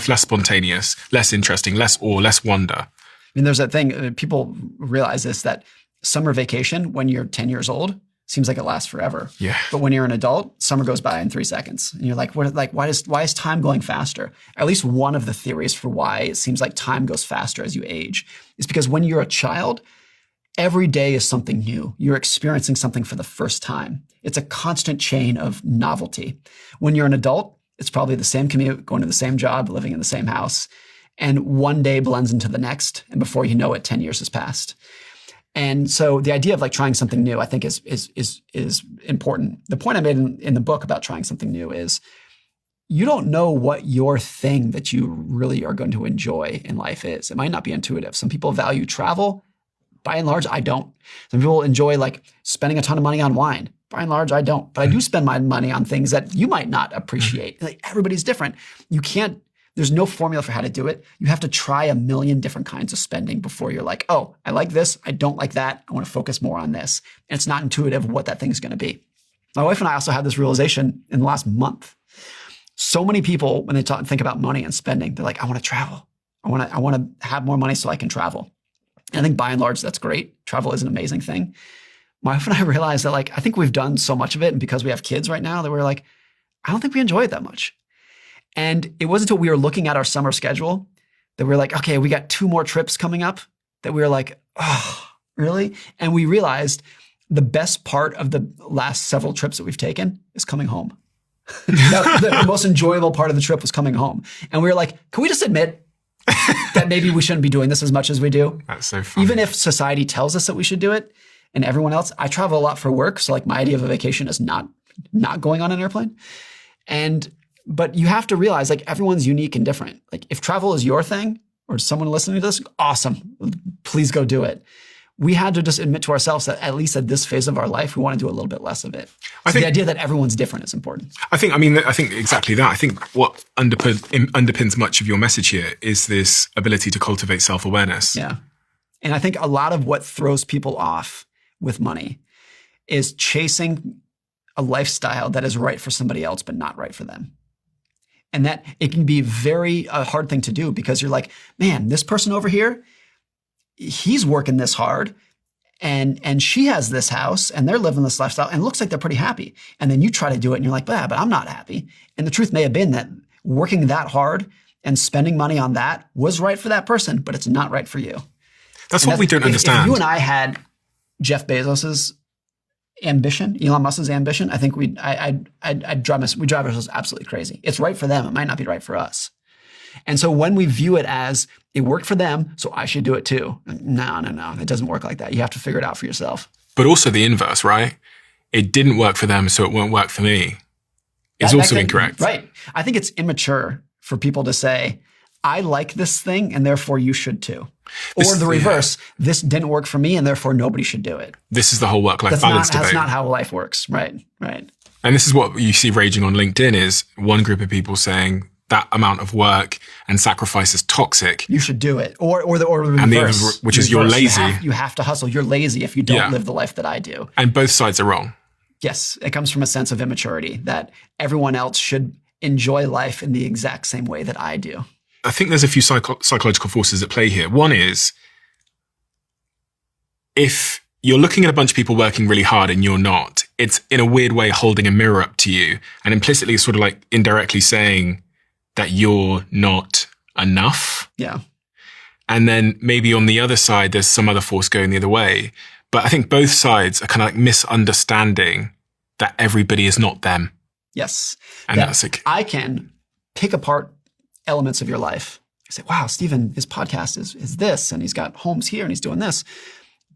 [SPEAKER 1] less spontaneous, less interesting, less awe, less wonder.
[SPEAKER 2] I mean, there's that thing, people realize this, that summer vacation when you're 10 years old seems like it lasts forever.
[SPEAKER 1] Yeah.
[SPEAKER 2] But when you're an adult, summer goes by in 3 seconds. And you're like, why is time going faster? At least one of the theories for why it seems like time goes faster as you age is because when you're a child, every day is something new. You're experiencing something for the first time. It's a constant chain of novelty. When you're an adult, it's probably the same commute, going to the same job, living in the same house. And one day blends into the next. And before you know it, 10 years has passed. And so the idea of like trying something new, I think is important. The point I made in the book about trying something new is you don't know what your thing that you really are going to enjoy in life is. It might not be intuitive. Some people value travel. By and large, I don't. Some people enjoy like spending a ton of money on wine. By and large, I don't. But I do spend my money on things that you might not appreciate. Like everybody's different. There's no formula for how to do it. You have to try a million different kinds of spending before you're like, oh, I like this. I don't like that. I want to focus more on this. And it's not intuitive what that thing's going to be. My wife and I also had this realization in the last month. So many people, when they think about money and spending, they're like, I want to travel. I want to have more money so I can travel. And I think by and large, that's great. Travel is an amazing thing. My wife and I realized that like, I think we've done so much of it. And because we have kids right now that we're like, I don't think we enjoy it that much. And it wasn't until we were looking at our summer schedule that we were like, okay, we got 2 more trips coming up, that we were like, oh, really? And we realized the best part of the last several trips that we've taken is coming home. The most enjoyable part of the trip was coming home. And we were like, can we just admit that maybe we shouldn't be doing this as much as we do?
[SPEAKER 1] That's so funny.
[SPEAKER 2] Even if society tells us that we should do it and everyone else, I travel a lot for work. So like my idea of a vacation is not going on an airplane. But you have to realize like everyone's unique and different. Like if travel is your thing or someone listening to this, awesome. Please go do it. We had to just admit to ourselves that at least at this phase of our life, we want to do a little bit less of it. So the idea that everyone's different is important.
[SPEAKER 1] I think exactly that. I think what underpins much of your message here is this ability to cultivate self-awareness.
[SPEAKER 2] Yeah. And I think a lot of what throws people off with money is chasing a lifestyle that is right for somebody else, but not right for them. And that it can be very hard thing to do because you're like, man, this person over here, he's working this hard and she has this house and they're living this lifestyle and it looks like they're pretty happy. And then you try to do it and you're like, but I'm not happy. And the truth may have been that working that hard and spending money on that was right for that person, but it's not right for you.
[SPEAKER 1] That's what we don't understand.
[SPEAKER 2] If you and I had Jeff Bezos's ambition, Elon Musk's ambition, I think we drive ourselves absolutely crazy. It's right for them. It might not be right for us. And so when we view it as it worked for them, so I should do it too. No. It doesn't work like that. You have to figure it out for yourself.
[SPEAKER 1] But also the inverse, right? It didn't work for them, so it won't work for me. Is also incorrect.
[SPEAKER 2] Right. I think it's immature for people to say, I like this thing and therefore you should too. Or the reverse, this didn't work for me and therefore nobody should do it.
[SPEAKER 1] This is the whole work-life balance debate.
[SPEAKER 2] That's not how life works. Right.
[SPEAKER 1] And this is what you see raging on LinkedIn is one group of people saying that amount of work and sacrifice is toxic.
[SPEAKER 2] You should do it. Or the reverse.
[SPEAKER 1] And the other, which is you're lazy.
[SPEAKER 2] You have to hustle. You're lazy if you don't live the life that I do.
[SPEAKER 1] And both sides are wrong.
[SPEAKER 2] Yes. It comes from a sense of immaturity that everyone else should enjoy life in the exact same way that I do.
[SPEAKER 1] I think there's a few psychological forces at play here. One is if you're looking at a bunch of people working really hard and you're not, it's in a weird way holding a mirror up to you and implicitly sort of like indirectly saying that you're not enough.
[SPEAKER 2] Yeah.
[SPEAKER 1] And then maybe on the other side, there's some other force going the other way. But I think both sides are kind of like misunderstanding that everybody is not them.
[SPEAKER 2] Yes.
[SPEAKER 1] And that's like,
[SPEAKER 2] I can pick apart elements of your life. I say, wow, Stephen, his podcast is this, and he's got homes here and he's doing this.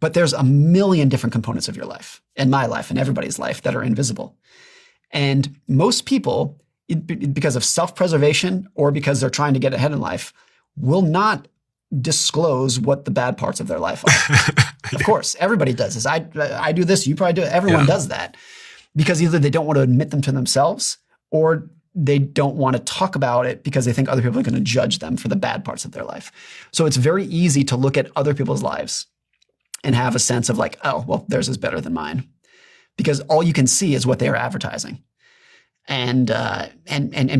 [SPEAKER 2] But there's a million different components of your life and my life and everybody's life that are invisible. And most people, because of self-preservation or because they're trying to get ahead in life, will not disclose what the bad parts of their life are. Of course, everybody does this. I do this, you probably do it. Everyone does that because either they don't want to admit them to themselves or they don't want to talk about it because they think other people are going to judge them for the bad parts of their life. So it's very easy to look at other people's lives and have a sense of like, oh, well, theirs is better than mine, because all you can see is what they are advertising. And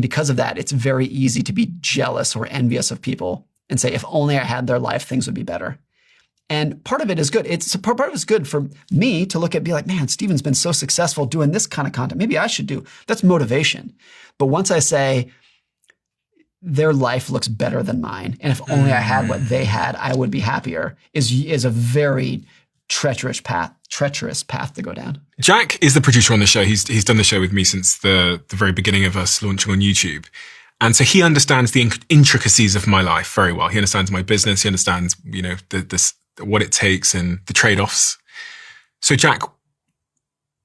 [SPEAKER 2] because of that, it's very easy to be jealous or envious of people and say, if only I had their life, things would be better. And part of it is good. Part of it's good for me to look at, be like, man, Steven's been so successful doing this kind of content. Maybe I should do. That's motivation. But once I say their life looks better than mine, and if only I had what they had, I would be happier, is a very treacherous path to go down.
[SPEAKER 1] Jack is the producer on the show. He's done the show with me since the very beginning of us launching on YouTube. And so he understands the intricacies of my life very well. He understands my business. He understands, what it takes and the trade-offs. So Jack,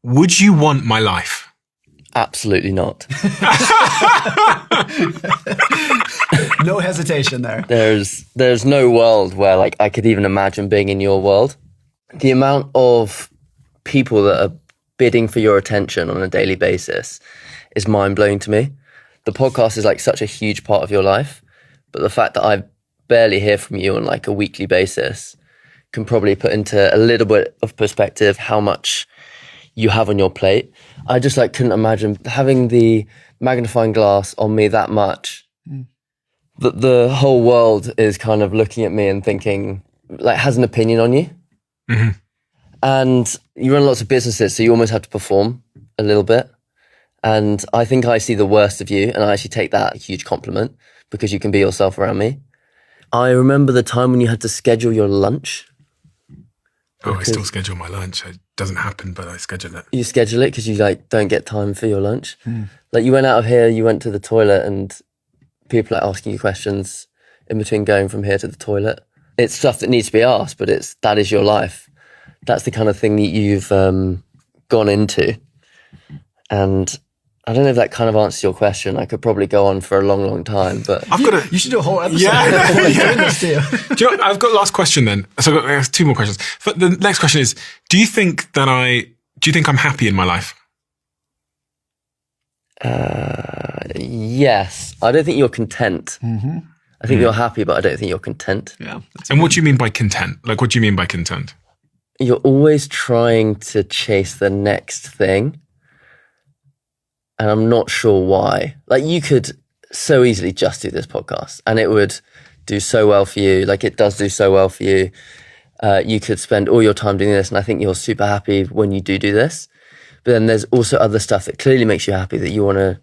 [SPEAKER 1] would you want my life?
[SPEAKER 6] Absolutely not.
[SPEAKER 2] No hesitation there.
[SPEAKER 6] There's no world where like I could even imagine being in your world. The amount of people that are bidding for your attention on a daily basis is mind-blowing to me. The podcast is like such a huge part of your life, but the fact that I barely hear from you on like a weekly basis can probably put into a little bit of perspective how much you have on your plate. I just like couldn't imagine having the magnifying glass on me that much. That the whole world is kind of looking at me and thinking, like, has an opinion on you. Mm-hmm. And you run lots of businesses, so you almost have to perform a little bit. And I think I see the worst of you, and I actually take that a huge compliment because you can be yourself around me. I remember the time when you had to schedule your lunch.
[SPEAKER 1] Oh, I still schedule my lunch. It doesn't happen, but I schedule it.
[SPEAKER 6] You schedule it because you like don't get time for your lunch. Like you went out of here, you went to the toilet, and people are asking you questions in between going from here to the toilet. It's stuff that needs to be asked, but that is your life. That's the kind of thing that you've gone into. And I don't know if that kind of answers your question. I could probably go on for a long, long time, but
[SPEAKER 2] You should do a whole episode.
[SPEAKER 1] Yeah.
[SPEAKER 2] This to you.
[SPEAKER 1] Do you know, I've got last question then. So I've got 2 more questions. But the next question is, do you think I'm happy in my life?
[SPEAKER 6] Yes. I don't think you're content. Mm-hmm. I think you're happy, but I don't think you're content.
[SPEAKER 2] Yeah.
[SPEAKER 1] And what do you mean by content? Like, what do you mean by content?
[SPEAKER 6] You're always trying to chase the next thing. And I'm not sure why. Like, you could so easily just do this podcast and it would do so well for you. Like, it does do so well for you. You could spend all your time doing this, and I think you're super happy when you do this. But then there's also other stuff that clearly makes you happy that you want to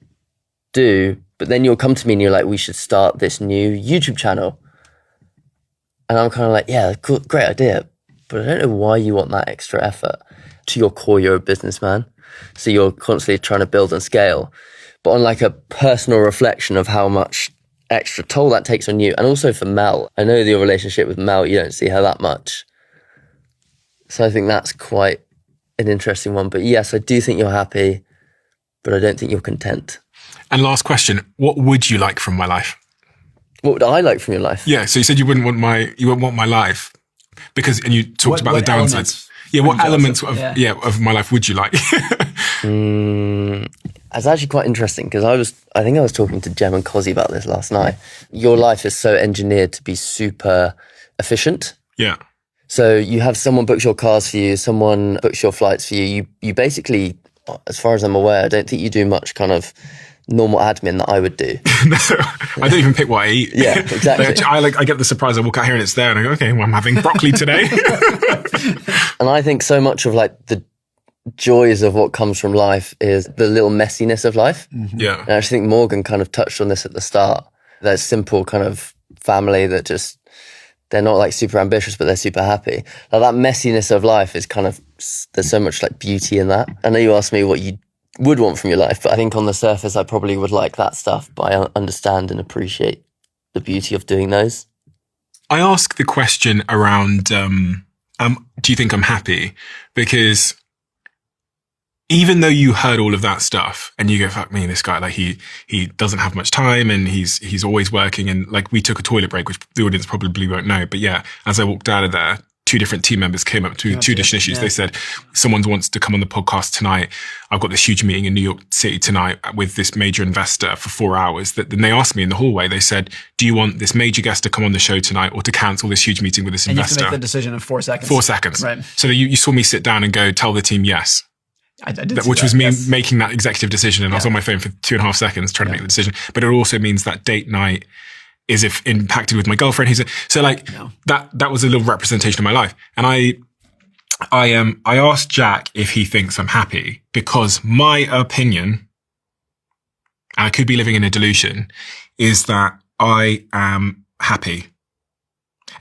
[SPEAKER 6] do. But then you'll come to me and you're like, we should start this new YouTube channel. And I'm kind of like, yeah, cool, great idea. But I don't know why you want that extra effort. To your core, you're a businessman. So you're constantly trying to build and scale. But on like a personal reflection of how much extra toll that takes on you. And also for Mel, I know your relationship with Mel, you don't see her that much. So I think that's quite an interesting one. But yes, I do think you're happy, but I don't think you're content.
[SPEAKER 1] And last question, what would you like from my life?
[SPEAKER 6] What would I like from your life?
[SPEAKER 1] Yeah, so you said you wouldn't want my life because, and you talked about the downsides. Yeah, what elements of my life would you like?
[SPEAKER 6] It's actually quite interesting because I think I was talking to Jem and Cozzy about this last night. Your life is so engineered to be super efficient.
[SPEAKER 1] Yeah.
[SPEAKER 6] So you have someone books your cars for you, someone books your flights for you. You basically, as far as I'm aware, I don't think you do much kind of normal admin that I would do.
[SPEAKER 1] No, I don't even pick what I eat.
[SPEAKER 6] Yeah, exactly.
[SPEAKER 1] I get the surprise. I walk out here and it's there, and I go, okay, well, I'm having broccoli today.
[SPEAKER 6] And I think so much of like the joys of what comes from life is the little messiness of life.
[SPEAKER 1] Mm-hmm. Yeah.
[SPEAKER 6] And I actually think Morgan kind of touched on this at the start. That simple kind of family that just, they're not like super ambitious, but they're super happy. Like that messiness of life is kind of, there's so much like beauty in that. I know you asked me what you would want from your life, but I think on the surface, I probably would like that stuff, but I understand and appreciate the beauty of doing those.
[SPEAKER 1] I ask the question around, do you think I'm happy? Because even though you heard all of that stuff and you go, fuck me, this guy, like he doesn't have much time and he's always working. And like we took a toilet break, which the audience probably won't know. But yeah, as I walked out of there, two different team members came up to two different issues.
[SPEAKER 2] Yeah.
[SPEAKER 1] They said, someone wants to come on the podcast tonight. I've got this huge meeting in New York City tonight with this major investor for 4 hours. Then they asked me in the hallway, they said, do you want this major guest to come on the show tonight or to cancel this huge meeting with this
[SPEAKER 2] And you have
[SPEAKER 1] investor?
[SPEAKER 2] to make the decision in 4 seconds.
[SPEAKER 1] 4 seconds.
[SPEAKER 2] Right.
[SPEAKER 1] So you saw me sit down and go, tell the team yes.
[SPEAKER 2] I did see
[SPEAKER 1] Which
[SPEAKER 2] that,
[SPEAKER 1] was me
[SPEAKER 2] yes.
[SPEAKER 1] making that executive decision. And I was on my phone for 2.5 seconds trying to make the decision. But it also means that date night is if impacted with my girlfriend. So like that was a little representation of my life. And I asked Jack if he thinks I'm happy, because my opinion, and I could be living in a delusion, is that I am happy.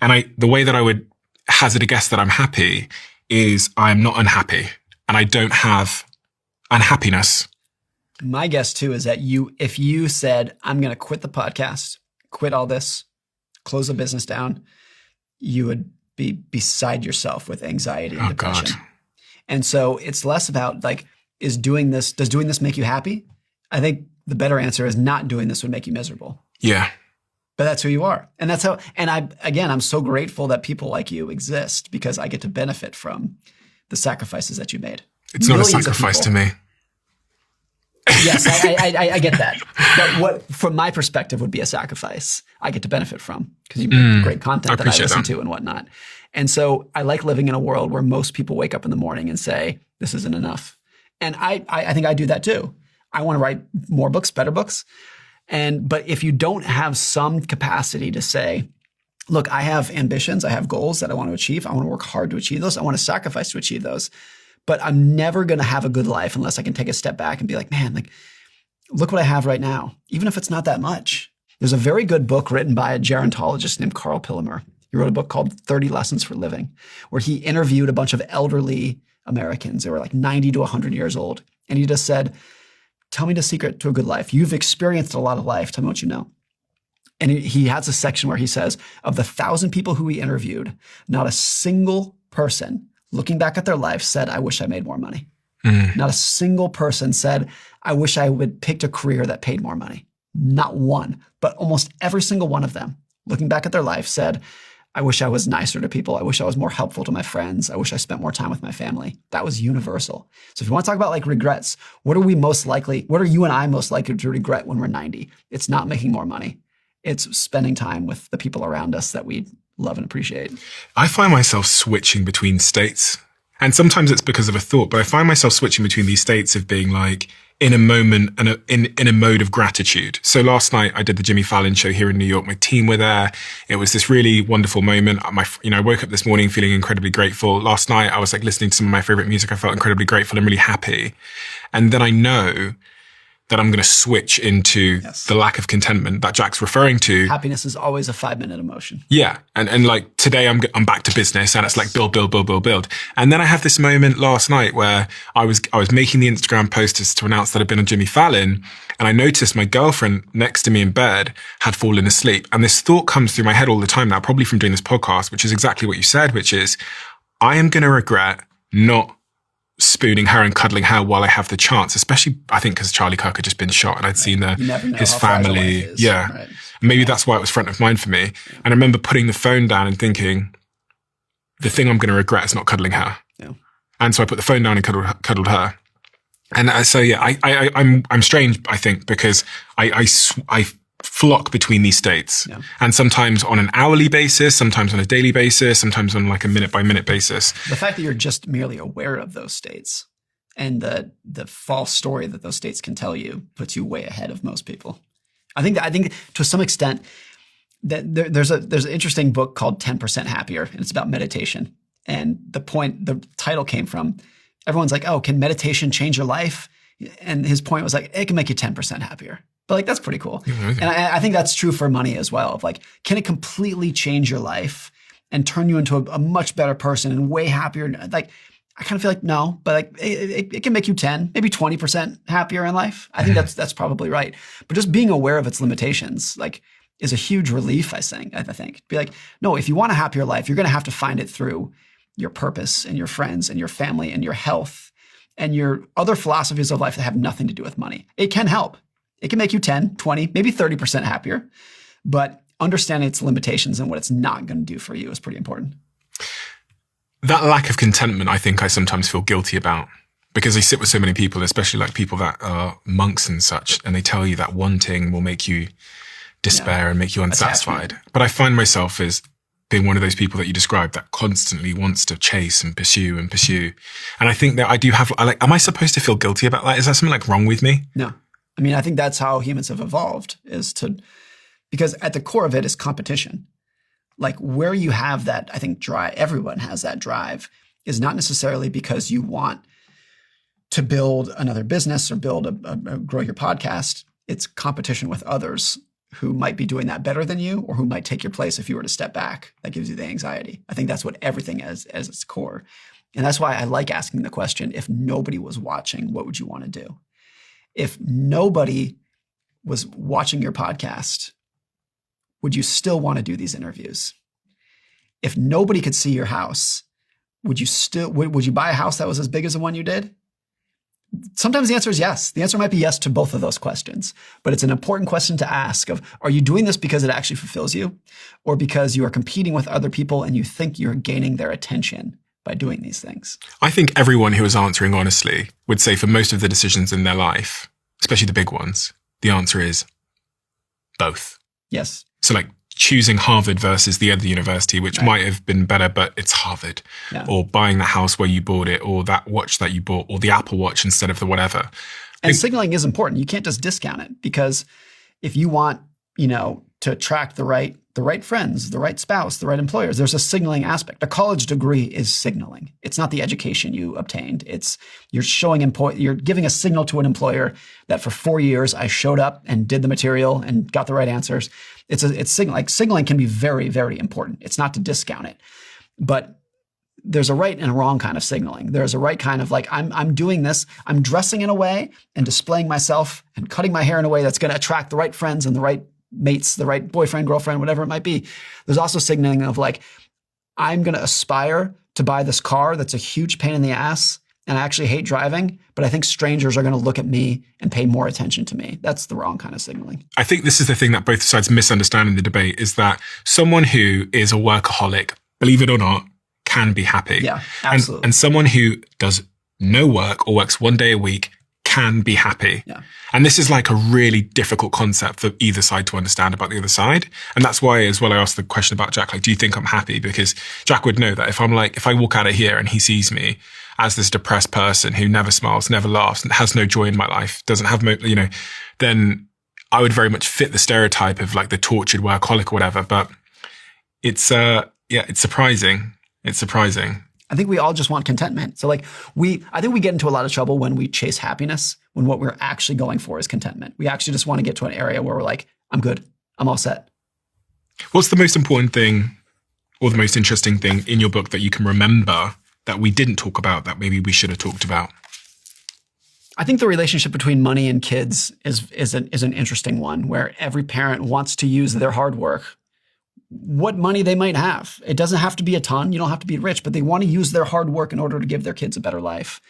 [SPEAKER 1] And the way that I would hazard a guess that I'm happy is I'm not unhappy, and I don't have unhappiness.
[SPEAKER 2] My guess too is that if you said, I'm going to quit the podcast, quit all this, close the business down, you would be beside yourself with anxiety and depression.
[SPEAKER 1] God.
[SPEAKER 2] And so it's less about like, does doing this make you happy? I think the better answer is not doing this would make you miserable.
[SPEAKER 1] Yeah.
[SPEAKER 2] But that's who you are. And that's how, and I'm so grateful that people like you exist, because I get to benefit from the sacrifices that you made.
[SPEAKER 1] It's not a
[SPEAKER 2] Millions of
[SPEAKER 1] sacrifice to
[SPEAKER 2] people.
[SPEAKER 1] me.
[SPEAKER 2] Yes, I get that. But what, from my perspective, would be a sacrifice I get to benefit from, because you make great content that I listen to and whatnot. And so I like living in a world where most people wake up in the morning and say, this isn't enough. And I think I do that too. I want to write more books, better books. But if you don't have some capacity to say, look, I have ambitions, I have goals that I want to achieve. I want to work hard to achieve those. I want to sacrifice to achieve those. But I'm never going to have a good life unless I can take a step back and be like, man, like, look what I have right now, even if it's not that much. There's a very good book written by a gerontologist named Carl Pillemer. He wrote a book called 30 Lessons for Living, where he interviewed a bunch of elderly Americans. They were like 90 to 100 years old. And he just said, tell me the secret to a good life. You've experienced a lot of life. Tell me what you know. And he has a section where he says, of the 1,000 people who he interviewed, not a single person looking back at their life said, I wish I made more money. Not a single person said, I wish I would picked a career that paid more money. Not one. But almost every single one of them, looking back at their life, said, I wish I was nicer to people. I wish I was more helpful to my friends. I wish I spent more time with my family. That was universal. So if you want to talk about like regrets, what are you and I most likely to regret when we're 90? It's not making more money. It's spending time with the people around us that we love and appreciate.
[SPEAKER 1] I find myself switching between states. And sometimes it's because of a thought, but I find myself switching between these states of being like in a moment and in a mode of gratitude. So last night I did the Jimmy Fallon show here in New York. My team were there. It was this really wonderful moment. I woke up this morning feeling incredibly grateful. Last night I was like listening to some of my favorite music. I felt incredibly grateful and really happy. And then I know that I'm going to switch into the lack of contentment that Jack's referring to.
[SPEAKER 2] Happiness is always a 5-minute emotion.
[SPEAKER 1] Yeah. And like today I'm back to business and it's like build. And then I have this moment last night where I was making the Instagram post to announce that I'd been on Jimmy Fallon. And I noticed my girlfriend next to me in bed had fallen asleep. And this thought comes through my head all the time now, probably from doing this podcast, which is exactly what you said, which is I am going to regret not spooning her and cuddling her while I have the chance, especially I think because Charlie Kirk had just been shot and I'd seen his family. Yeah.
[SPEAKER 2] Right.
[SPEAKER 1] Maybe that's why it was front of mind for me. And I remember putting the phone down and thinking, the thing I'm going to regret is not cuddling her.
[SPEAKER 2] Yeah.
[SPEAKER 1] And so I put the phone down and cuddled her. And so, yeah, I'm strange, I think, because I flock between these states. Yeah. And sometimes on an hourly basis, sometimes on a daily basis, sometimes on like a minute by minute basis.
[SPEAKER 2] The fact that you're just merely aware of those states and the false story that those states can tell you puts you way ahead of most people. I think to some extent that there's an interesting book called 10% Happier, and it's about meditation. And the title came from, everyone's like, oh, can meditation change your life? And his point was like, it can make you 10% happier. But like, that's pretty cool. And I think that's true for money as well. Of like, can it completely change your life and turn you into a much better person and way happier? Like, I kind of feel like no, but like it can make you 10, maybe 20% happier in life. I think that's probably right. But just being aware of its limitations, like, is a huge relief, I think. Be like, no, if you want a happier life, you're going to have to find it through your purpose and your friends and your family and your health and your other philosophies of life that have nothing to do with money. It can help. It can make you 10, 20, maybe 30% happier, but understanding its limitations and what it's not going to do for you is pretty important.
[SPEAKER 1] That lack of contentment, I think I sometimes feel guilty about, because I sit with so many people, especially like people that are monks and such, and they tell you that wanting will make you despair and make you unsatisfied. But I find myself as being one of those people that you described that constantly wants to chase and pursue and pursue. And I think that I do have, like, am I supposed to feel guilty about that? Is there something like wrong with me?
[SPEAKER 2] No. I mean, I think that's how humans have evolved, because at the core of it is competition. Like where you have that, I think, drive, everyone has that drive, is not necessarily because you want to build another business or grow your podcast. It's competition with others who might be doing that better than you or who might take your place if you were to step back. That gives you the anxiety. I think that's what everything is as its core. And that's why I like asking the question, if nobody was watching, what would you want to do? If nobody was watching your podcast, would you still want to do these interviews? If nobody could see your house, would you buy a house that was as big as the one you did? Sometimes the answer is yes. The answer might be yes to both of those questions, but it's an important question to ask of, are you doing this because it actually fulfills you, or because you are competing with other people and you think you're gaining their attention by doing these things?
[SPEAKER 1] I think everyone who is answering honestly would say for most of the decisions in their life, especially the big ones, the answer is both.
[SPEAKER 2] Yes.
[SPEAKER 1] So like choosing Harvard versus the other university, which might have been better, but it's Harvard.
[SPEAKER 2] Yeah.
[SPEAKER 1] Or buying the house where you bought it, or that watch that you bought, or the Apple Watch instead of the whatever.
[SPEAKER 2] And signaling is important. You can't just discount it, because if you want, to attract the right friends, the right spouse, the right employers, there's a signaling aspect. A college degree is signaling. It's not the education you obtained. You're giving a signal to an employer that for 4 years I showed up and did the material and got the right answers. It's signaling. Like, signaling can be very, very important. It's not to discount it, but there's a right and a wrong kind of signaling. There's a right kind of like, I'm doing this, I'm dressing in a way and displaying myself and cutting my hair in a way that's going to attract the right friends and the right mates, the right boyfriend, girlfriend, whatever it might be. There's also signaling of like, I'm going to aspire to buy this car that's a huge pain in the ass and I actually hate driving, but I think strangers are going to look at me and pay more attention to me. That's the wrong kind of signaling.
[SPEAKER 1] I think this is the thing that both sides misunderstand in the debate, is that someone who is a workaholic, believe it or not, can be happy.
[SPEAKER 2] Yeah, absolutely.
[SPEAKER 1] And someone who does no work or works 1 day a week can be happy.
[SPEAKER 2] Yeah.
[SPEAKER 1] And this is like a really difficult concept for either side to understand about the other side. And that's why as well I asked the question about Jack, like, do you think I'm happy? Because Jack would know that if I walk out of here and he sees me as this depressed person who never smiles, never laughs, and has no joy in my life, doesn't have, then I would very much fit the stereotype of like the tortured workaholic or whatever. But it's surprising. It's surprising.
[SPEAKER 2] I think we all just want contentment. So I think we get into a lot of trouble when we chase happiness, when what we're actually going for is contentment. We actually just want to get to an area where we're like, I'm good. I'm all set.
[SPEAKER 1] What's the most important thing or the most interesting thing in your book that you can remember that we didn't talk about that maybe we should have talked about?
[SPEAKER 2] I think the relationship between money and kids is an interesting one, where every parent wants to use their hard work, what money they might have. It doesn't have to be a ton. You don't have to be rich, but they want to use their hard work in order to give their kids a better life.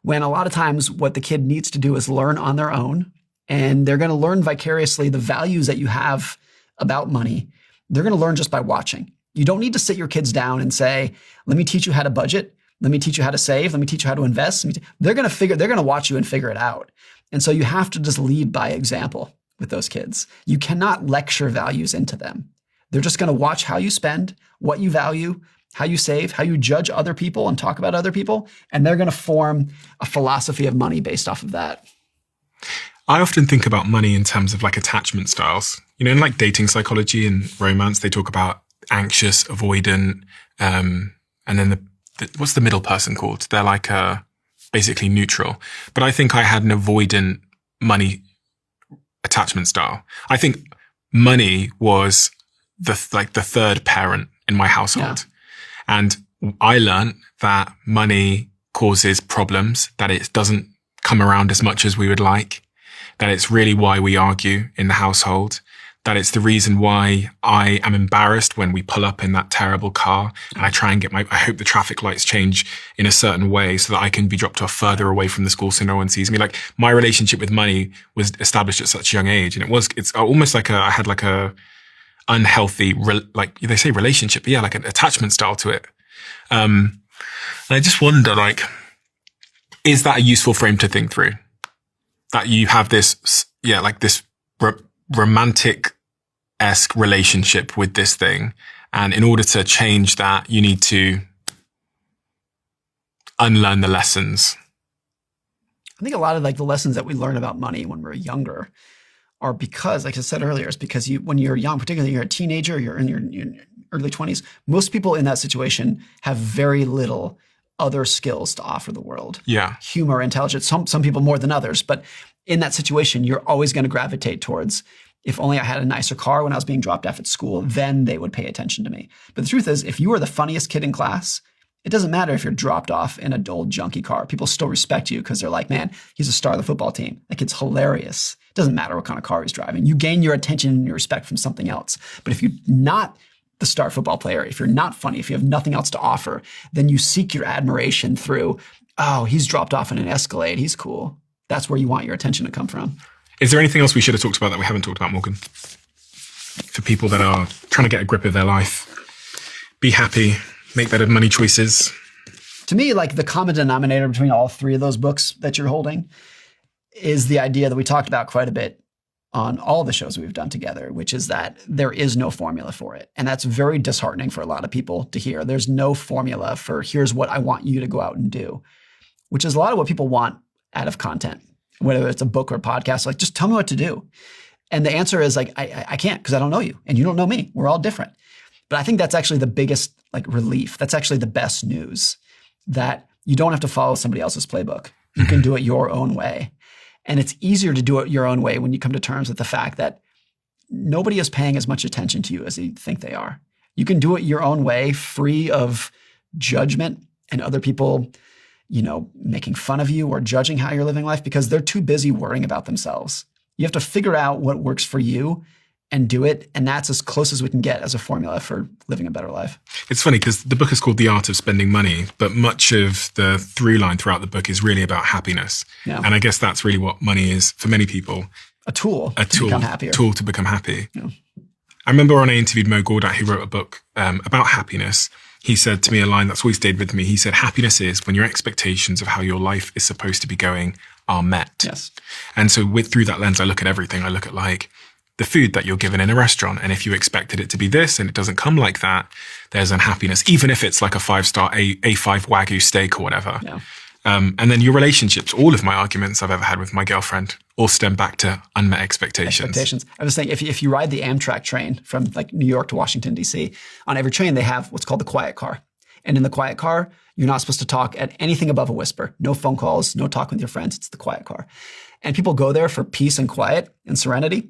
[SPEAKER 2] When a lot of times what the kid needs to do is learn on their own, and they're going to learn vicariously the values that you have about money. They're going to learn just by watching. You don't need to sit your kids down and say, let me teach you how to budget. Let me teach you how to save. Let me teach you how to invest. They're going to watch you and figure it out. And so you have to just lead by example with those kids. You cannot lecture values into them. They're just going to watch how you spend, what you value, how you save, how you judge other people and talk about other people. And they're going to form a philosophy of money based off of that.
[SPEAKER 1] I often think about money in terms of like attachment styles. In like dating psychology and romance, they talk about anxious, avoidant, and then what's the middle person called? They're like basically neutral. But I think I had an avoidant money attachment style. I think money was the third parent in my household. Yeah. And I learned that money causes problems, that it doesn't come around as much as we would like, that it's really why we argue in the household, that it's the reason why I am embarrassed when we pull up in that terrible car and I try and I hope the traffic lights change in a certain way so that I can be dropped off further away from the school so no one sees me. Like, my relationship with money was established at such a young age. And it's almost like I had like a unhealthy, like they say relationship, but yeah, like an attachment style to it. And I just wonder, like, is that a useful frame to think through? That you have this, this romantic-esque relationship with this thing. And in order to change that, you need to unlearn the lessons.
[SPEAKER 2] I think a lot of like the lessons that we learn about money when we're younger are because, like I said earlier, it's because when you're young, particularly you're a teenager, you're in your early 20s, most people in that situation have very little other skills to offer the world.
[SPEAKER 1] Yeah.
[SPEAKER 2] Humor, intelligence, some people more than others. But in that situation, you're always going to gravitate towards, if only I had a nicer car when I was being dropped off at school, then they would pay attention to me. But the truth is, if you are the funniest kid in class, it doesn't matter if you're dropped off in a old junky car. People still respect you because they're like, man, he's a star of the football team. That kid's hilarious. It doesn't matter what kind of car he's driving. You gain your attention and your respect from something else. But if you're not the star football player, if you're not funny, if you have nothing else to offer, then you seek your admiration through, oh, he's dropped off in an Escalade. He's cool. That's where you want your attention to come from.
[SPEAKER 1] Is there anything else we should have talked about that we haven't talked about, Morgan? For people that are trying to get a grip of their life, be happy, make better money choices.
[SPEAKER 2] To me, like the common denominator between all three of those books that you're holding is the idea that we talked about quite a bit on all the shows we've done together, which is that there is no formula for it. And that's very disheartening for a lot of people to hear. There's no formula for here's what I want you to go out and do, which is a lot of what people want out of content, whether it's a book or a podcast. Like, just tell me what to do. And the answer is like, I can't, because I don't know you and you don't know me. We're all different. But I think that's actually the biggest like relief. That's actually the best news, that you don't have to follow somebody else's playbook. You can do it your own way. And it's easier to do it your own way when you come to terms with the fact that nobody is paying as much attention to you as you think they are. You can do it your own way, free of judgment and other people, making fun of you or judging how you're living life, because they're too busy worrying about themselves. You have to figure out what works for you and do it. And that's as close as we can get as a formula for living a better life.
[SPEAKER 1] It's funny because the book is called The Art of Spending Money, but much of the through line throughout the book is really about happiness.
[SPEAKER 2] Yeah.
[SPEAKER 1] And I guess that's really what money is for many people.
[SPEAKER 2] A tool to become happier.
[SPEAKER 1] Tool to become happy.
[SPEAKER 2] Yeah.
[SPEAKER 1] I remember when I interviewed Mo Gawdat, who wrote a book about happiness. He said to me a line that's always stayed with me. He said, happiness is when your expectations of how your life is supposed to be going are met.
[SPEAKER 2] Yes.
[SPEAKER 1] And so through that lens, I look at everything. I look at like the food that you're given in a restaurant. And if you expected it to be this and it doesn't come like that, there's unhappiness, even if it's like a 5-star A5 Wagyu steak or whatever.
[SPEAKER 2] Yeah.
[SPEAKER 1] And then your relationships, all of my arguments I've ever had with my girlfriend all stem back to unmet expectations.
[SPEAKER 2] I was thinking, if you ride the Amtrak train from like New York to Washington, D.C., on every train they have what's called the quiet car. And in the quiet car, you're not supposed to talk at anything above a whisper. No phone calls, no talking with your friends. It's the quiet car. And people go there for peace and quiet and serenity.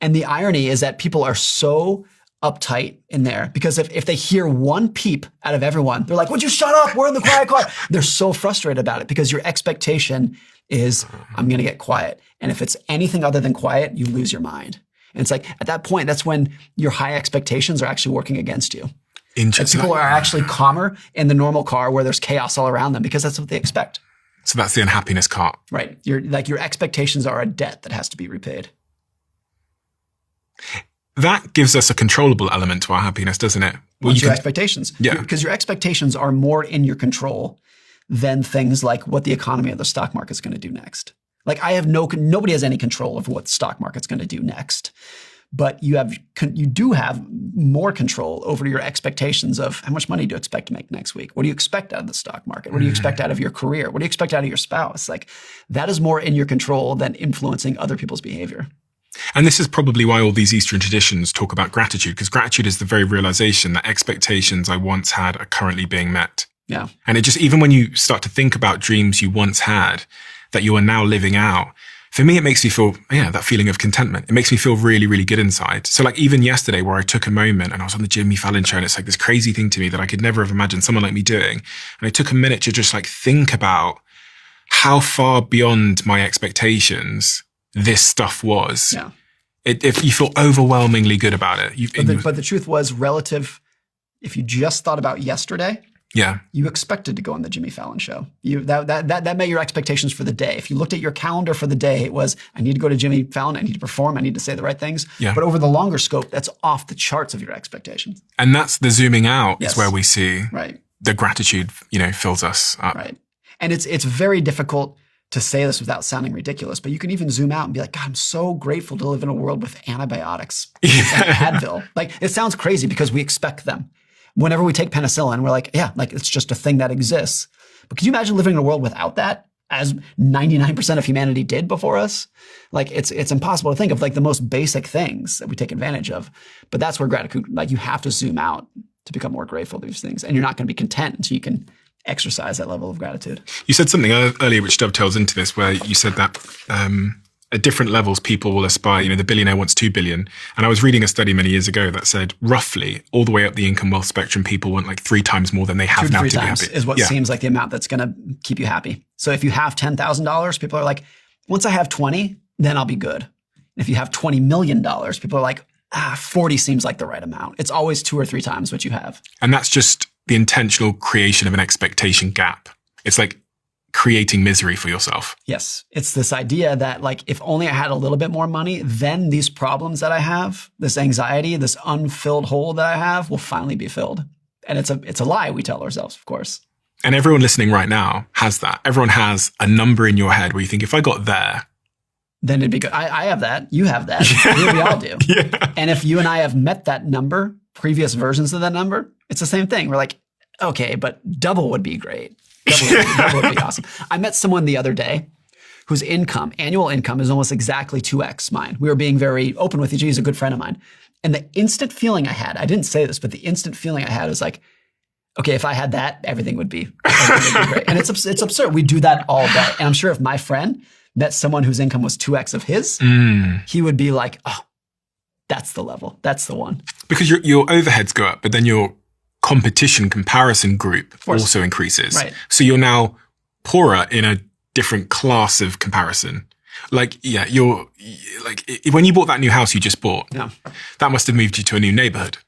[SPEAKER 2] And the irony is that people are so uptight in there because if they hear one peep out of everyone, they're like, would you shut up? We're in the quiet car. They're so frustrated about it because your expectation is, I'm going to get quiet. And if it's anything other than quiet, you lose your mind. And it's like, at that point, that's when your high expectations are actually working against you.
[SPEAKER 1] Interesting.
[SPEAKER 2] People are actually calmer in the normal car where there's chaos all around them because that's what they expect.
[SPEAKER 1] So that's the unhappiness cart.
[SPEAKER 2] Right. Your expectations are a debt that has to be repaid.
[SPEAKER 1] That gives us a controllable element to our happiness, doesn't it?
[SPEAKER 2] Well, your expectations.
[SPEAKER 1] Yeah.
[SPEAKER 2] Because your expectations are more in your control than things like what the economy of the stock market is going to do next. Like nobody has any control of what the stock market's going to do next. But you do have more control over your expectations of how much money do you expect to make next week? What do you expect out of the stock market? What do you expect out of your career? What do you expect out of your spouse? Like that is more in your control than influencing other people's behavior.
[SPEAKER 1] And this is probably why all these Eastern traditions talk about gratitude, because gratitude is the very realization that expectations I once had are currently being met.
[SPEAKER 2] Yeah.
[SPEAKER 1] And it just, even when you start to think about dreams you once had that you are now living out, for me, it makes me feel, that feeling of contentment. It makes me feel really, really good inside. So like even yesterday where I took a moment and I was on the Jimmy Fallon show and it's like this crazy thing to me that I could never have imagined someone like me doing. And I took a minute to just like think about how far beyond my expectations this stuff was.
[SPEAKER 2] Yeah.
[SPEAKER 1] If you feel overwhelmingly good about it.
[SPEAKER 2] But the truth was relative. If you just thought about yesterday, you expected to go on the Jimmy Fallon show. That met your expectations for the day. If you looked at your calendar for the day, it was, I need to go to Jimmy Fallon. I need to perform. I need to say the right things.
[SPEAKER 1] Yeah.
[SPEAKER 2] But over the longer scope, that's off the charts of your expectations.
[SPEAKER 1] And that's the zooming out is where we see.
[SPEAKER 2] Right.
[SPEAKER 1] the gratitude, fills us up.
[SPEAKER 2] Right. And it's very difficult to say this without sounding ridiculous, but you can even zoom out and be like, God, I'm so grateful to live in a world with antibiotics and Advil. Like, it sounds crazy because we expect them. Whenever we take penicillin, we're like, yeah, like it's just a thing that exists. But could you imagine living in a world without that, as 99% of humanity did before us? Like, it's impossible to think of like the most basic things that we take advantage of. But that's where gratitude, like, you have to zoom out to become more grateful to these things. And you're not going to be content until you can exercise that level of gratitude.
[SPEAKER 1] You said something earlier which dovetails into this, where you said that at different levels, people will aspire, the billionaire wants 2 billion. And I was reading a study many years ago that said roughly all the way up the income wealth spectrum, people want like 3 times more than they have now to be happy.
[SPEAKER 2] Is what seems like the amount that's going to keep you happy. So if you have $10,000, people are like, once I have 20, then I'll be good. And if you have $20 million, people are like, 40 seems like the right amount. It's always 2 or 3 times what you have.
[SPEAKER 1] And that's just the intentional creation of an expectation gap. It's like creating misery for yourself.
[SPEAKER 2] Yes. It's this idea that like, if only I had a little bit more money, then these problems that I have, this anxiety, this unfilled hole that I have will finally be filled. And it's a lie we tell ourselves, of course.
[SPEAKER 1] And everyone listening right now has that. Everyone has a number in your head where you think, if I got there,
[SPEAKER 2] then it'd be good. I have that. You have that.
[SPEAKER 1] Yeah.
[SPEAKER 2] We all do.
[SPEAKER 1] Yeah.
[SPEAKER 2] And if you and I have met that number, previous versions of that number, it's the same thing. We're like, okay, but double would be great. Double would be awesome. I met someone the other day whose annual income is almost exactly 2x mine. We were being very open with each other. He's a good friend of mine. And the instant feeling I had, I didn't say this, but the instant feeling I had was like, okay, if I had that, everything would be great. And it's absurd. We do that all day. And I'm sure if my friend met someone whose income was 2x of his, he would be like, oh, that's the level. That's the one.
[SPEAKER 1] Because your overheads go up, but then your comparison group also increases.
[SPEAKER 2] Right.
[SPEAKER 1] So you're now poorer in a different class of comparison. Like, yeah, you're like, when you bought that new house you just bought, that must have moved you to a new neighborhood.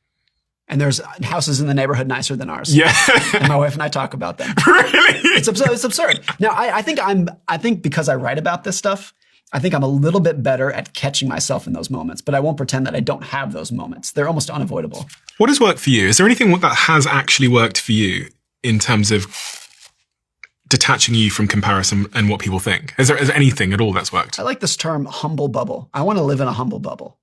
[SPEAKER 2] And there's houses in the neighborhood nicer than ours.
[SPEAKER 1] Yeah.
[SPEAKER 2] And my wife and I talk about them.
[SPEAKER 1] Really?
[SPEAKER 2] It's absurd. Now, I think because I write about this stuff, I think I'm a little bit better at catching myself in those moments, but I won't pretend that I don't have those moments. They're almost unavoidable.
[SPEAKER 1] What has worked for you? Is there anything that has actually worked for you in terms of detaching you from comparison and what people think? Is there anything at all that's worked?
[SPEAKER 2] I like this term, humble bubble. I want to live in a humble bubble.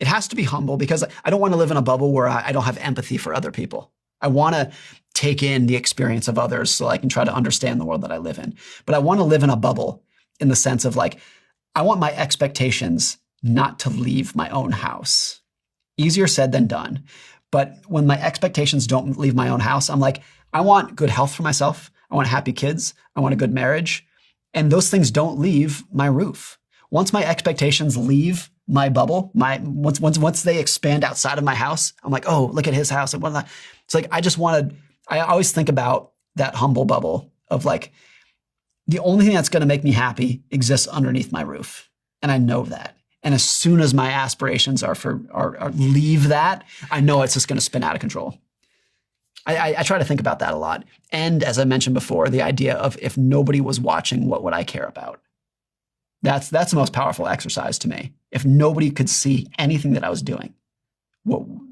[SPEAKER 2] It has to be humble because I don't want to live in a bubble where I don't have empathy for other people. I want to take in the experience of others so I can try to understand the world that I live in. But I want to live in a bubble in the sense of like, I want my expectations not to leave my own house. Easier said than done. But when my expectations don't leave my own house, I'm like, I want good health for myself. I want happy kids. I want a good marriage. And those things don't leave my roof. Once my expectations leave my bubble, once they expand outside of my house, I'm like, oh, look at his house. It's like, I always think about that humble bubble of like, the only thing that's going to make me happy exists underneath my roof. And I know that. And as soon as my aspirations are leave that, I know it's just going to spin out of control. I try to think about that a lot. And as I mentioned before, the idea of if nobody was watching, what would I care about? That's the most powerful exercise to me. If nobody could see anything that I was doing,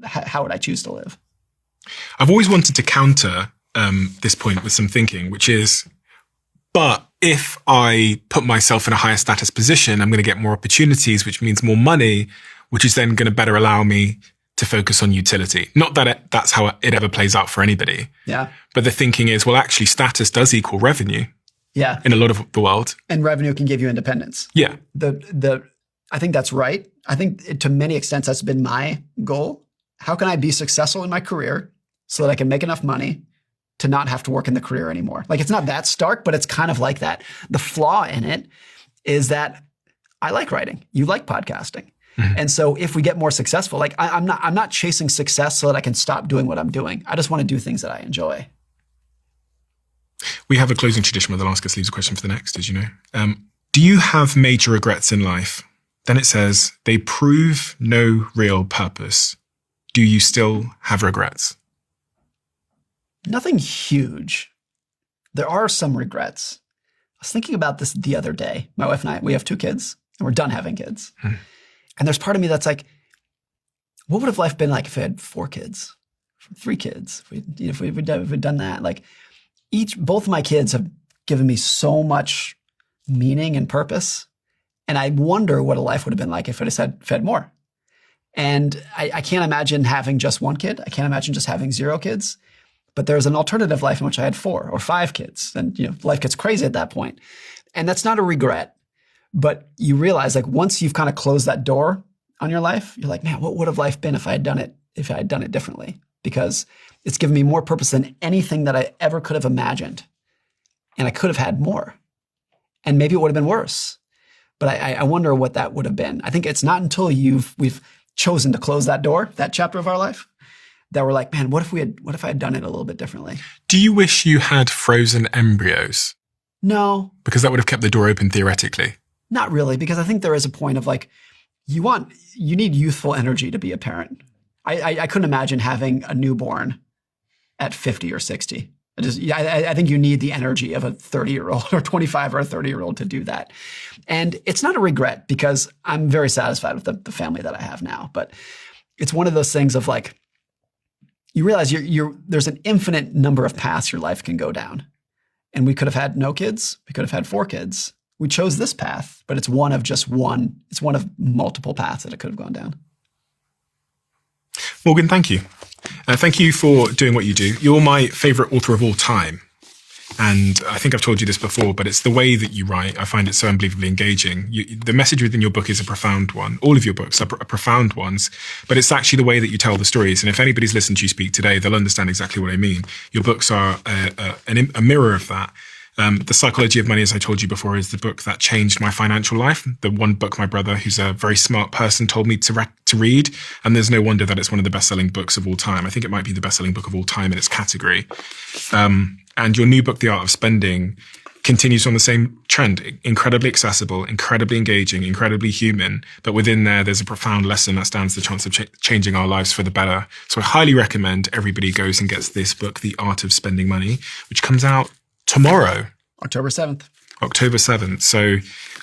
[SPEAKER 2] how would I choose to live?
[SPEAKER 1] I've always wanted to counter this point with some thinking, which is, but if I put myself in a higher status position, I'm going to get more opportunities, which means more money, which is then going to better allow me to focus on utility. Not that that's how it ever plays out for anybody.
[SPEAKER 2] Yeah.
[SPEAKER 1] But the thinking is, well, actually status does equal revenue.
[SPEAKER 2] Yeah.
[SPEAKER 1] In a lot of the world.
[SPEAKER 2] And revenue can give you independence.
[SPEAKER 1] Yeah.
[SPEAKER 2] I think that's right. I think to many extents, that's been my goal. How can I be successful in my career so that I can make enough money to not have to work in the career anymore? Like, it's not that stark, but it's kind of like that. The flaw in it is that I like writing. You like podcasting. Mm-hmm. And so if we get more successful, like I'm not chasing success so that I can stop doing what I'm doing. I just want to do things that I enjoy.
[SPEAKER 1] We have a closing tradition where the last guest leaves a question for the next, as you know. Do you have major regrets in life? Then it says, they prove no real purpose. Do you still have regrets?
[SPEAKER 2] Nothing huge. There are some regrets. I was thinking about this the other day. My wife and I, we have 2 kids, and we're done having kids. And there's part of me that's like, what would have life been like if I had 4 kids? 3 kids. If we'd done that, like both of my kids have given me so much meaning and purpose. And I wonder what a life would have been like if it had fed more. And I can't imagine having just 1 kid. I can't imagine just having 0 kids. But there's an alternative life in which I had 4 or 5 kids. And life gets crazy at that point. And that's not a regret. But you realize, like, once you've kind of closed that door on your life, you're like, man, what would have life been if I had done it differently? Because it's given me more purpose than anything that I ever could have imagined. And I could have had more. And maybe it would have been worse. But I wonder what that would have been. I think it's not until we've chosen to close that door, that chapter of our life, that we're like, man, what if I had done it a little bit differently?
[SPEAKER 1] Do you wish you had frozen embryos?
[SPEAKER 2] No.
[SPEAKER 1] Because that would have kept the door open theoretically.
[SPEAKER 2] Not really, because I think there is a point of like, you need youthful energy to be a parent. I couldn't imagine having a newborn at 50 or 60. I think you need the energy of a 30-year-old or 25 or a 30-year-old to do that. And it's not a regret because I'm very satisfied with the family that I have now. But it's one of those things of like, you realize there's an infinite number of paths your life can go down. And we could have had no kids. We could have had 4 kids. We chose this path, but it's one of just one. It's one of multiple paths that it could have gone down.
[SPEAKER 1] Morgan, thank you. Thank you for doing what you do. You're my favorite author of all time. And I think I've told you this before, but it's the way that you write. I find it so unbelievably engaging. The message within your book is a profound one. All of your books are profound ones, but it's actually the way that you tell the stories. And if anybody's listened to you speak today, they'll understand exactly what I mean. Your books are a mirror of that. The Psychology of Money, as I told you before, is the book that changed my financial life. The one book my brother, who's a very smart person, told me to read. And there's no wonder that it's one of the best-selling books of all time. I think it might be the best-selling book of all time in its category. And your new book, The Art of Spending, continues on the same trend. Incredibly accessible, incredibly engaging, incredibly human. But within there's a profound lesson that stands the chance of changing our lives for the better. So I highly recommend everybody goes and gets this book, The Art of Spending Money, which comes out tomorrow.
[SPEAKER 2] October 7th.
[SPEAKER 1] October 7th. So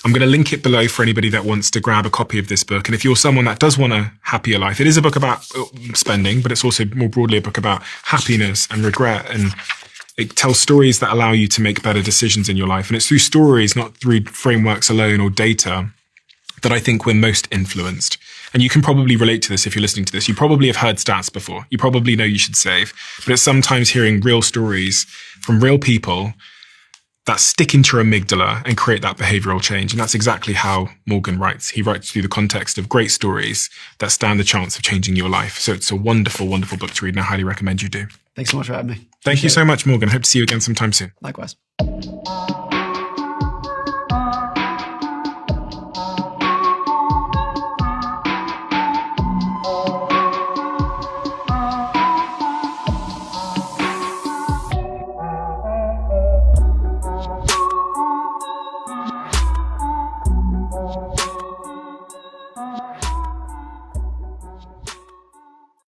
[SPEAKER 1] I'm going to link it below for anybody that wants to grab a copy of this book. And if you're someone that does want a happier life, it is a book about spending, but it's also more broadly a book about happiness and regret. And it tells stories that allow you to make better decisions in your life. And it's through stories, not through frameworks alone or data, that I think we're most influenced. And you can probably relate to this if you're listening to this. You probably have heard stats before. You probably know you should save. But it's sometimes hearing real stories from real people that stick into your amygdala and create that behavioral change. And that's exactly how Morgan writes. He writes through the context of great stories that stand the chance of changing your life. So it's a wonderful, wonderful book to read, and I highly recommend you do.
[SPEAKER 2] Thanks so much for having me.
[SPEAKER 1] Thank you so much, Morgan. Hope to see you again sometime soon.
[SPEAKER 2] Likewise.